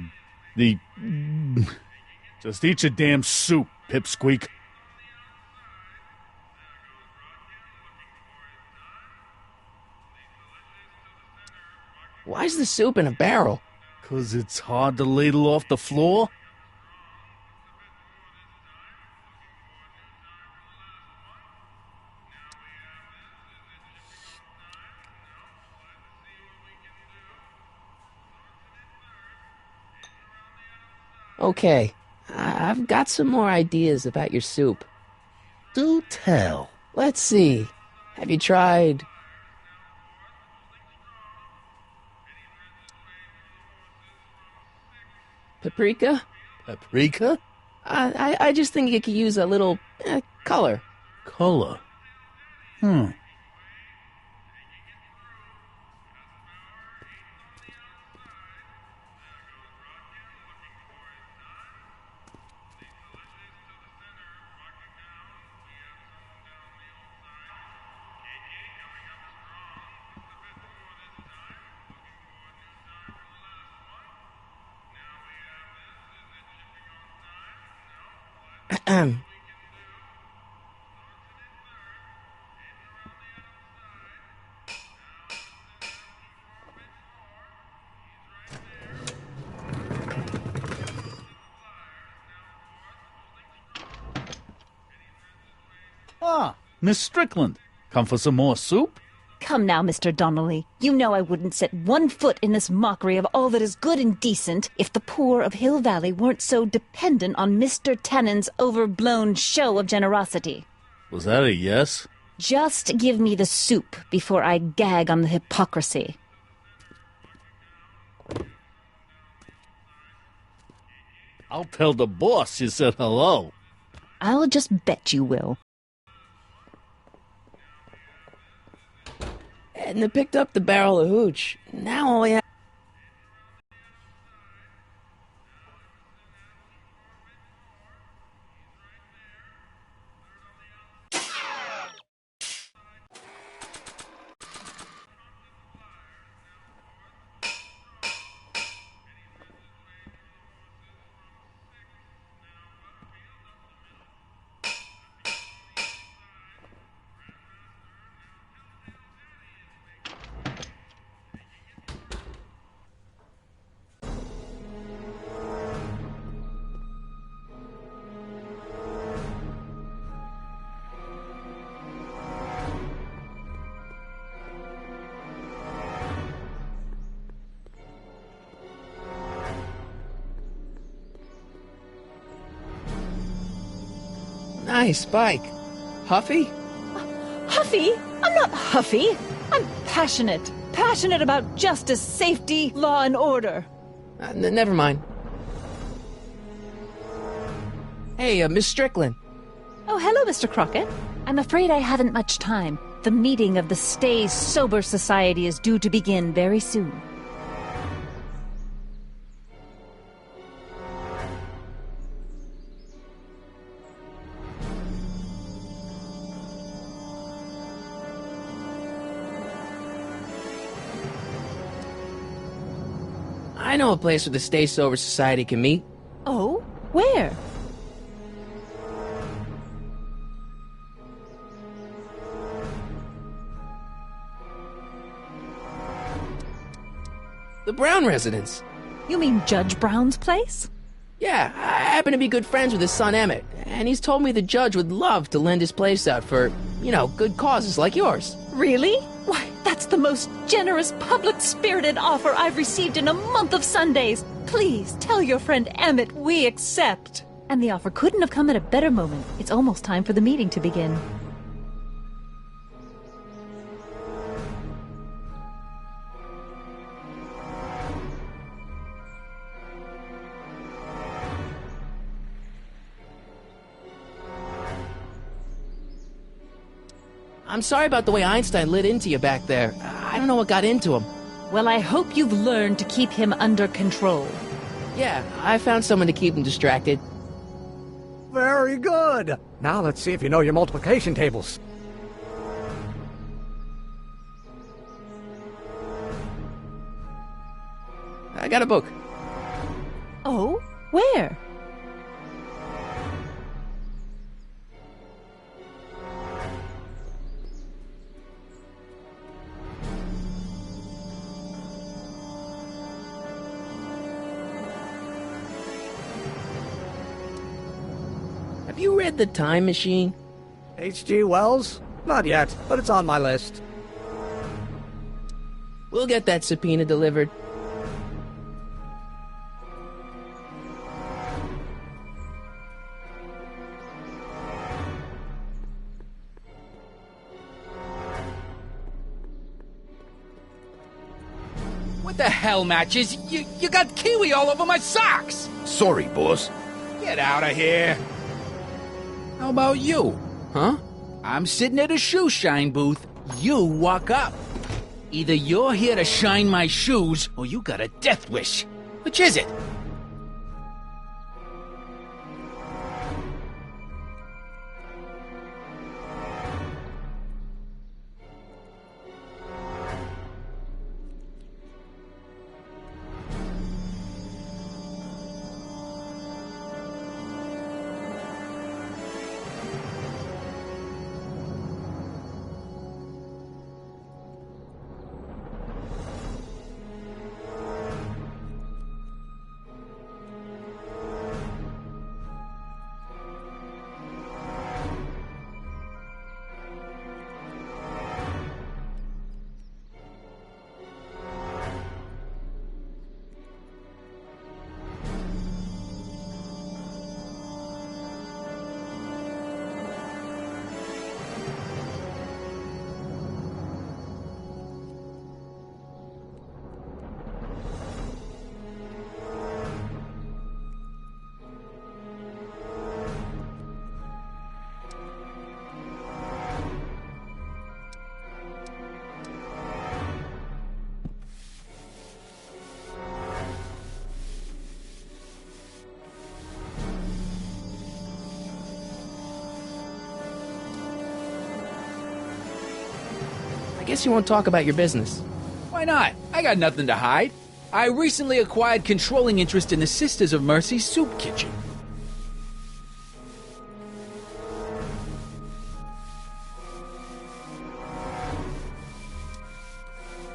Just eat your damn soup, pipsqueak. Why's the soup in a barrel? 'Cause it's hard to ladle off the floor? Okay, I've got some more ideas about your soup. Do tell. Let's see. Have you tried... paprika? Paprika? I just think it could use a little color. Color? Ah, Miss Strickland. Come for some more soup? Come now, Mr. Donnelly. You know I wouldn't set one foot in this mockery of all that is good and decent if the poor of Hill Valley weren't so dependent on Mr. Tannen's overblown show of generosity. Was that a yes? Just give me the soup before I gag on the hypocrisy. I'll tell the boss you said hello. I'll just bet you will. Edna picked up the barrel of hooch. Now all we have... Nice bike. Huffy? Huffy? I'm not huffy. I'm passionate. Passionate about justice, safety, law, and order. Never mind. Hey, Miss Strickland. Oh, hello, Mr. Crockett. I'm afraid I haven't much time. The meeting of the Stay Sober Society is due to begin very soon. I know a place where the Stay Sober Society can meet. Oh? Where? The Brown residence. You mean Judge Brown's place? Yeah, I happen to be good friends with his son Emmett, and he's told me the judge would love to lend his place out for, good causes like yours. Really? Why, that's the most generous, public-spirited offer I've received in a month of Sundays. Please, tell your friend Emmett we accept. And the offer couldn't have come at a better moment. It's almost time for the meeting to begin. I'm sorry about the way Einstein lit into you back there. I don't know what got into him. Well, I hope you've learned to keep him under control. Yeah, I found someone to keep him distracted. Very good. Now let's see if you know your multiplication tables. I got a book. Oh? Where? you read The Time Machine? H.G. Wells? Not yet, but it's on my list. We'll get that subpoena delivered. What the hell, Matches? You got kiwi all over my socks! Sorry, boss. Get out of here! How about you? Huh? I'm sitting at a shoe shine booth. You walk up. Either you're here to shine my shoes, or you got a death wish. Which is it? I guess you won't talk about your business. Why not? I got nothing to hide. I recently acquired controlling interest in the Sisters of Mercy soup kitchen.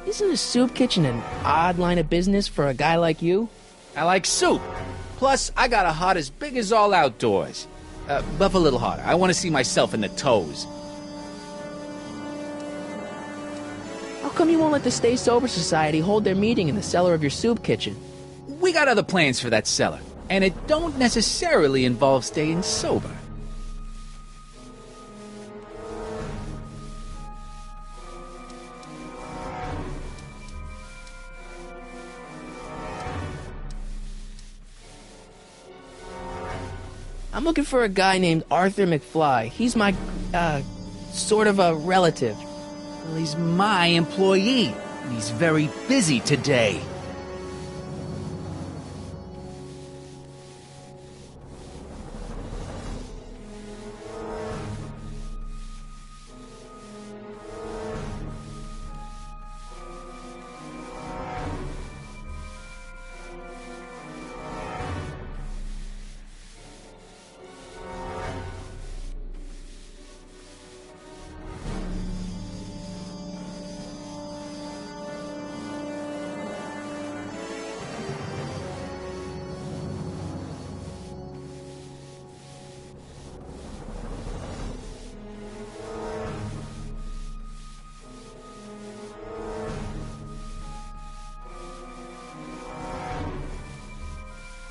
Isn't a soup kitchen an odd line of business for a guy like you? I like soup. Plus, I got a heart as big as all outdoors. Buff a little harder. I want to see myself in the toes. How come you won't let the Stay Sober Society hold their meeting in the cellar of your soup kitchen? We got other plans for that cellar, and it don't necessarily involve staying sober. I'm looking for a guy named Arthur McFly. He's my, sort of a relative. Well, he's my employee. He's very busy today.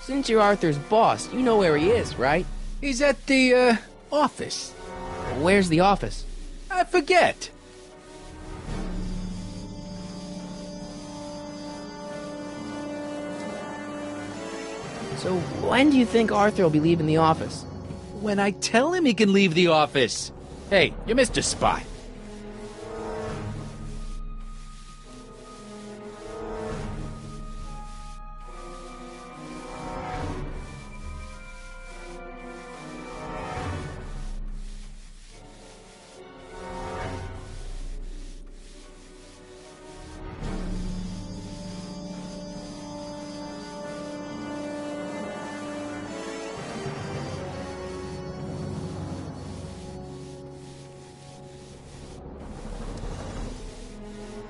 Since you're Arthur's boss, you know where he is, right? He's at the, office. Where's the office? I forget. So when do you think Arthur will be leaving the office? When I tell him he can leave the office. Hey, you missed a spot.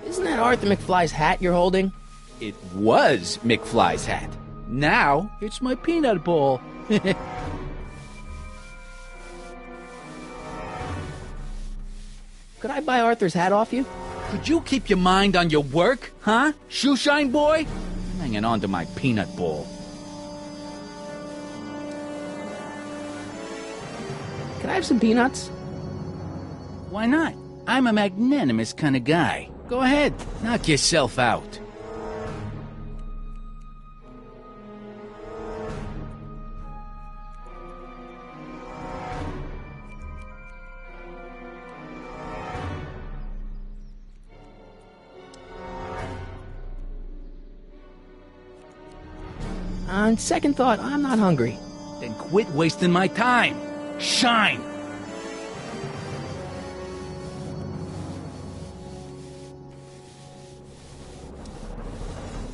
Isn't that Arthur McFly's hat you're holding? It was McFly's hat. Now, it's my peanut ball. Could I buy Arthur's hat off you? Could you keep your mind on your work, huh? Shoeshine boy? I'm hanging on to my peanut ball. Can I have some peanuts? Why not? I'm a magnanimous kind of guy. Go ahead, knock yourself out. On second thought, I'm not hungry. Then quit wasting my time. Shine!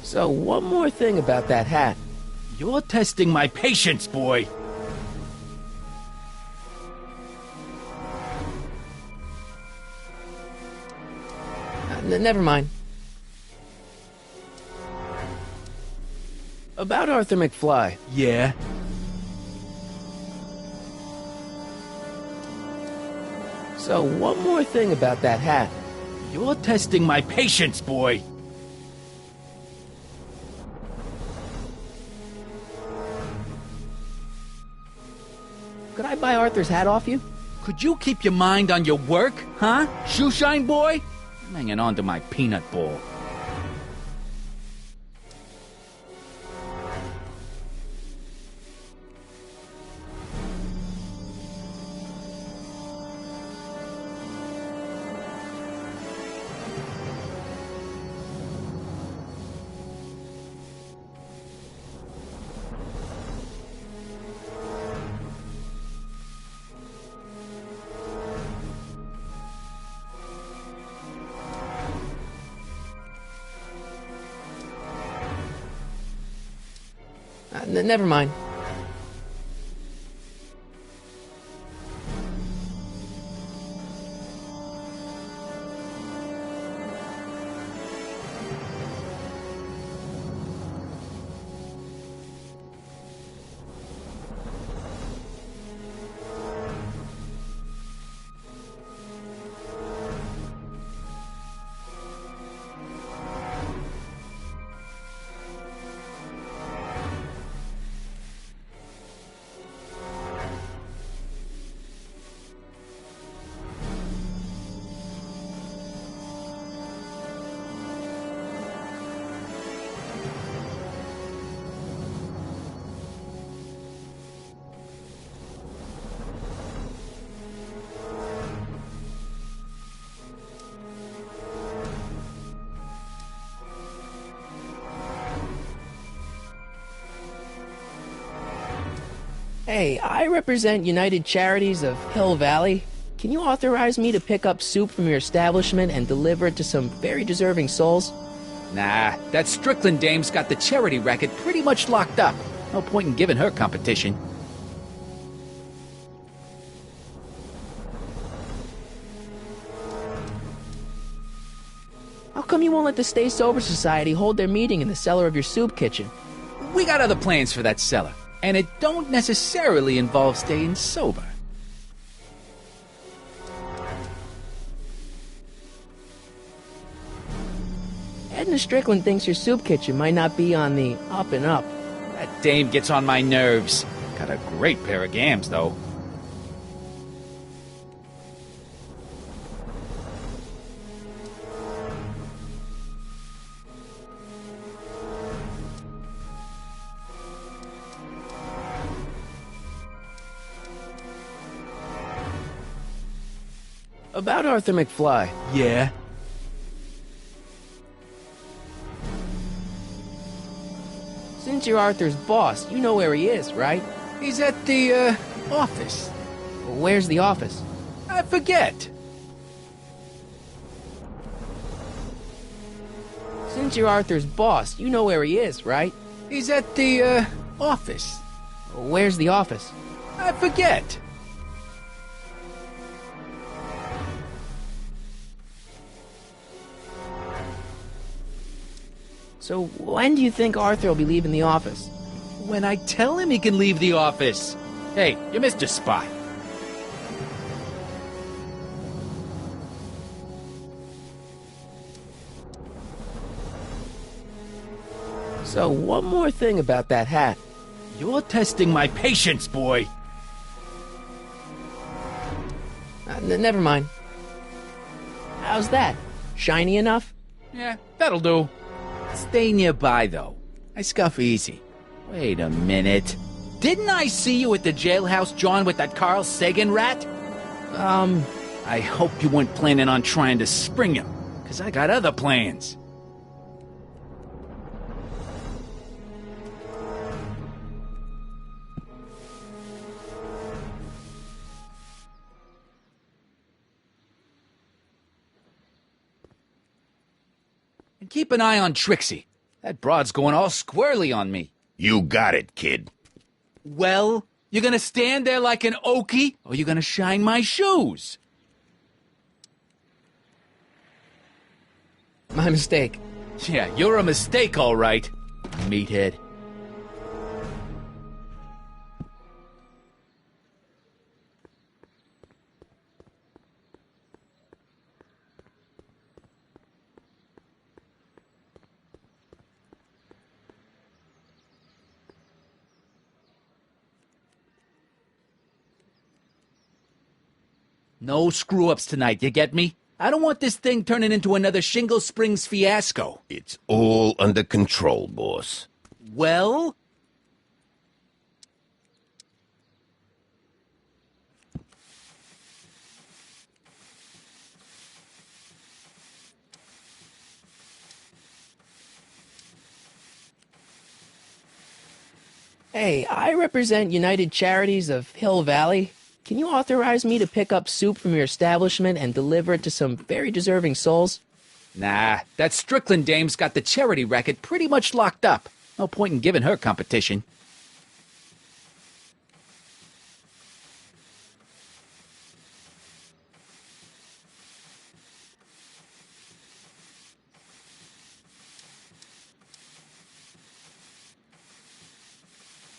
So, one more thing about that hat. You're testing my patience, boy. Never mind. About Arthur McFly. Yeah? So, one more thing about that hat. You're testing my patience, boy. Could I buy Arthur's hat off you? Could you keep your mind on your work, huh? Shoeshine boy? I'm hanging on to my peanut ball. Never mind. Hey, I represent United Charities of Hill Valley. Can you authorize me to pick up soup from your establishment and deliver it to some very deserving souls? Nah, that Strickland dame's got the charity racket pretty much locked up. No point in giving her competition. How come you won't let the Stay Sober Society hold their meeting in the cellar of your soup kitchen? We got other plans for that cellar, and it don't necessarily involve staying sober. Edna Strickland thinks your soup kitchen might not be on the up and up. That dame gets on my nerves. Got a great pair of gams, though. About Arthur McFly. Yeah? Since you're Arthur's boss, you know where he is, right? He's at the, office. Where's the office? I forget. Since you're Arthur's boss, you know where he is, right? He's at the, office. Where's the office? I forget. So when do you think Arthur will be leaving the office? When I tell him he can leave the office. Hey, you missed your spot. So, one more thing about that hat. You're testing my patience, boy. Never mind. How's that? Shiny enough? Yeah, that'll do. Stay nearby, though. I scuff easy. Wait a minute. Didn't I see you at the jailhouse, John, with that Carl Sagan rat? I hope you weren't planning on trying to spring him, 'cause I got other plans. And keep an eye on Trixie. That broad's going all squirrely on me. You got it, kid. Well, you gonna stand there like an okie, or you gonna shine my shoes? My mistake. Yeah, you're a mistake, all right, meathead. No screw-ups tonight, you get me? I don't want this thing turning into another Shingle Springs fiasco. It's all under control, boss. Well? Hey, I represent United Charities of Hill Valley. Can you authorize me to pick up soup from your establishment and deliver it to some very deserving souls? Nah, that Strickland dame's got the charity racket pretty much locked up. No point in giving her competition.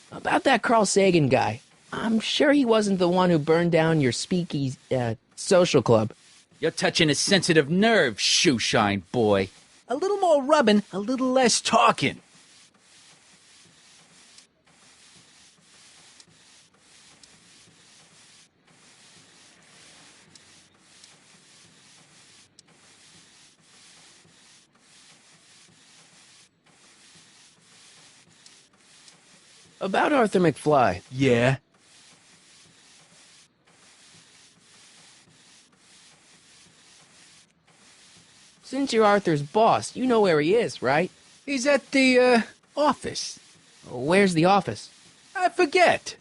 About that Carl Sagan guy. I'm sure he wasn't the one who burned down your speakeasy, social club. You're touching a sensitive nerve, shoeshine boy. A little more rubbing, a little less talking. About Arthur McFly. Yeah? Since you're Arthur's boss, you know where he is, right? He's at the, office. Where's the office? I forget.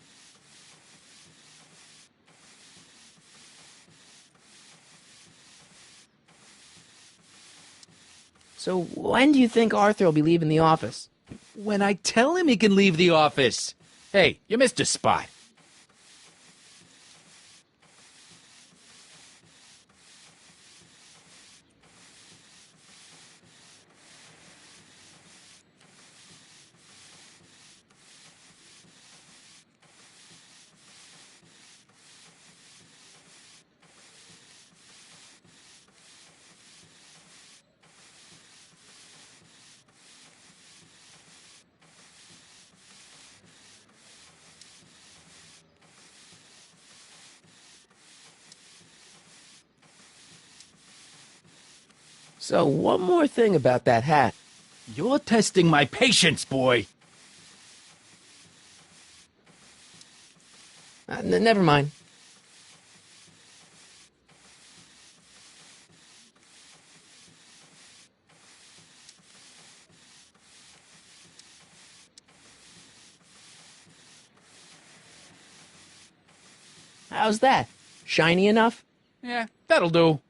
So when do you think Arthur will be leaving the office? When I tell him he can leave the office. Hey, you missed a spot. So, one more thing about that hat. You're testing my patience, boy. Never mind. How's that? Shiny enough? Yeah, that'll do.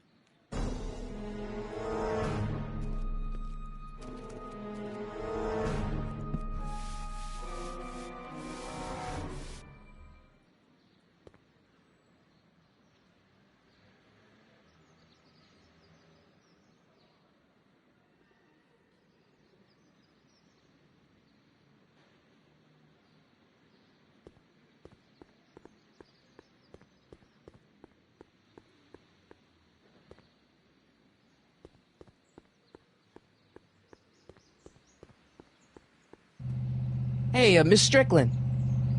Hey, Miss Strickland.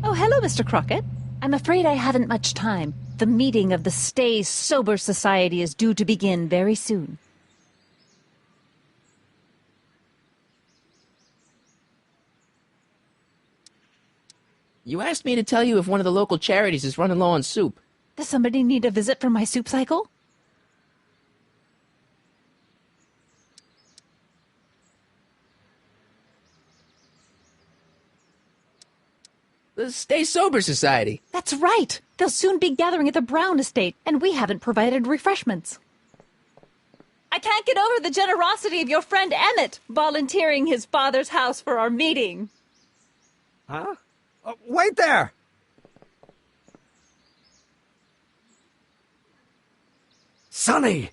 Oh, hello, Mr. Crockett. I'm afraid I haven't much time. The meeting of the Stay Sober Society is due to begin very soon. You asked me to tell you if one of the local charities is running low on soup. Does somebody need a visit from my soup cycle? The Stay Sober Society. That's right. They'll soon be gathering at the Brown estate, and we haven't provided refreshments. I can't get over the generosity of your friend Emmett volunteering his father's house for our meeting. Huh? Wait there! Sonny!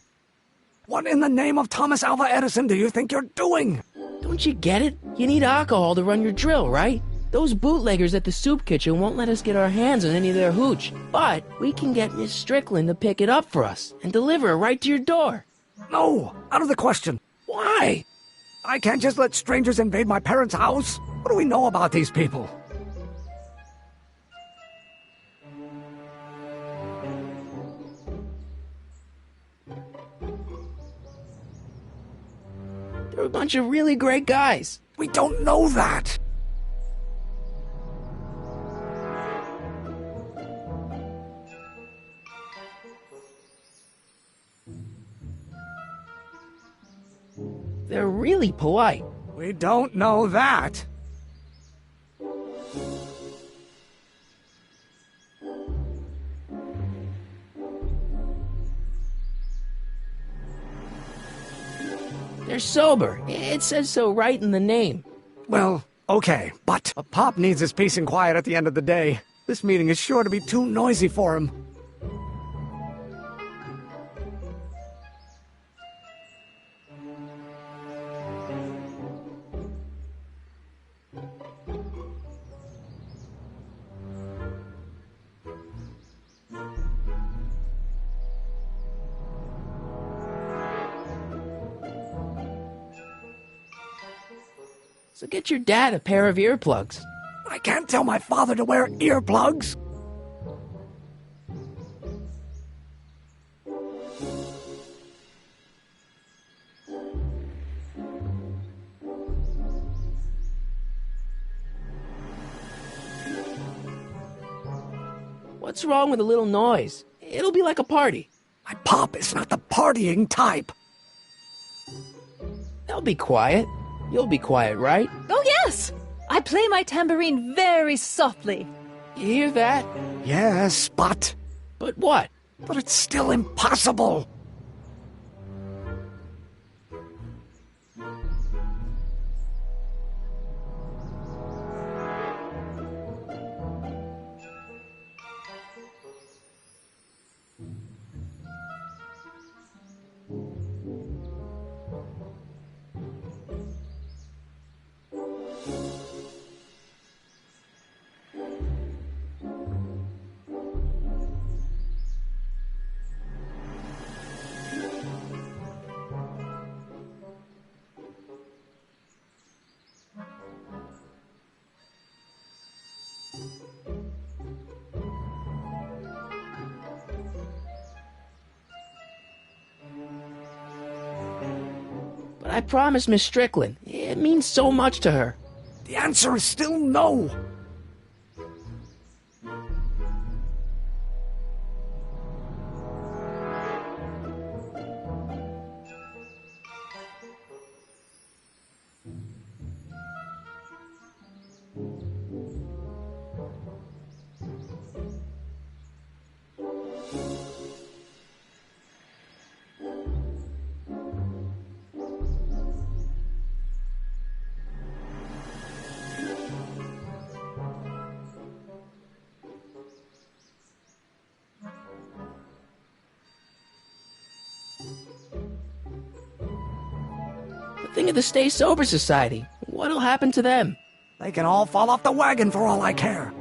What in the name of Thomas Alva Edison do you think you're doing? Don't you get it? You need alcohol to run your drill, right? Those bootleggers at the soup kitchen won't let us get our hands on any of their hooch. But we can get Miss Strickland to pick it up for us and deliver it right to your door. No, out of the question. Why? I can't just let strangers invade my parents' house. What do we know about these people? They're a bunch of really great guys. We don't know that. They're really polite. We don't know that. They're sober. It says so right in the name. Well, okay, but Pop needs his peace and quiet at the end of the day. This meeting is sure to be too noisy for him. So get your dad a pair of earplugs. I can't tell my father to wear earplugs. What's wrong with a little noise? It'll be like a party. My Pop is not the partying type. They'll be quiet. You'll be quiet, right? Oh, yes! I play my tambourine very softly. You hear that? Yes, but... But what? But it's still impossible. But I promised Miss Strickland. It means so much to her. The answer is still no. Think of the Stay Sober Society. What'll happen to them? They can all fall off the wagon for all I care.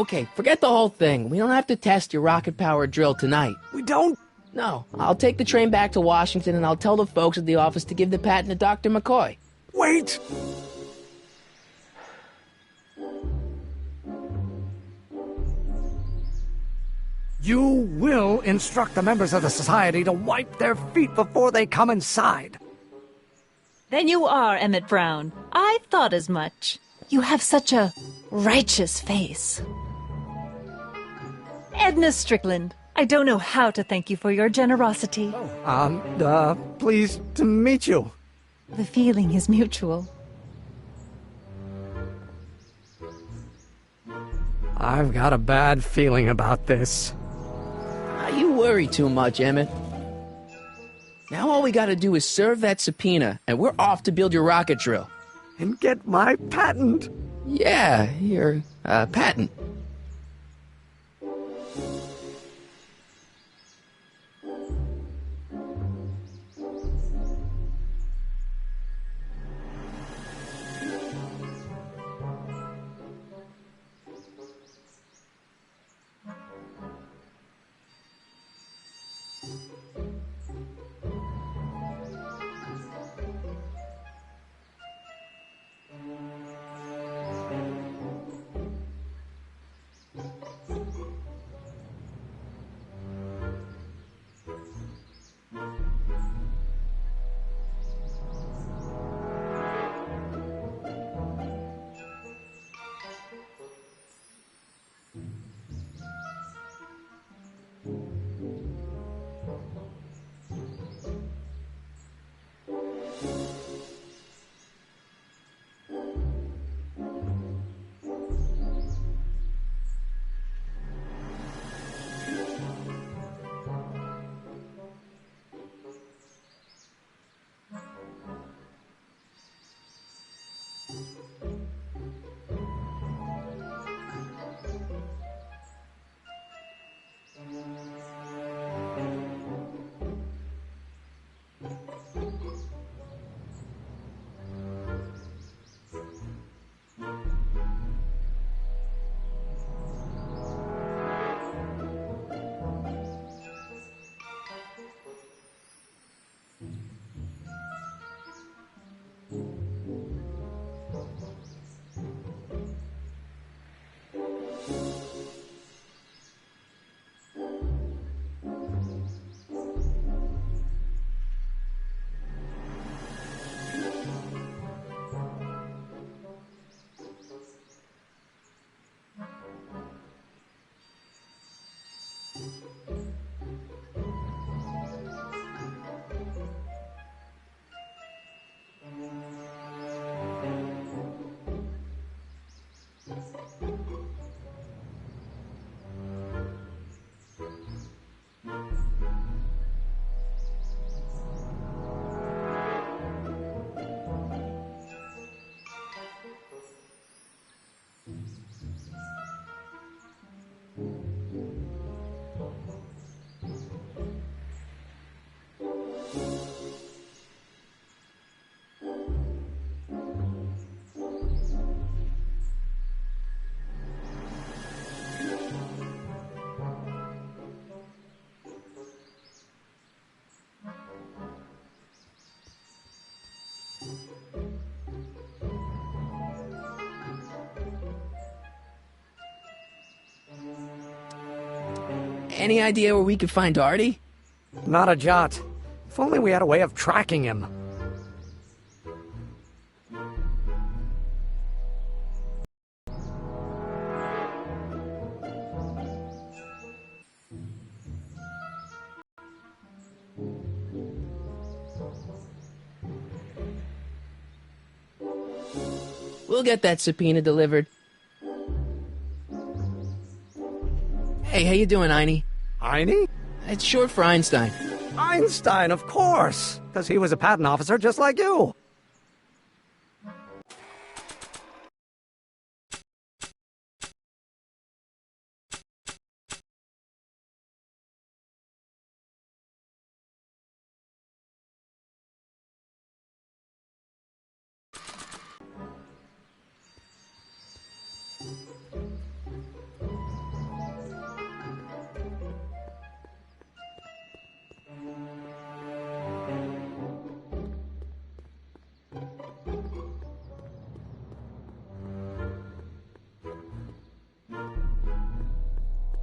Okay, forget the whole thing. We don't have to test your rocket-powered drill tonight. We don't? No, I'll take the train back to Washington and I'll tell the folks at the office to give the patent to Dr. McCoy. Wait! You will instruct the members of the society to wipe their feet before they come inside. Then you are Emmett Brown. I thought as much. You have such a righteous face. Edna Strickland, I don't know how to thank you for your generosity. Pleased to meet you. The feeling is mutual. I've got a bad feeling about this. You worry too much, Emmett. Now all we gotta do is serve that subpoena, and we're off to build your rocket drill. And get my patent. Yeah, your, patent. Any idea where we could find Artie? Not a jot. If only we had a way of tracking him. We'll get that subpoena delivered. Hey, how you doing, Einie? Einie? It's short for Einstein. Einstein, of course, because he was a patent officer just like you.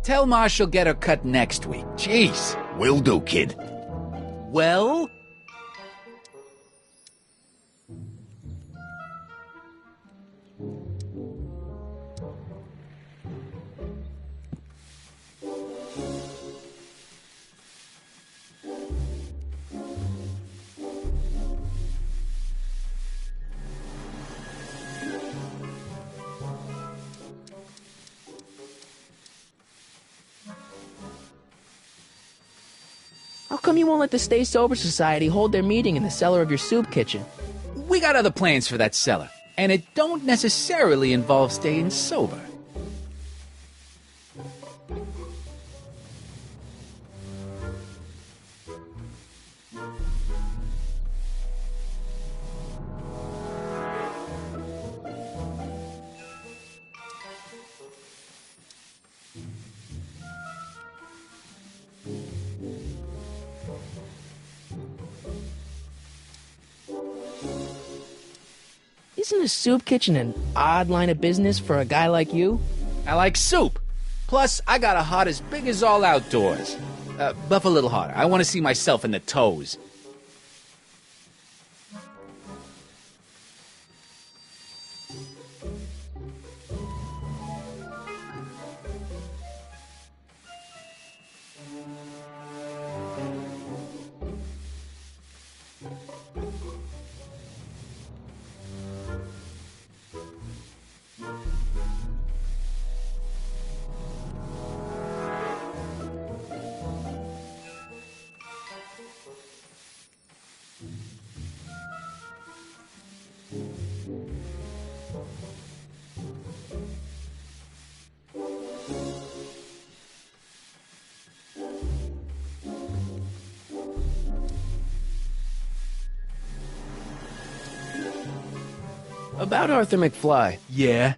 Tell Ma she'll get her cut next week. Jeez. Will do, kid. Well? How come you won't let the Stay Sober Society hold their meeting in the cellar of your soup kitchen? We got other plans for that cellar, and it don't necessarily involve staying sober. Isn't a soup kitchen an odd line of business for a guy like you? I like soup. Plus, I got a heart as big as all outdoors. Buff a little harder. I want to see myself in the toes. About Arthur McFly. Yeah?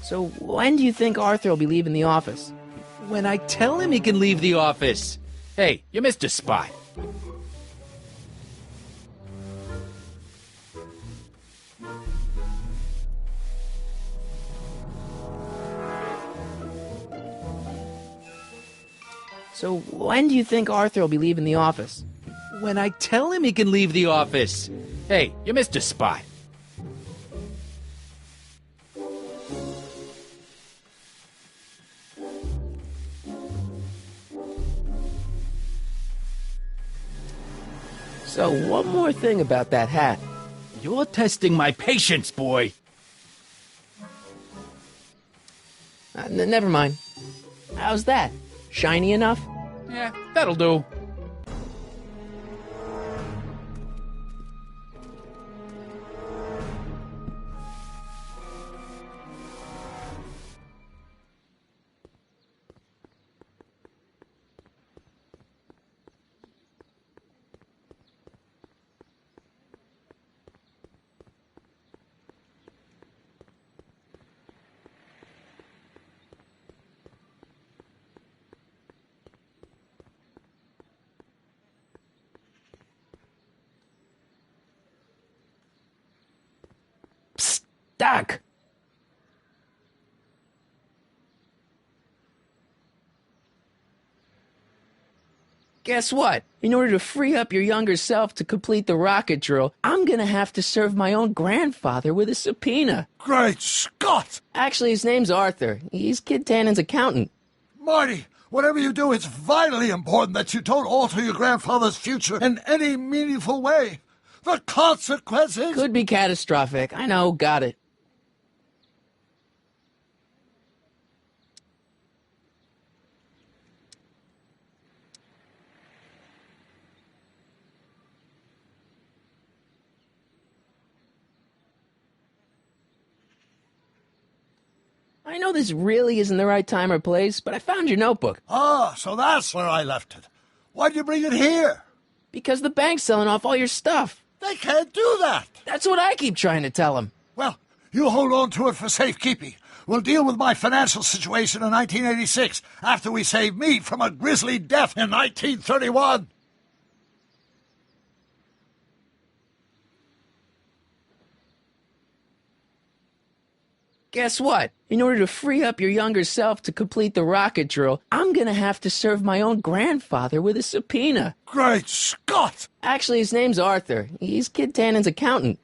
So when do you think Arthur will be leaving the office? When I tell him he can leave the office. Hey, you missed a spot. So when do you think Arthur will be leaving the office? When I tell him he can leave the office. Hey, you missed a spot. So one more thing about that hat. You're testing my patience, boy. Never mind. How's that? Shiny enough? Yeah, that'll do. Doc! Guess what? In order to free up your younger self to complete the rocket drill, I'm gonna have to serve my own grandfather with a subpoena. Great Scott! Actually, his name's Arthur. He's Kid Tannen's accountant. Marty, whatever you do, it's vitally important that you don't alter your grandfather's future in any meaningful way. The consequences... Could be catastrophic. I know, got it. I know this really isn't the right time or place, but I found your notebook. Ah, so that's where I left it. Why'd you bring it here? Because the bank's selling off all your stuff. They can't do that. That's what I keep trying to tell them. Well, you hold on to it for safekeeping. We'll deal with my financial situation in 1986 after we save me from a grisly death in 1931. Guess what? In order to free up your younger self to complete the rocket drill, I'm gonna have to serve my own grandfather with a subpoena. Great Scott! Actually, his name's Arthur. He's Kid Tannen's accountant.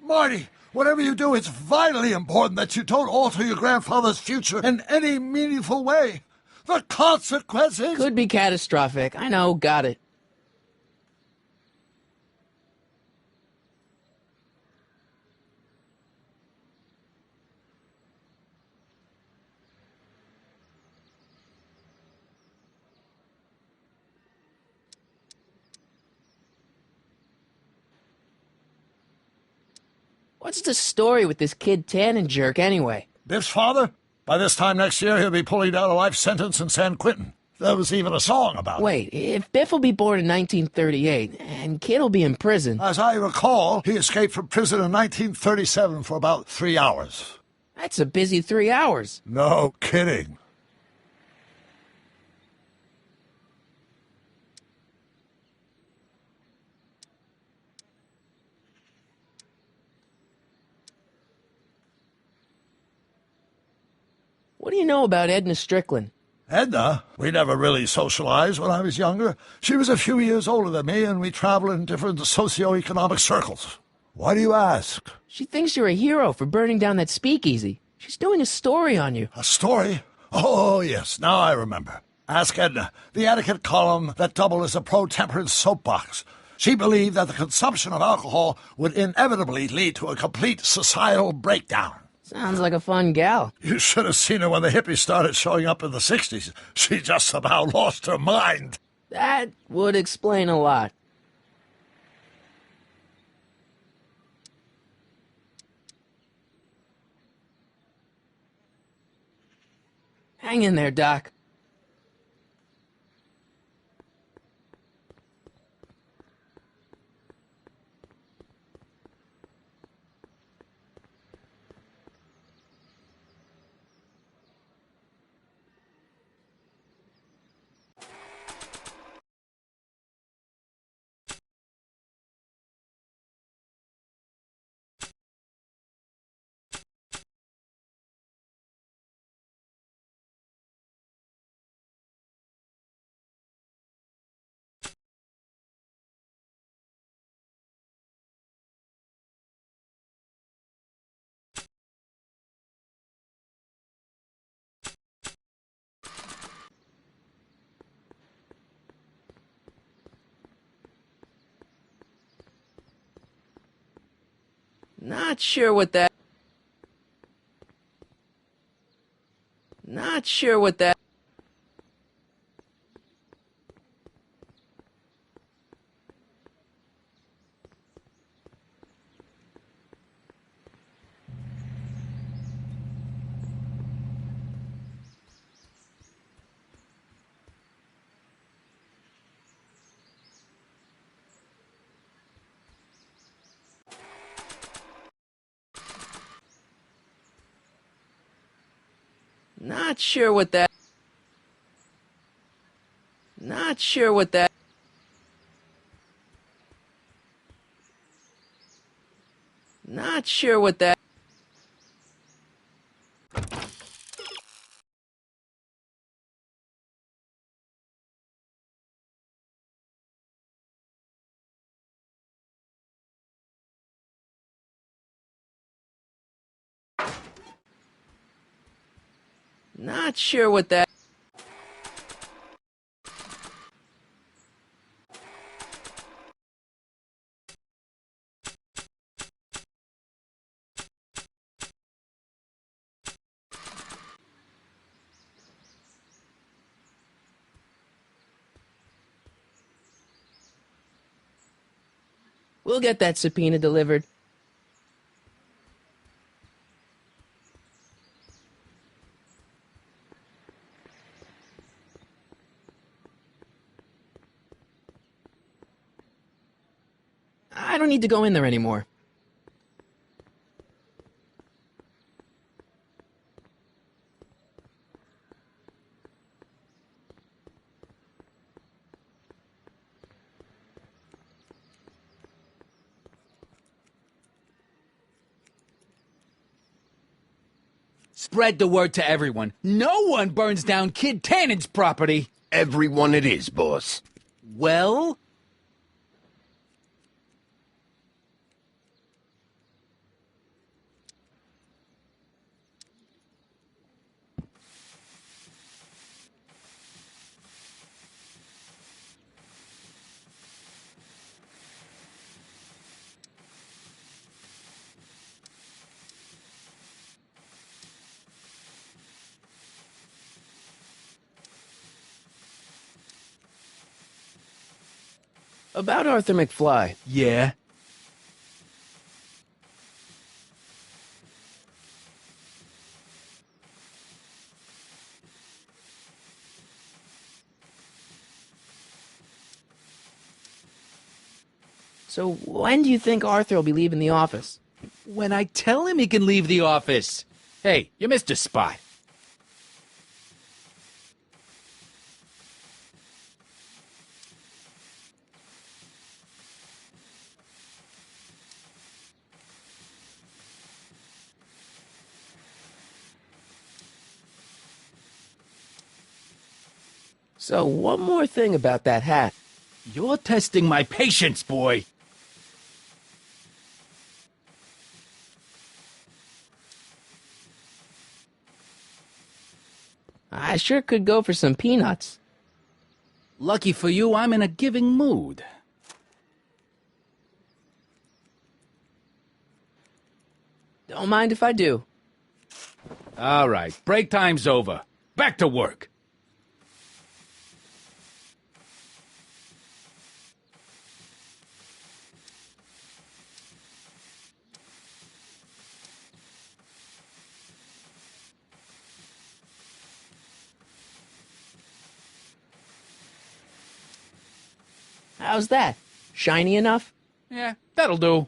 Marty, whatever you do, it's vitally important that you don't alter your grandfather's future in any meaningful way. The consequences... Could be catastrophic. I know, got it. What's the story with this Kid Tannen jerk, anyway? Biff's father? By this time next year, he'll be pulling down a life sentence in San Quentin. There was even a song about it. Wait, if Biff will be born in 1938, and Kid will be in prison... As I recall, he escaped from prison in 1937 for about 3 hours. That's a busy 3 hours. No kidding. What do you know about Edna Strickland? Edna? We never really socialized when I was younger. She was a few years older than me, and we traveled in different socio-economic circles. Why do you ask? She thinks you're a hero for burning down that speakeasy. She's doing a story on you. A story? Oh, yes, now I remember. Ask Edna, the etiquette column that doubled as a pro-temperance soapbox. She believed that the consumption of alcohol would inevitably lead to a complete societal breakdown. Sounds like a fun gal. You should have seen her when the hippies started showing up in the 60s. She just about lost her mind. That would explain a lot. Hang in there, Doc. Not sure what that... Not sure what that... Not sure what that... Not sure what that... Not sure what that... We'll get that subpoena delivered. I don't need to go in there anymore. Spread the word to everyone. No one burns down Kid Tannen's property. Everyone it is, boss. Well? About Arthur McFly. Yeah? So when do you think Arthur will be leaving the office? When I tell him he can leave the office. Hey, you missed a spot. So one more thing about that hat. You're testing my patience, boy. I sure could go for some peanuts. Lucky for you, I'm in a giving mood. Don't mind if I do. All right, break time's over. Back to work. How's that? Shiny enough? Yeah, that'll do.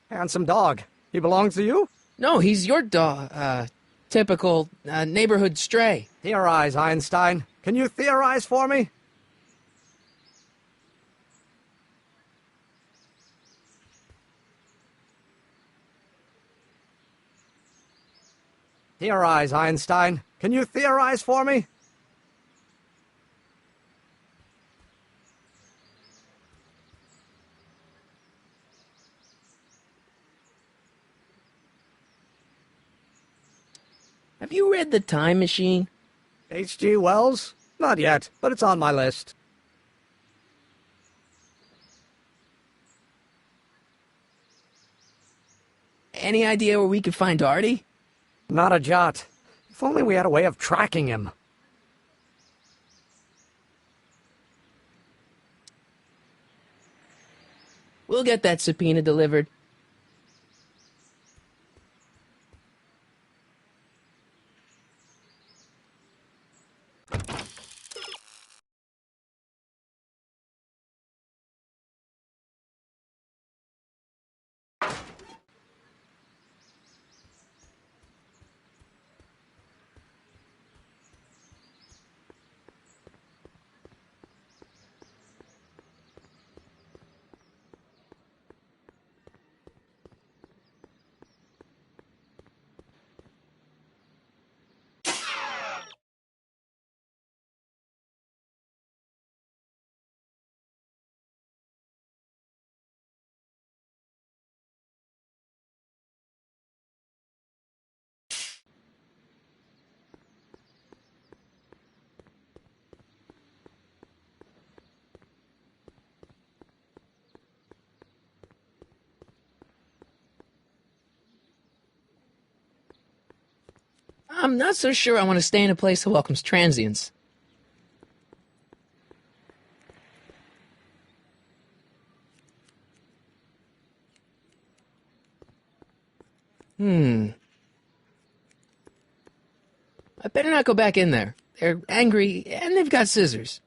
Handsome dog. He belongs to you? No, he's your dog. Typical neighborhood stray. Theorize, Einstein. Can you theorize for me? Theorize, Einstein. Can you theorize for me? Have you read The Time Machine? H.G. Wells? Not yet, but it's on my list. Any idea where we could find Artie? Not a jot. If only we had a way of tracking him. We'll get that subpoena delivered. I'm not so sure I want to stay in a place that welcomes transients. I better not go back in there. They're angry, and they've got scissors.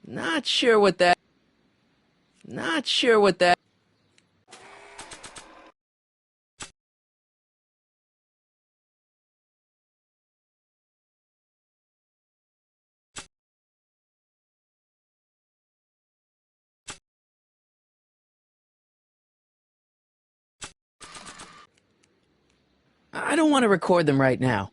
Not sure what that... I don't want to record them right now.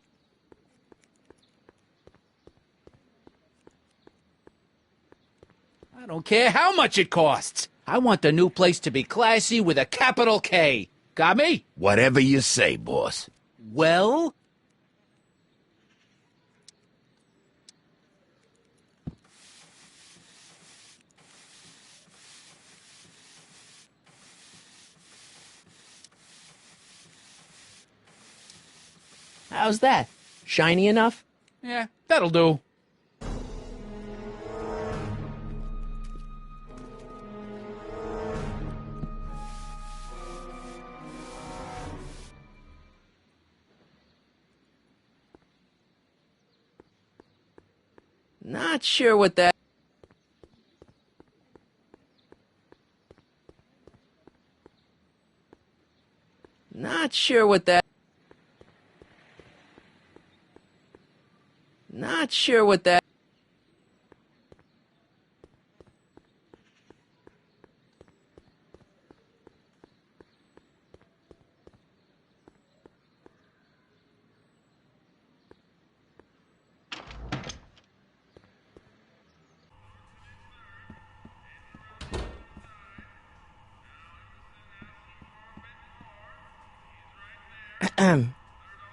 I don't care how much it costs. I want the new place to be classy with a capital K. Got me? Whatever you say, boss. Well? How's that? Shiny enough? Yeah, that'll do. Not sure what that... Not sure what that... Not sure what that...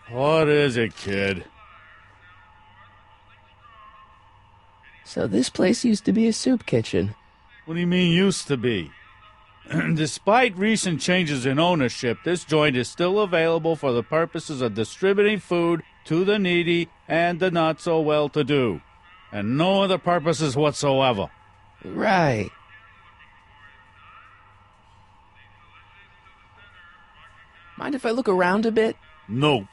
What is it, kid? So this place used to be a soup kitchen. What do you mean used to be? Despite recent changes in ownership, this joint is still available for the purposes of distributing food to the needy and the not-so-well-to-do. And no other purposes whatsoever. Right. Mind if I look around a bit? No.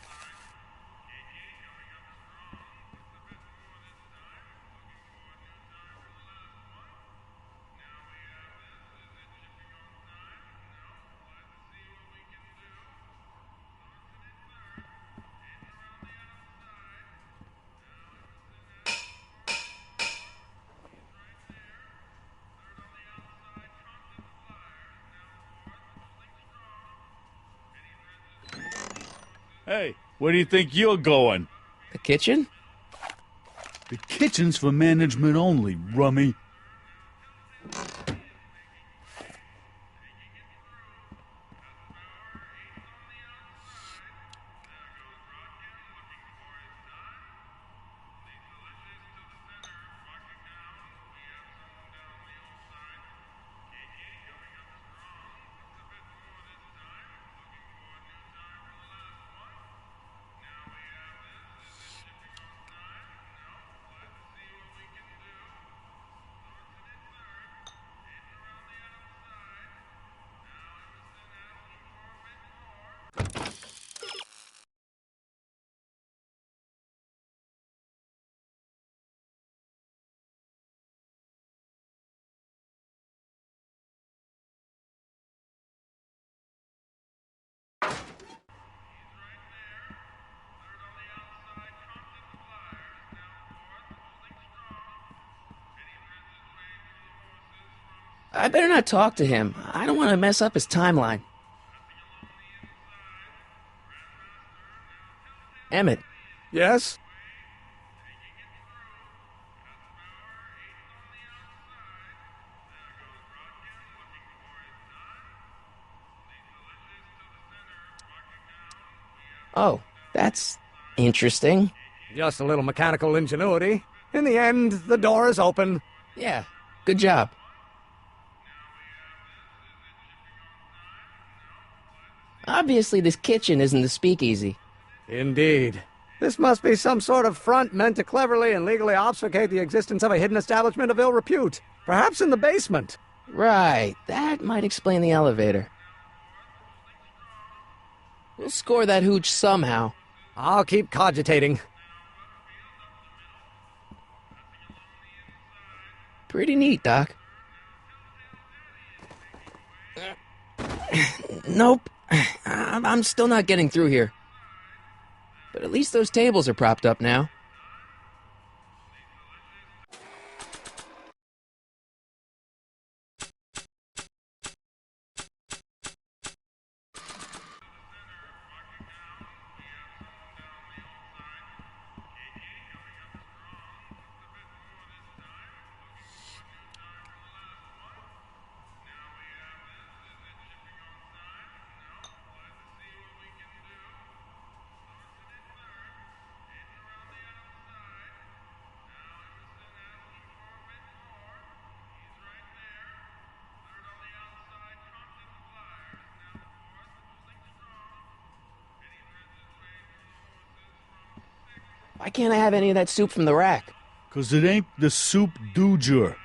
Hey, where do you think you're going? The kitchen? The kitchen's for management only, rummy. I better not talk to him. I don't want to mess up his timeline. Emmett. Yes? Oh, that's interesting. Just a little mechanical ingenuity. In the end, the door is open. Yeah, good job. Obviously, this kitchen isn't the speakeasy. Indeed. This must be some sort of front meant to cleverly and legally obfuscate the existence of a hidden establishment of ill repute. Perhaps in the basement. Right, that might explain the elevator. We'll score that hooch somehow. I'll keep cogitating. Pretty neat, Doc. Nope. I'm still not getting through here. But at least those tables are propped up now. Why can't I have any of that soup from the rack? 'Cause it ain't the soup dooger.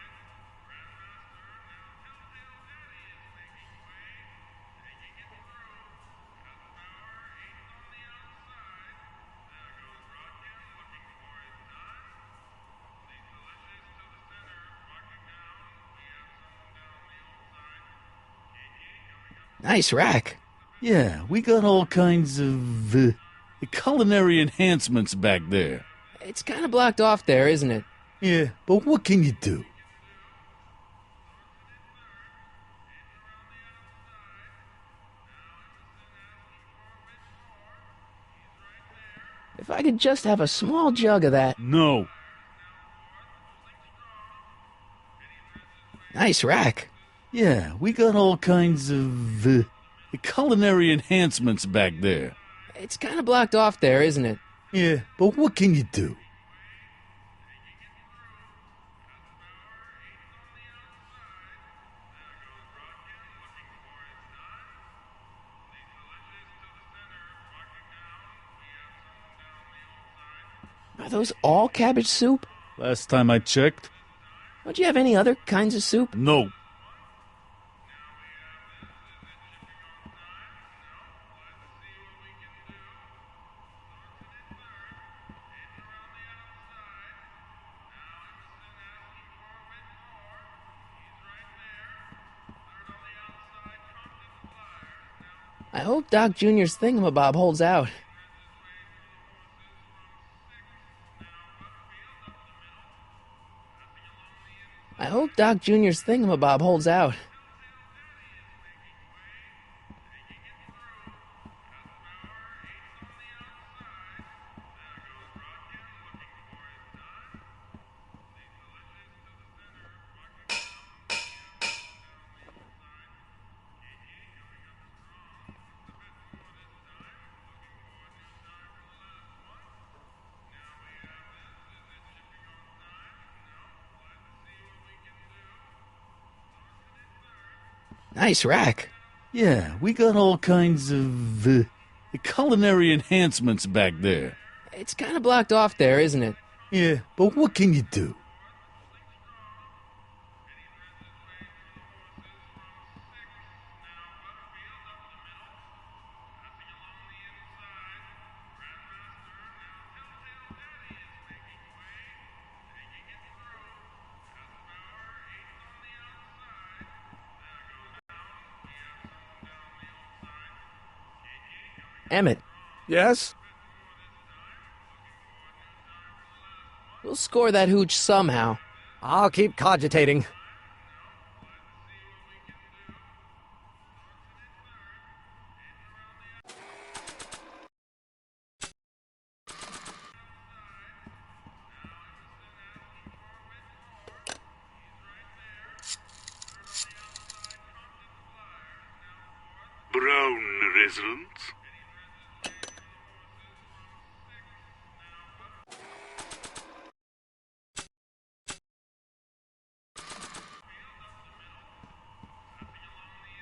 Nice rack. Yeah, we got all kinds of culinary enhancements back there. It's kind of blocked off there, isn't it? Yeah, but what can you do? If I could just have a small jug of that. No. Nice rack. Yeah, we got all kinds of culinary enhancements back there. It's kind of blocked off there, isn't it? Yeah, but what can you do? Are those all cabbage soup? Last time I checked. Don't you have any other kinds of soup? No. I hope Doc Jr.'s thingamabob holds out. I hope Doc Jr.'s thingamabob holds out. Nice rack. Yeah, we got all kinds of culinary enhancements back there. It's kind of blocked off there, isn't it? Yeah, but what can you do? Emmett. Yes? We'll score that hooch somehow. I'll keep cogitating. Brown residents?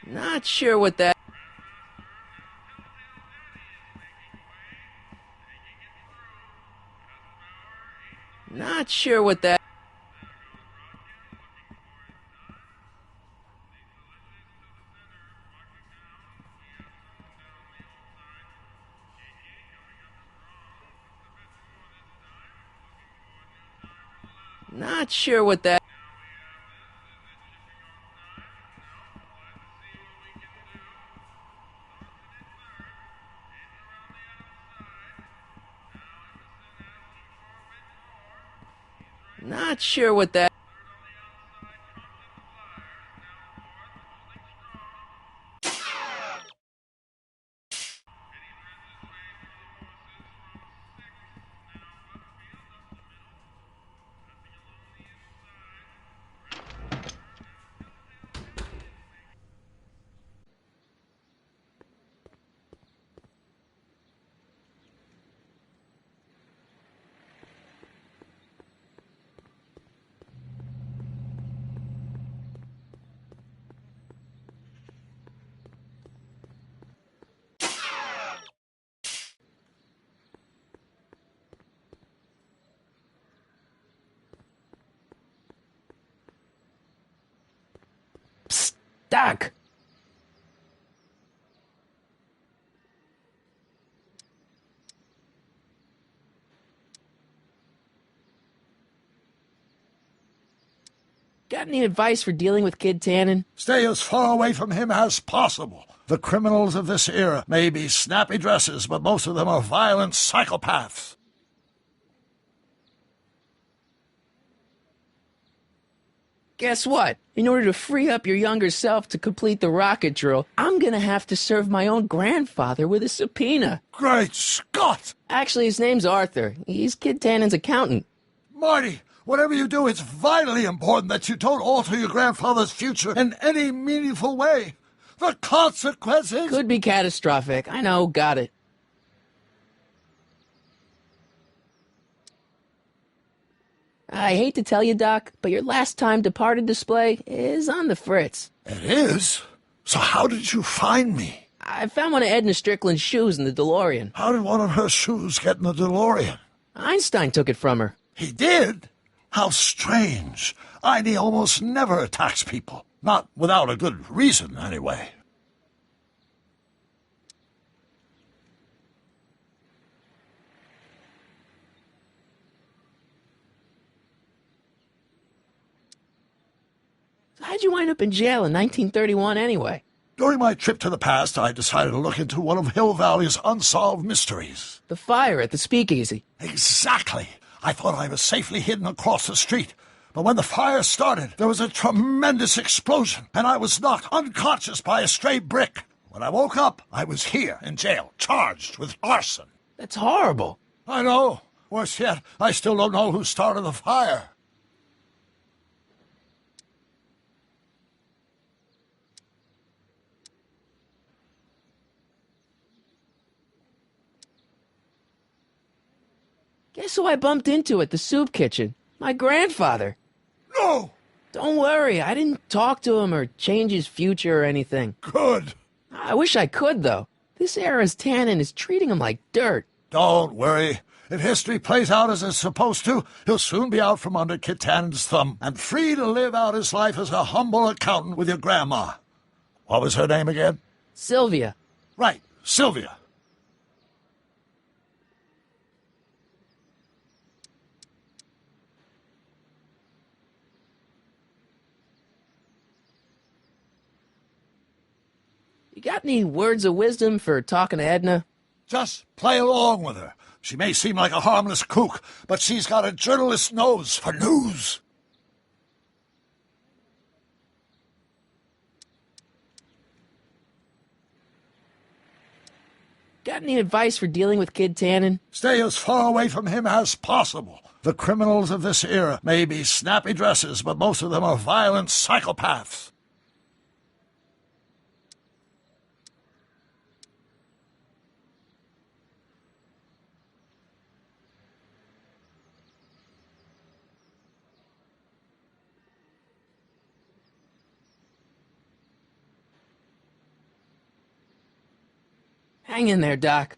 Not sure what that... Not sure what that... Not sure what that... Not sure what that... Psst, Doc! Got any advice for dealing with Kid Tannen? Stay as far away from him as possible. The criminals of this era may be snappy dresses, but most of them are violent psychopaths. Guess what? In order to free up your younger self to complete the rocket drill, I'm gonna have to serve my own grandfather with a subpoena. Great Scott! Actually, his name's Arthur. He's Kid Tannen's accountant. Marty, whatever you do, it's vitally important that you don't alter your grandfather's future in any meaningful way. The consequences... Could be catastrophic. I know, got it. I hate to tell you, Doc, but your last time departed display is on the fritz. It is? So how did you find me? I found one of Edna Strickland's shoes in the DeLorean. How did one of her shoes get in the DeLorean? Einstein took it from her. He did? How strange. Einie almost never attacks people. Not without a good reason, anyway. How'd you wind up in jail in 1931 anyway? During my trip to the past, I decided to look into one of Hill Valley's unsolved mysteries. The fire at the speakeasy. Exactly. I thought I was safely hidden across the street. But when the fire started, there was a tremendous explosion, and I was knocked unconscious by a stray brick. When I woke up, I was here in jail, charged with arson. That's horrible. I know. Worse yet, I still don't know who started the fire. Guess who I bumped into at the soup kitchen? My grandfather. No! Don't worry, I didn't talk to him or change his future or anything. Good. I wish I could, though. This era's Tannen is treating him like dirt. Don't worry. If history plays out as it's supposed to, he'll soon be out from under Kit Tannen's thumb and free to live out his life as a humble accountant with your grandma. What was her name again? Sylvia. Right, Sylvia. You got any words of wisdom for talking to Edna? Just play along with her. She may seem like a harmless kook, but she's got a journalist's nose for news. Got any advice for dealing with Kid Tannen? Stay as far away from him as possible. The criminals of this era may be snappy dresses, but most of them are violent psychopaths. Hang in there, Doc.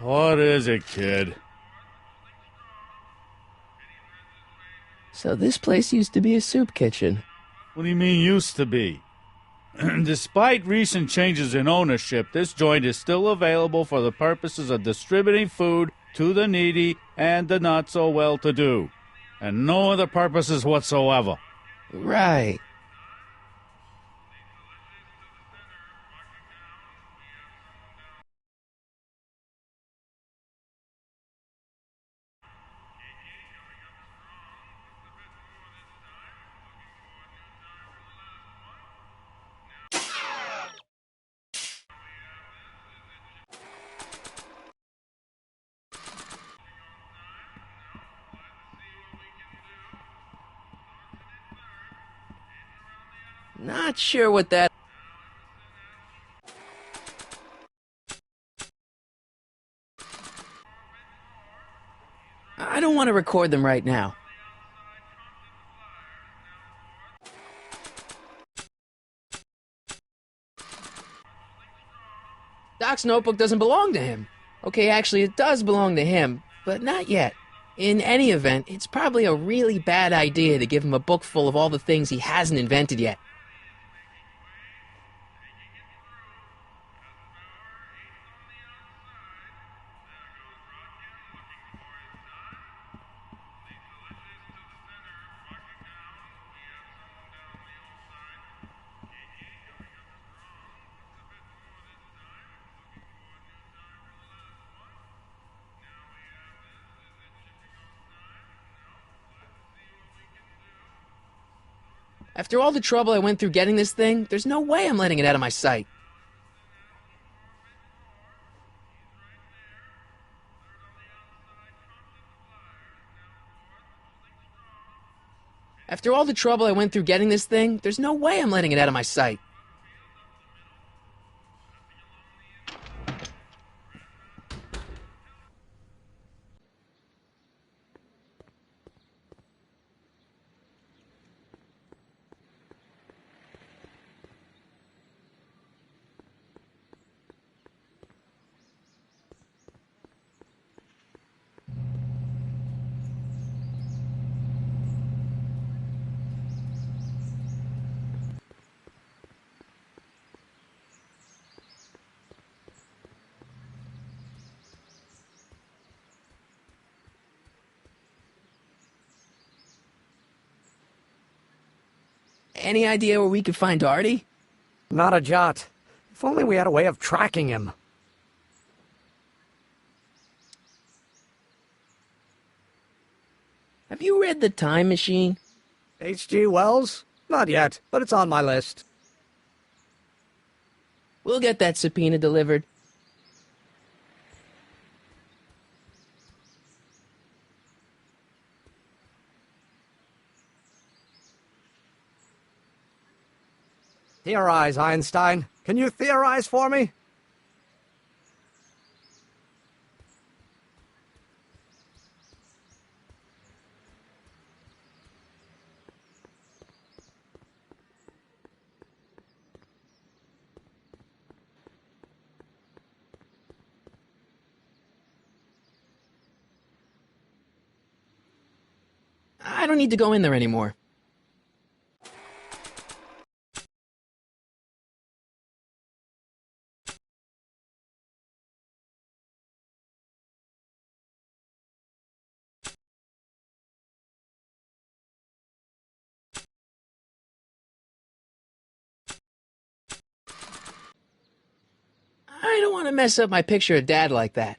What is it, kid? So this place used to be a soup kitchen. What do you mean used to be? Despite recent changes in ownership, this joint is still available for the purposes of distributing food to the needy and the not-so-well-to-do. And no other purposes whatsoever. Right. Not sure what that... I don't want to record them right now. Doc's notebook doesn't belong to him. Okay, actually, it does belong to him, but not yet. In any event, it's probably a really bad idea to give him a book full of all the things he hasn't invented yet. After all the trouble I went through getting this thing, there's no way I'm letting it out of my sight. After all the trouble I went through getting this thing, there's no way I'm letting it out of my sight. Any idea where we could find Artie? Not a jot. If only we had a way of tracking him. Have you read The Time Machine? H.G. Wells? Not yet, but it's on my list. We'll get that subpoena delivered. Theorize, Einstein. Can you theorize for me? I don't need to go in there anymore. I don't want to mess up my picture of Dad like that.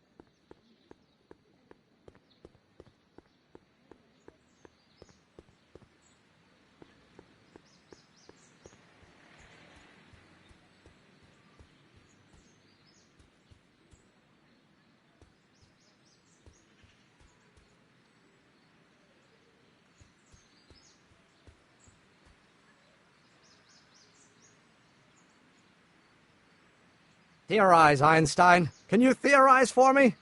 Theorize, Einstein. Can you theorize for me?